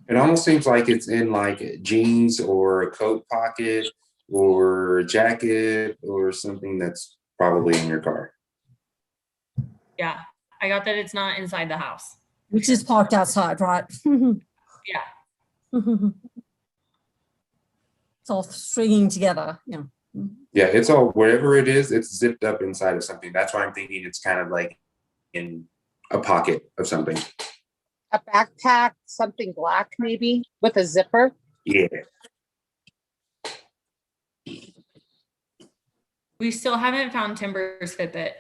It almost seems like it's in like jeans or a coat pocket or jacket or something that's probably in your car. Yeah, I got that it's not inside the house. Which is parked outside, right? Yeah. It's all stringing together, yeah. Yeah, it's all, wherever it is, it's zipped up inside of something. That's why I'm thinking it's kind of like in a pocket of something. A backpack, something black maybe with a zipper. Yeah. We still haven't found Timber's Fitbit.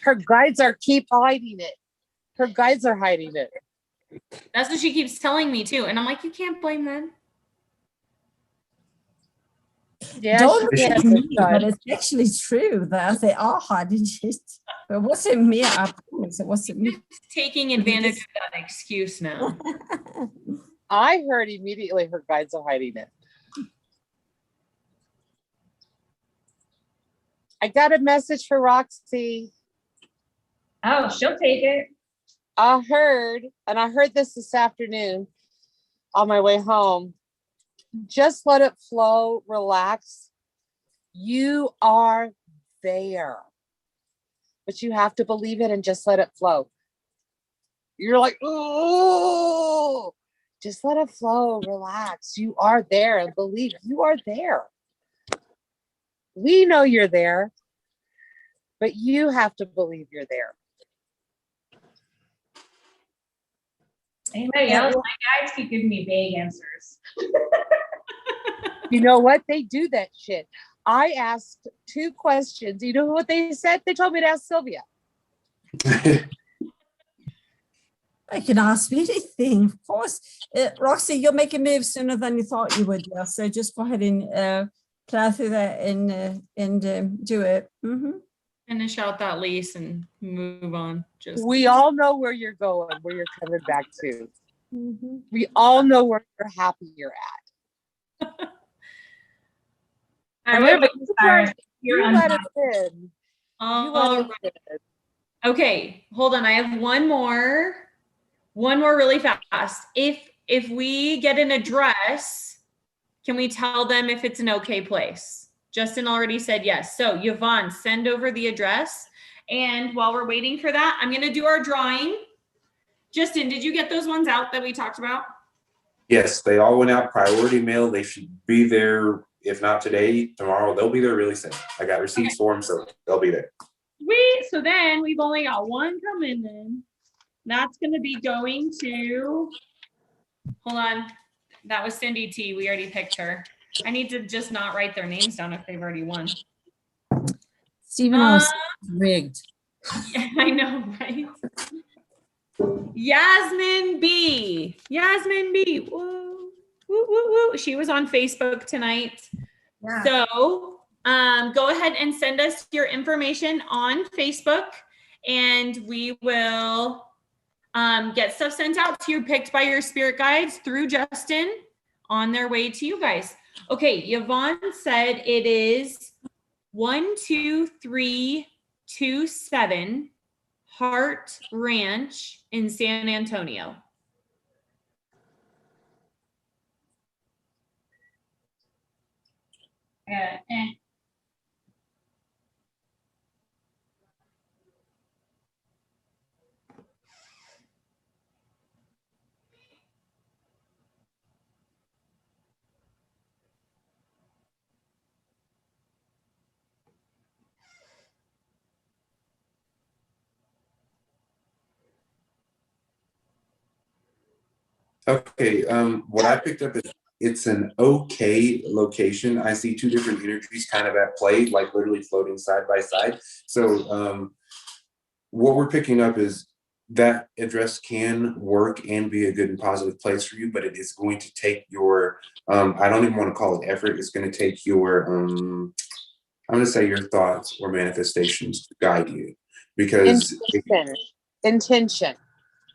Her guides keep hiding it. Her guides are hiding it. That's what she keeps telling me too. And I'm like, you can't blame them. Yeah, Don't she blame has me, her but guides. it's actually true that they are hiding it. But it wasn't me, I promise. It wasn't me. Taking advantage of that excuse now. I heard immediately her guides are hiding it. I got a message for Roxy. Oh, she'll take it. I heard this afternoon on my way home. Just let it flow, relax. You are there. But you have to believe it and just let it flow. You're like, oh, just let it flow, relax. You are there and believe you are there. We know you're there, but you have to believe you're there. Anybody else? My guides keep giving me vague answers. You know what? They do that shit. I asked 2 questions. You know what they said? They told me to ask Sylvia. I can ask me anything, of course. Roxy, you'll make a move sooner than you thought you would, yeah. So just go ahead and plow through that and do it. Finish out that lease and move on. Just We all know where you're going, where you're coming back to. We all know where you're happy you're at. I would like to start. You You're let on. us in. You all let us right. in. Okay, hold on. I have one more really fast. If if we get an address, can we tell them if it's an okay place? Justin already said yes. So Yvonne, send over the address. And while we're waiting for that, I'm going to do our drawing. Justin, did you get those ones out that we talked about? Yes, they all went out priority mail. They should be there. If not today, tomorrow, they'll be there really soon. I got receipts for them, so they'll be there. So then we've only got one coming in. That's going to be going to, hold on. That was Cindy T. We already picked her. I need to just not write their names down if they've already won. Stephen was rigged. I know, right? Yasmin B. Yasmin B. Woo, woo, woo, woo. She was on Facebook tonight. Yeah. So go ahead and send us your information on Facebook, and we will get stuff sent out to you, picked by your spirit guides through Justin on their way to you guys. Okay, Yvonne said it is 12327 Hart Ranch in San Antonio. Okay, what I picked up is it's an okay location. I see two different energies kind of at play, like literally floating side by side. So what we're picking up is that address can work and be a good and positive place for you, but it is going to take your, I don't even want to call it effort. It's going to take your, I'm going to say your thoughts or manifestations to guide you, because Intention.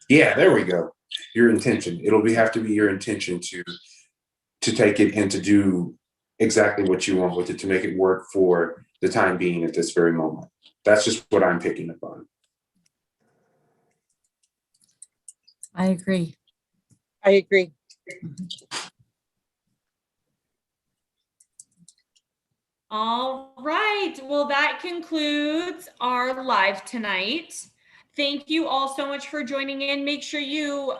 yeah, there we go. Your intention. It'll have to be your intention to take it and to do exactly what you want with it, to make it work for the time being at this very moment. That's just what I'm picking up on. I agree. I agree. All right. Well, that concludes our live tonight. Thank you all so much for joining in. Make sure you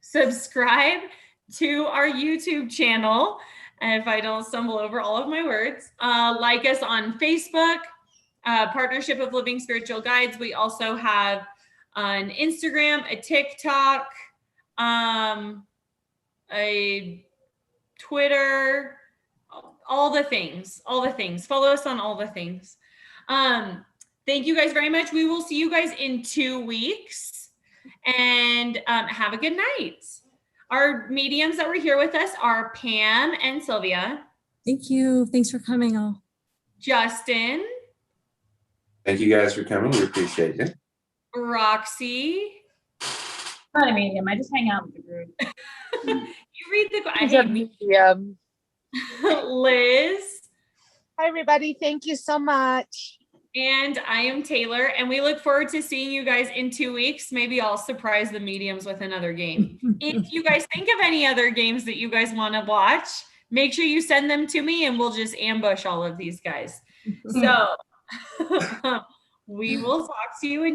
subscribe to our YouTube channel. And if I don't stumble over all of my words, like us on Facebook, Partnership of Living Spiritual Guides. We also have an Instagram, a TikTok, a Twitter, all the things. Follow us on all the things. Thank you guys very much. We will see you guys in 2 weeks, and have a good night. Our mediums that were here with us are Pam and Sylvia. Thank you. Thanks for coming all. Justin. Thank you guys for coming. We appreciate it. Roxy. Not a medium. I just hang out with the group. You read the, I hate me. Liz. Hi, everybody. Thank you so much. And I am Taylor, and we look forward to seeing you guys in 2 weeks. Maybe I'll surprise the mediums with another game. If you guys think of any other games that you guys want to watch, make sure you send them to me, and we'll just ambush all of these guys. So we will talk to you in 2 weeks.